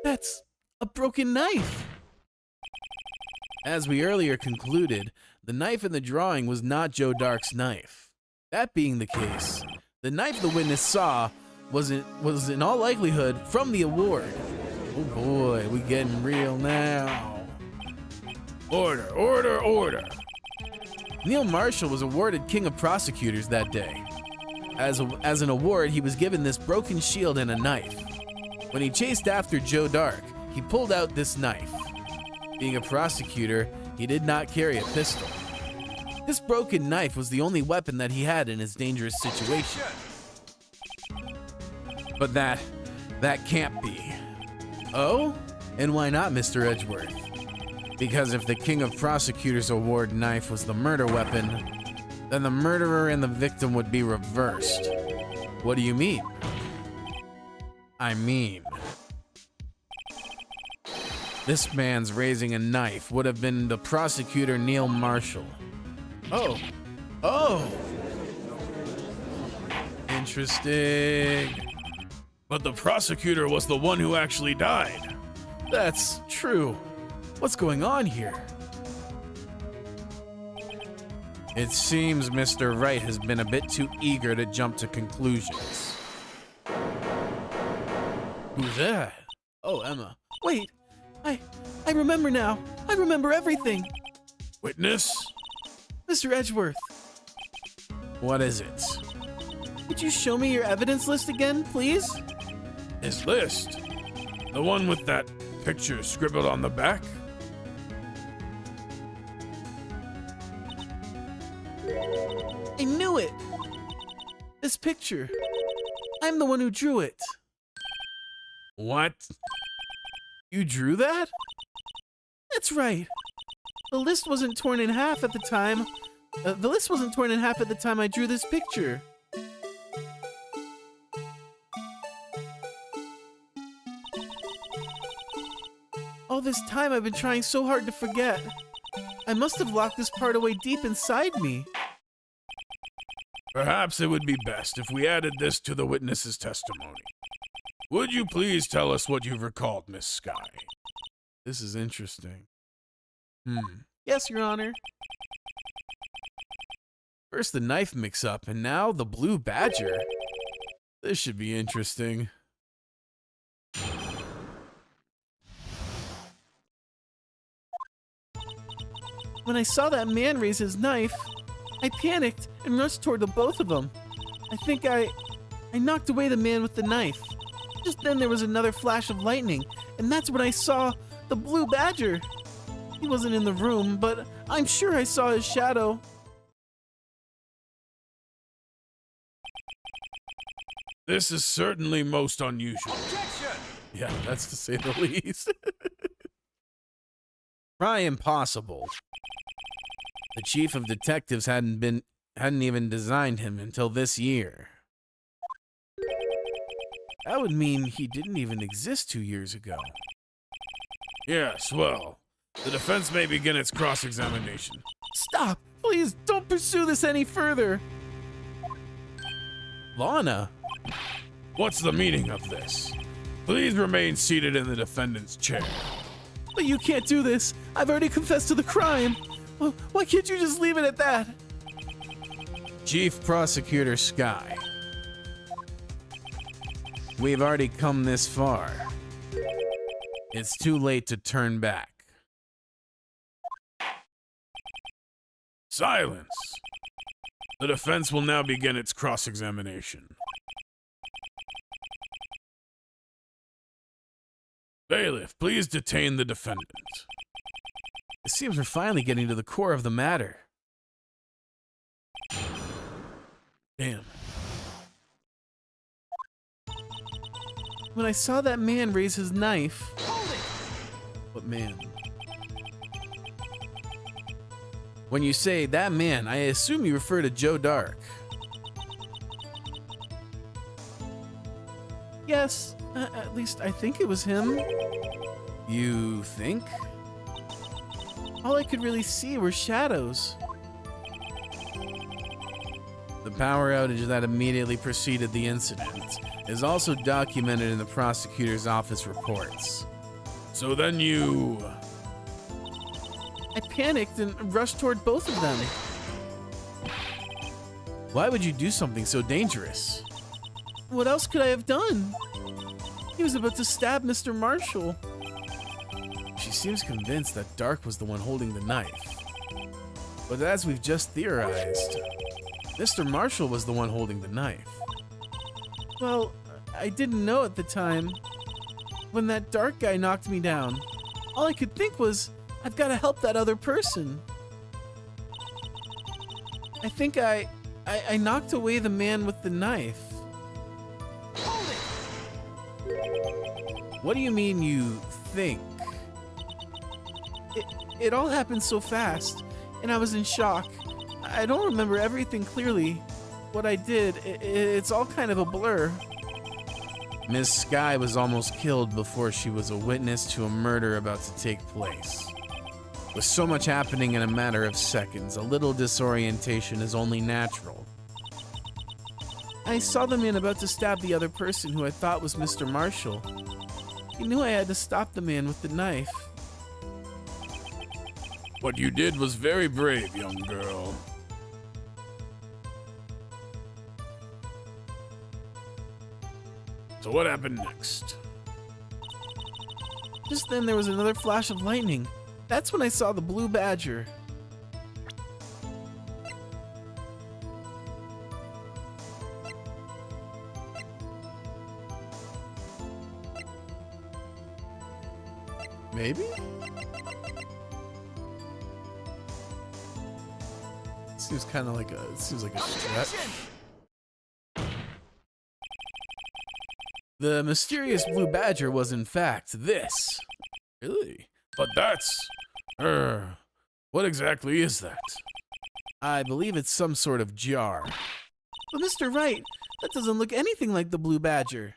That's a broken knife. As we earlier concluded, the knife in the drawing was not Joe Dark's knife. That being the case, the knife the witness saw was in all likelihood from the award. Oh boy, we getting real now. Order, order, order. Neil Marshall was awarded King of Prosecutors that day. As an award, he was given this broken shield and a knife. When he chased after Joe Dark, he pulled out this knife. Being a prosecutor, he did not carry a pistol. This broken knife was the only weapon that he had in his dangerous situation. But that can't be. Oh? And why not, Mr. Edgeworth? Because if the King of Prosecutors Award knife was the murder weapon, then the murderer and the victim would be reversed. What do you mean? I mean... This man's raising a knife would have been the prosecutor Neil Marshall. Oh. Oh. Interesting. But the prosecutor was the one who actually died. That's true. What's going on here? It seems Mr. Wright has been a bit too eager to jump to conclusions. Who's that? Oh, Emma. Wait. I remember now. I remember everything. Witness? Mr. Edgeworth, What is it? could you show me your evidence list again, please? His list? The one with that picture scribbled on the back? I knew it. This picture. I'm the one who drew it. What? You drew that? That's right. The list wasn't torn in half at the time. The list wasn't torn in half at the time I drew this picture. All this time I've been trying so hard to forget. I must have locked this part away deep inside me. Perhaps it would be best if we added this to the witness's testimony. Would you please tell us what you've recalled, Miss Sky? This is interesting. Yes, Your Honor. First the knife mix-up, and now the blue badger. This should be interesting. When I saw that man raise his knife, I panicked and rushed toward the both of them. I think I knocked away the man with the knife. Just then there was another flash of lightning, and that's when I saw the blue badger. He wasn't in the room, but I'm sure I saw his shadow. This is certainly most unusual. Yeah, that's to say the least. Try impossible. The chief of detectives hadn't even designed him until this year. That would mean he didn't even exist 2 years ago. Yes, well, the defense may begin its cross-examination. Stop! Please don't pursue this any further! Lana, What's the meaning of this? Please remain seated in the defendant's chair. But you can't do this. I've already confessed to the crime. Why can't you just leave it at that? Chief Prosecutor Sky. We've already come this far. It's too late to turn back. Silence! The defense will now begin its cross-examination. Bailiff, please detain the defendant. It seems we're finally getting to the core of the matter. Damn. When I saw that man raise his knife... What man? When you say that man, I assume you refer to Joe Dark. Yes, at least I think it was him. You think? All I could really see were shadows. The power outage that immediately preceded the incident is also documented in the prosecutor's office reports. So then you... I panicked and rushed toward both of them. Why would you do something so dangerous? What else could I have done? He was about to stab Mr. Marshall. She seems convinced that Dark was the one holding the knife. But as we've just theorized, Mr. Marshall was the one holding the knife. Well, I didn't know at the time. When that Dark guy knocked me down, all I could think was, I've got to help that other person. I think I knocked away the man with the knife. What do you mean you think? It all happened so fast, and I was in shock. I don't remember everything clearly. What I did, it's all kind of a blur. Miss Sky was almost killed before she was a witness to a murder about to take place. With so much happening in a matter of seconds, a little disorientation is only natural. I saw the man about to stab the other person who I thought was Mr. Marshall. He knew I had to stop the man with the knife. What you did was very brave, young girl. So what happened next? Just then there was another flash of lightning. That's when I saw the blue badger. Maybe? Seems kind of like a stretch. The mysterious blue badger was in fact this. Really? But that's... what exactly is that? I believe it's some sort of jar. But Mr. Wright, that doesn't look anything like the blue badger.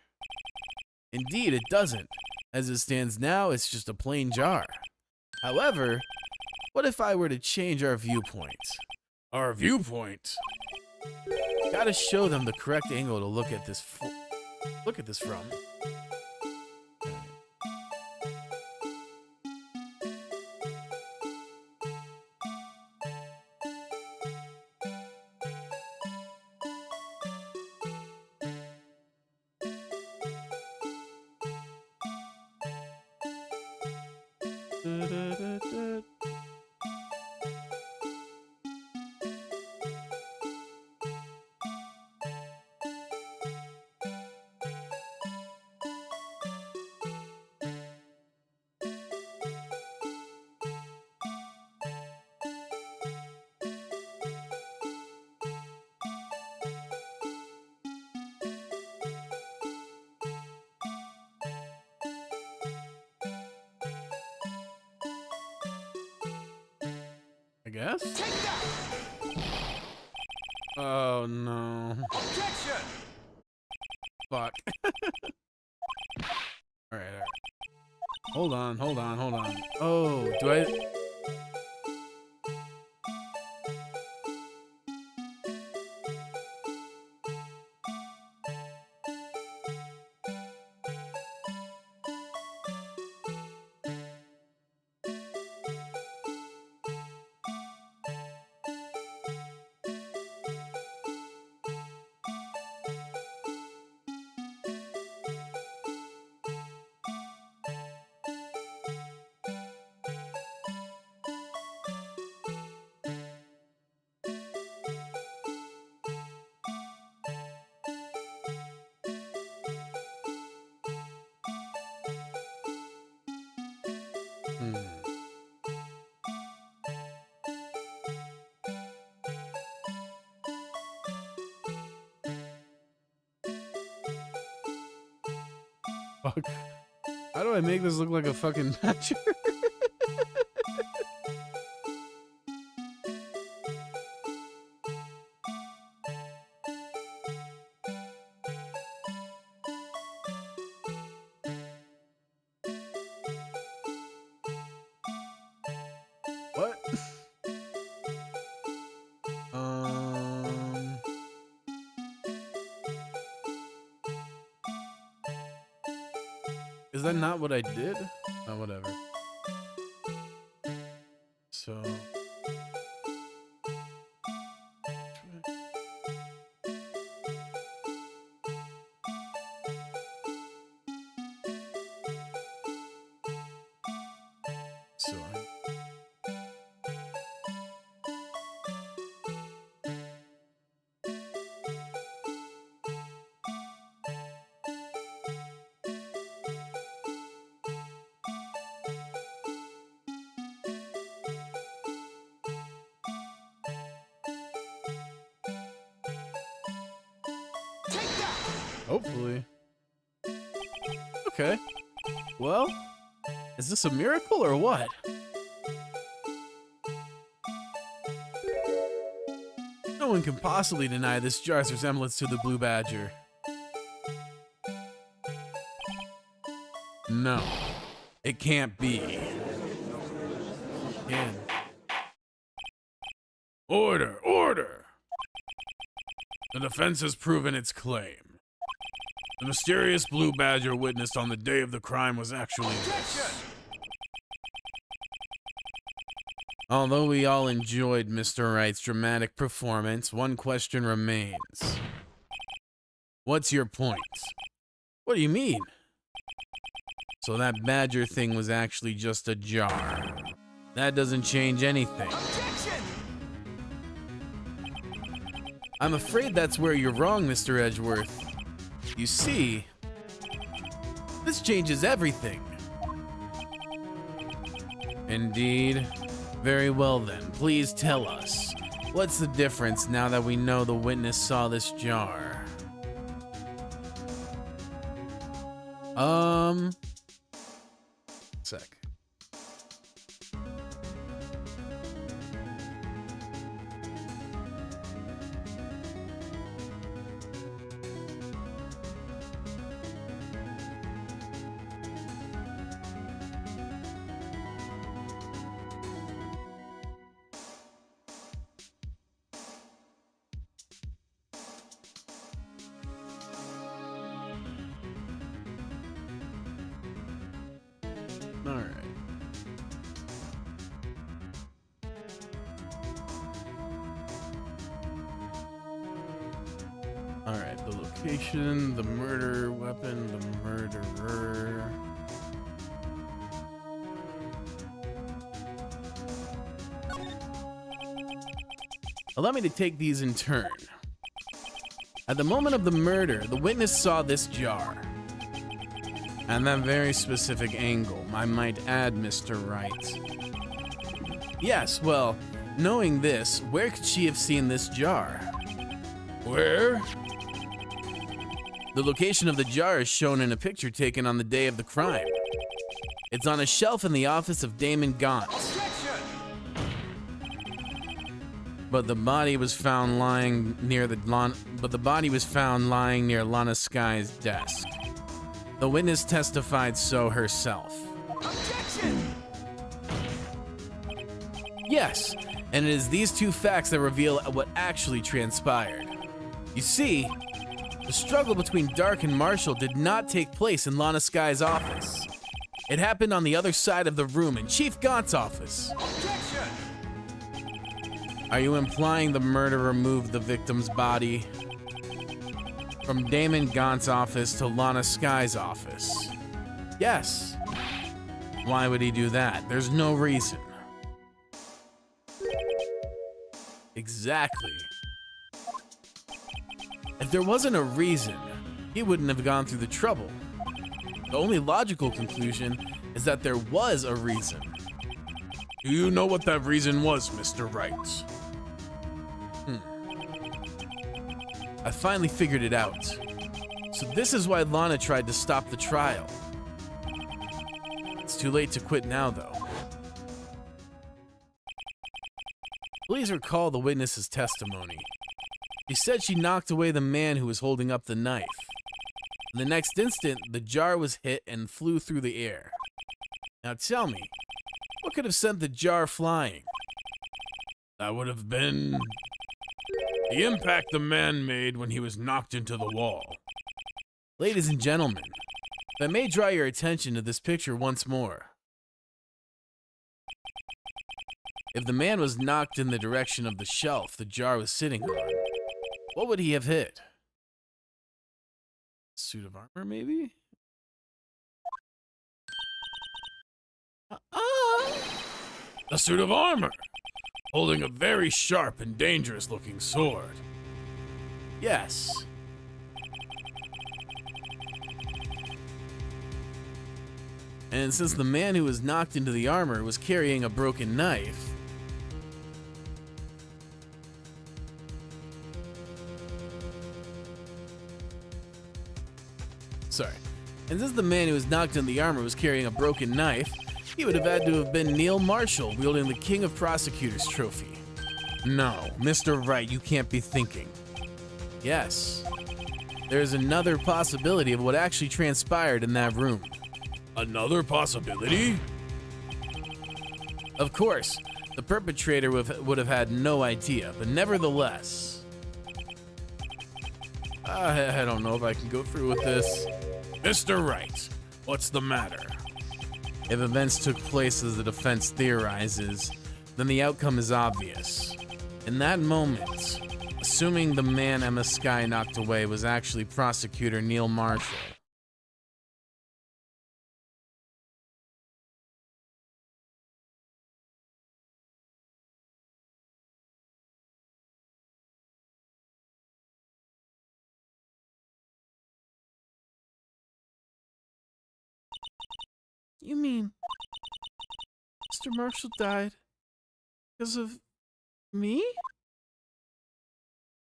Indeed, it doesn't. As it stands now, it's just a plain jar. However, what if I were to change our viewpoint? Our viewpoint? Gotta show them the correct angle to look at this from. I guess? Oh no. Objection! Fuck. Alright. Hold on. Oh, do I... Fuck. How do I make this look like a fucking badger? What? Is that not what I did? Oh, whatever. So... Hopefully. Okay. Well, is this a miracle or what? No one can possibly deny this jar's resemblance to the blue badger. no. It can't be. Again. Order, order! The defense has proven its claim. The mysterious blue badger witnessed on the day of the crime was actually this. Although we all enjoyed Mr. Wright's dramatic performance, one question remains. What's your point? What do you mean? So that badger thing was actually just a jar. That doesn't change anything. I'm afraid that's where you're wrong, Mr. Edgeworth. You see, this changes everything. Indeed. Very well then, please tell us. What's the difference now that we know the witness saw this jar? Sec. All right. All right, the location, the murder weapon, the murderer. Allow me to take these in turn. At the moment of the murder, the witness saw this jar. And that very specific angle, I might add, Mr. Wright. Yes, well, knowing this, where could she have seen this jar? Where? The location of the jar is shown in a picture taken on the day of the crime. It's on a shelf in the office of Damon Gaunt. But the body was found lying near Lana Sky's desk. The witness testified so herself. Yes, and it is these two facts that reveal what actually transpired. You see, the struggle between Dark and Marshall did not take place in Lana Sky's office. It happened on the other side of the room in Chief Gaunt's office. Are you implying the murderer moved the victim's body from Damon Gaunt's office to Lana Sky's office? Yes. Why would he do that? There's no reason. Exactly. If there wasn't a reason, he wouldn't have gone through the trouble. The only logical conclusion is that there was a reason. Do you know what that reason was, Mr. Wright? I finally figured it out. So this is why Lana tried to stop the trial. It's too late to quit now, though. Please recall the witness's testimony. She said she knocked away the man who was holding up the knife. In the next instant, the jar was hit and flew through the air. Now tell me, what could have sent the jar flying? That would have been the impact the man made when he was knocked into the wall. Ladies and gentlemen, if I may draw your attention to this picture once more. If the man was knocked in the direction of the shelf the jar was sitting on, what would he have hit? Suit of armor, maybe? A suit of armor, holding a very sharp and dangerous looking sword. Yes. And since the man who was knocked into the armor was carrying a broken knife, And since the man who was knocked in the armor was carrying a broken knife, he would have had to have been Neil Marshall wielding the King of Prosecutors trophy. No, Mr. Wright, you can't be thinking. Yes. There's another possibility of what actually transpired in that room. Another possibility? Of course, the perpetrator would have had no idea, but nevertheless. I don't know if I can go through with this. Mr. Wright, what's the matter? If events took place as the defense theorizes, then the outcome is obvious. In that moment, assuming the man Emma Skye knocked away was actually prosecutor Neil Marshall. You mean Mr. Marshall died because of me?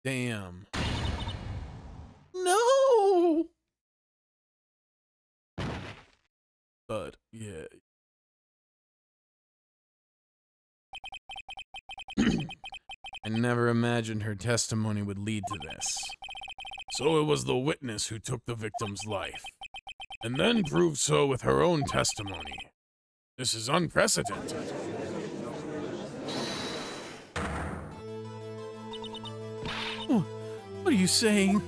Damn. No! But, yeah. I never imagined her testimony would lead to this. So it was the witness who took the victim's life, and then proved so with her own testimony. This is unprecedented. What are you saying?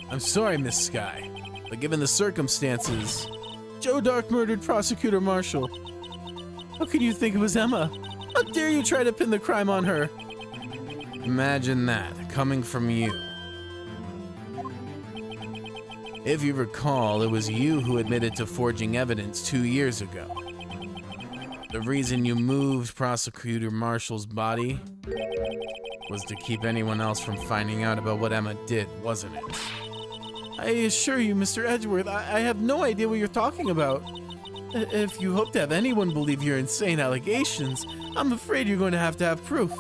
I'm sorry, Miss Skye, but given the circumstances, Joe Dark murdered Prosecutor Marshall. How can you think it was Emma? How dare you try to pin the crime on her? Imagine that, coming from you. If you recall, it was you who admitted to forging evidence 2 years ago. The reason you moved Prosecutor Marshall's body was to keep anyone else from finding out about what Emma did, wasn't it? I assure you, Mr. Edgeworth, I have no idea what you're talking about. If you hope to have anyone believe your insane allegations, I'm afraid you're going to have proof.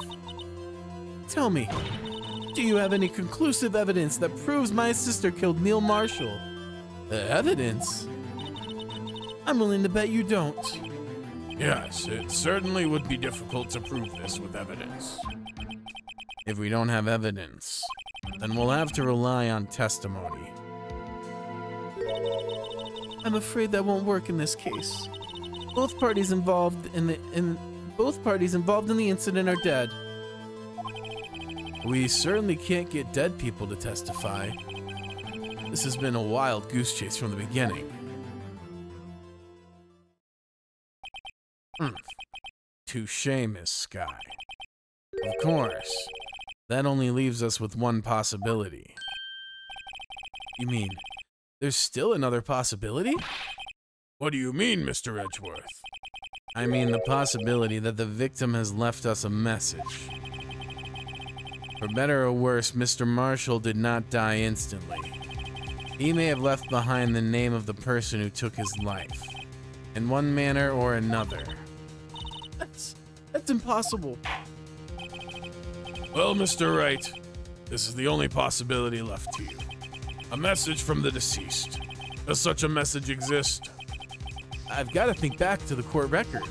Tell me, do you have any conclusive evidence that proves my sister killed Neil Marshall? Evidence? I'm willing to bet you don't. Yes, it certainly would be difficult to prove this with evidence. If we don't have evidence, then we'll have to rely on testimony. I'm afraid that won't work in this case. Both parties involved in the incident are dead. We certainly can't get dead people to testify. This has been a wild goose chase from the beginning. Touché, Miss Skye. Of course, that only leaves us with one possibility. You mean, there's still another possibility? What do you mean, Mr. Edgeworth? I mean the possibility that the victim has left us a message. For better or worse, Mr. Marshall did not die instantly. He may have left behind the name of the person who took his life, in one manner or another. That's impossible. Well, Mr. Wright, this is the only possibility left to you. A message from the deceased. Does such a message exist? I've got to think back to the court record.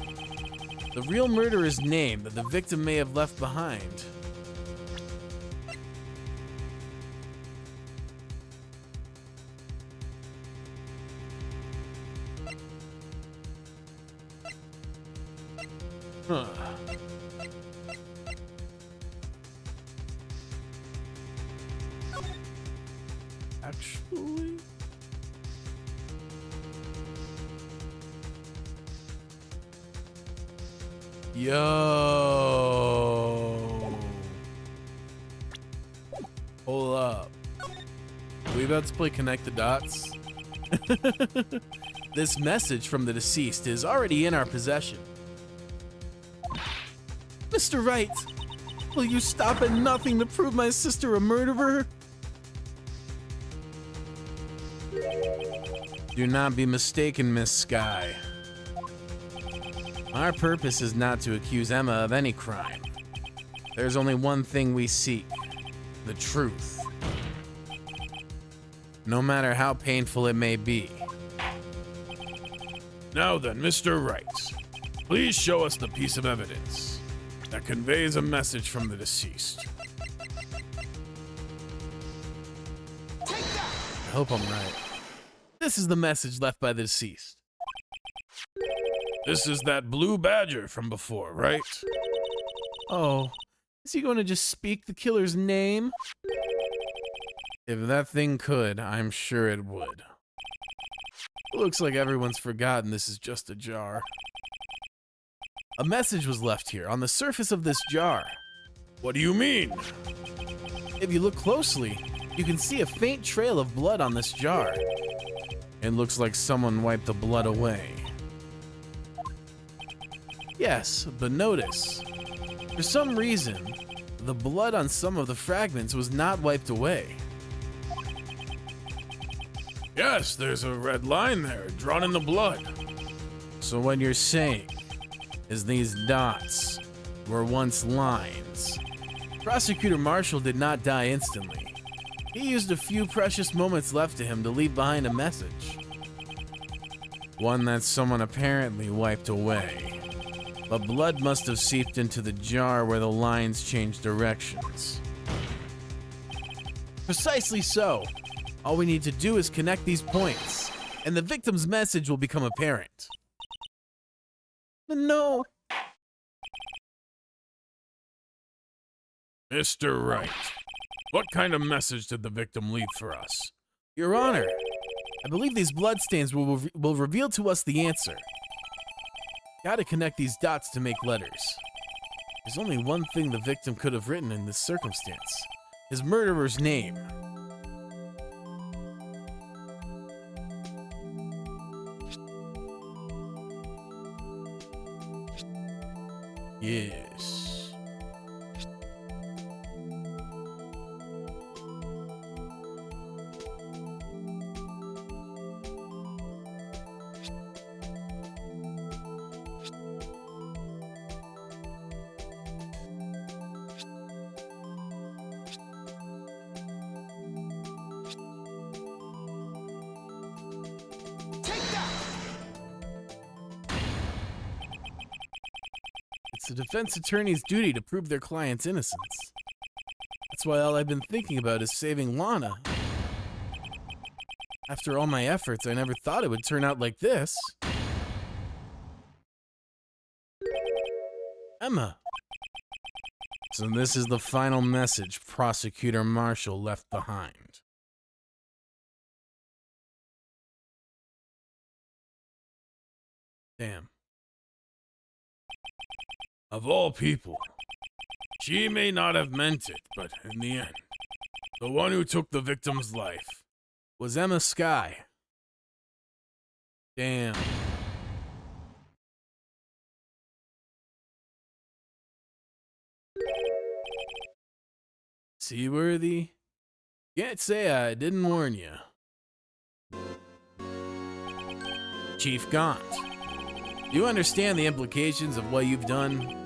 The real murderer's name that the victim may have left behind. Huh. Actually... Yo. Hold up. Are we about to play Connect the Dots? This message from the deceased is already in our possession. Mr. Wright, will you stop at nothing to prove my sister a murderer? Do not be mistaken, Miss Skye. Our purpose is not to accuse Emma of any crime. There's only one thing we seek: the truth. No matter how painful it may be. Now then, Mr. Wright, please show us the piece of evidence that conveys a message from the deceased. I hope I'm right. This is the message left by the deceased. This is that blue badger from before, right? Oh, is he going to just speak the killer's name? If that thing could, I'm sure it would. Looks like everyone's forgotten this is just a jar. A message was left here on the surface of this jar. What do you mean? If you look closely, you can see a faint trail of blood on this jar. It looks like someone wiped the blood away. Yes, but notice, for some reason, the blood on some of the fragments was not wiped away. Yes, there's a red line there, drawn in the blood. So what you're saying is these dots were once lines. Prosecutor Marshall did not die instantly. He used a few precious moments left to him to leave behind a message. One that someone apparently wiped away. But blood must have seeped into the jar where the lines changed directions. Precisely so. All we need to do is connect these points, and the victim's message will become apparent. But no. Mr. Wright, what kind of message did the victim leave for us? Your Honor, I believe these bloodstains will reveal to us the answer. Gotta connect these dots to make letters. There's only one thing the victim could have written in this circumstance. His murderer's name. Yes. It's the defense attorney's duty to prove their client's innocence. That's why all I've been thinking about is saving Lana. After all my efforts, I never thought it would turn out like this. Emma. So this is the final message Prosecutor Marshall left behind. Damn. Of all people, she may not have meant it, but in the end, the one who took the victim's life Was Emma Sky. Damn. Seaworthy? Can't say I didn't warn you. Chief Gaunt, do you understand the implications of what you've done?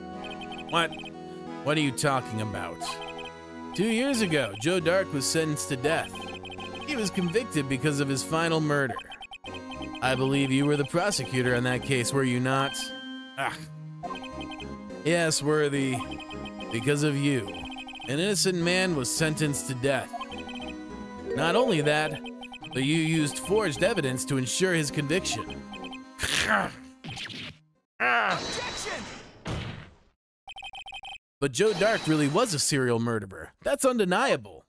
What are you talking about? 2 years ago, Joe Dark was sentenced to death. He was convicted because of his final murder. I believe you were the prosecutor in that case, were you not? Ah. Yes, Worthy. Because of you, an innocent man was sentenced to death. Not only that, but you used forged evidence to ensure his conviction. Objection! But Joe Dark really was a serial murderer. That's undeniable.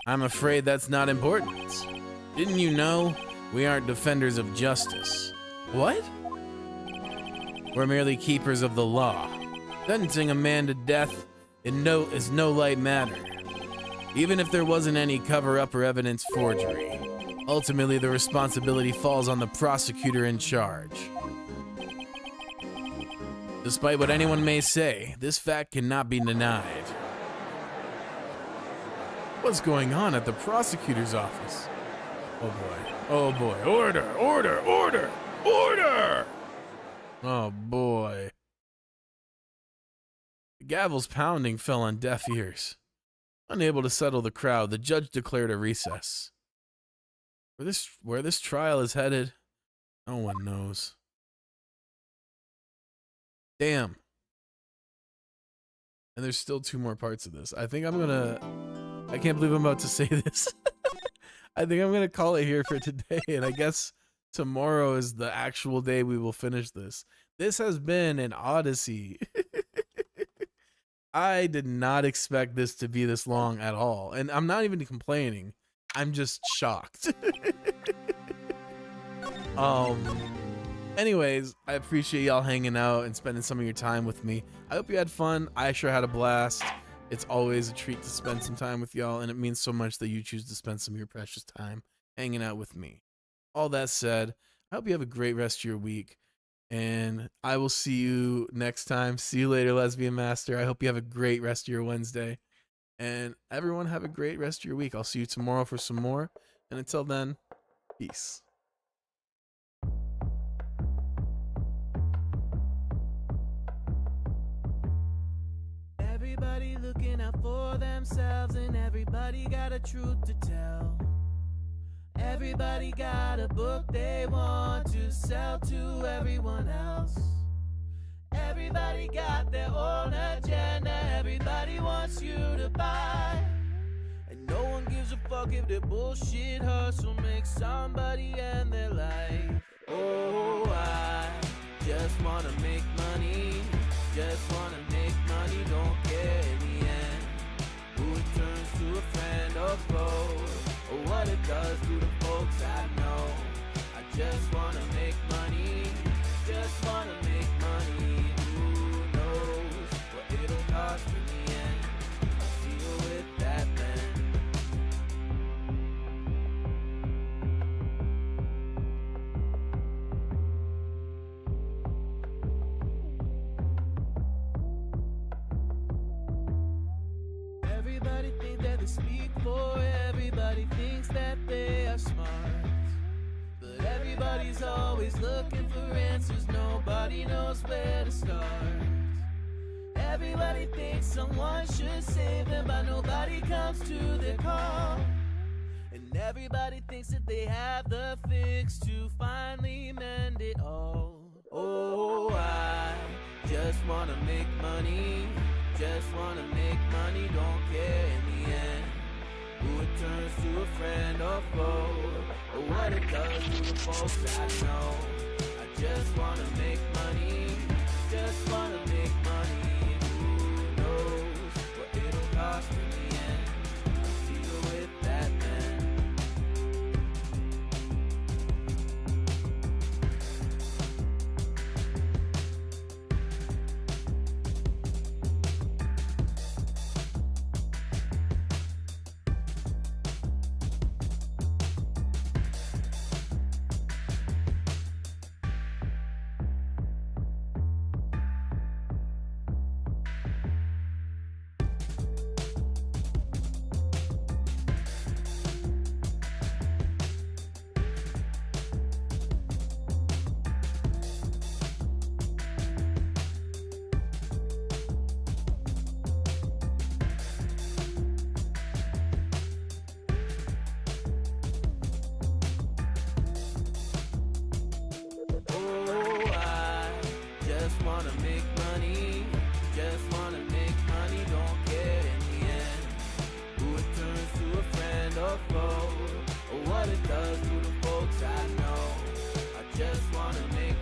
I'm afraid that's not important. Didn't you know we aren't defenders of justice? What? We're merely keepers of the law. Sentencing a man to death is no light matter. Even if there wasn't any cover-up or evidence forgery, ultimately the responsibility falls on the prosecutor in charge. Despite what anyone may say, this fact cannot be denied. What's going on at the prosecutor's office? Oh boy. Oh boy. Order! Order! Order! Order! Oh boy. The gavel's pounding fell on deaf ears. Unable to settle the crowd, the judge declared a recess. Where this trial is headed, no one knows. Damn. And there's still 2 more parts of this. I can't believe I'm about to say this. I think I'm gonna call it here for today, and I guess tomorrow is the actual day we will finish this. This has been an odyssey. I did not expect this to be this long at all. And I'm not even complaining. I'm just shocked. Anyways, I appreciate y'all hanging out and spending some of your time with me. I hope you had fun. I sure had a blast. It's always a treat to spend some time with y'all, and it means so much that you choose to spend some of your precious time hanging out with me. All that said, I hope you have a great rest of your week, and I will see you next time. See you later, Lesbian Master. I hope you have a great rest of your Wednesday, and everyone have a great rest of your week. I'll see you tomorrow for some more, and until then, peace. Everybody looking out for themselves, and everybody got a truth to tell. Everybody got a book they want to sell to everyone else. Everybody got their own agenda, everybody wants you to buy. And no one gives a fuck if their bullshit hustle makes somebody end their life. Oh, I just wanna make money, just wanna make money, don't care in the end who it turns to a friend or foe, or what it does to the folks I know. I just wanna make money, just wanna make money. Who knows what it'll cost in the end? I'll deal with that then. Everybody think that they speak for everybody thinks that they are smart, but everybody's always looking for answers, nobody knows where to start. Everybody thinks someone should save them, but nobody comes to their call. And everybody thinks that they have the fix to finally mend it all. Oh, I just wanna make money, just wanna make money, don't care in the end who it turns to a friend or foe, or what it does to the folks I know. I just wanna make money, just wanna make money. Who knows what it'll cost in the end? I'll deal with that then. Just wanna make money, just wanna make money, don't care in the end who it turns to a friend or foe, or what it does to the folks I know. I just wanna make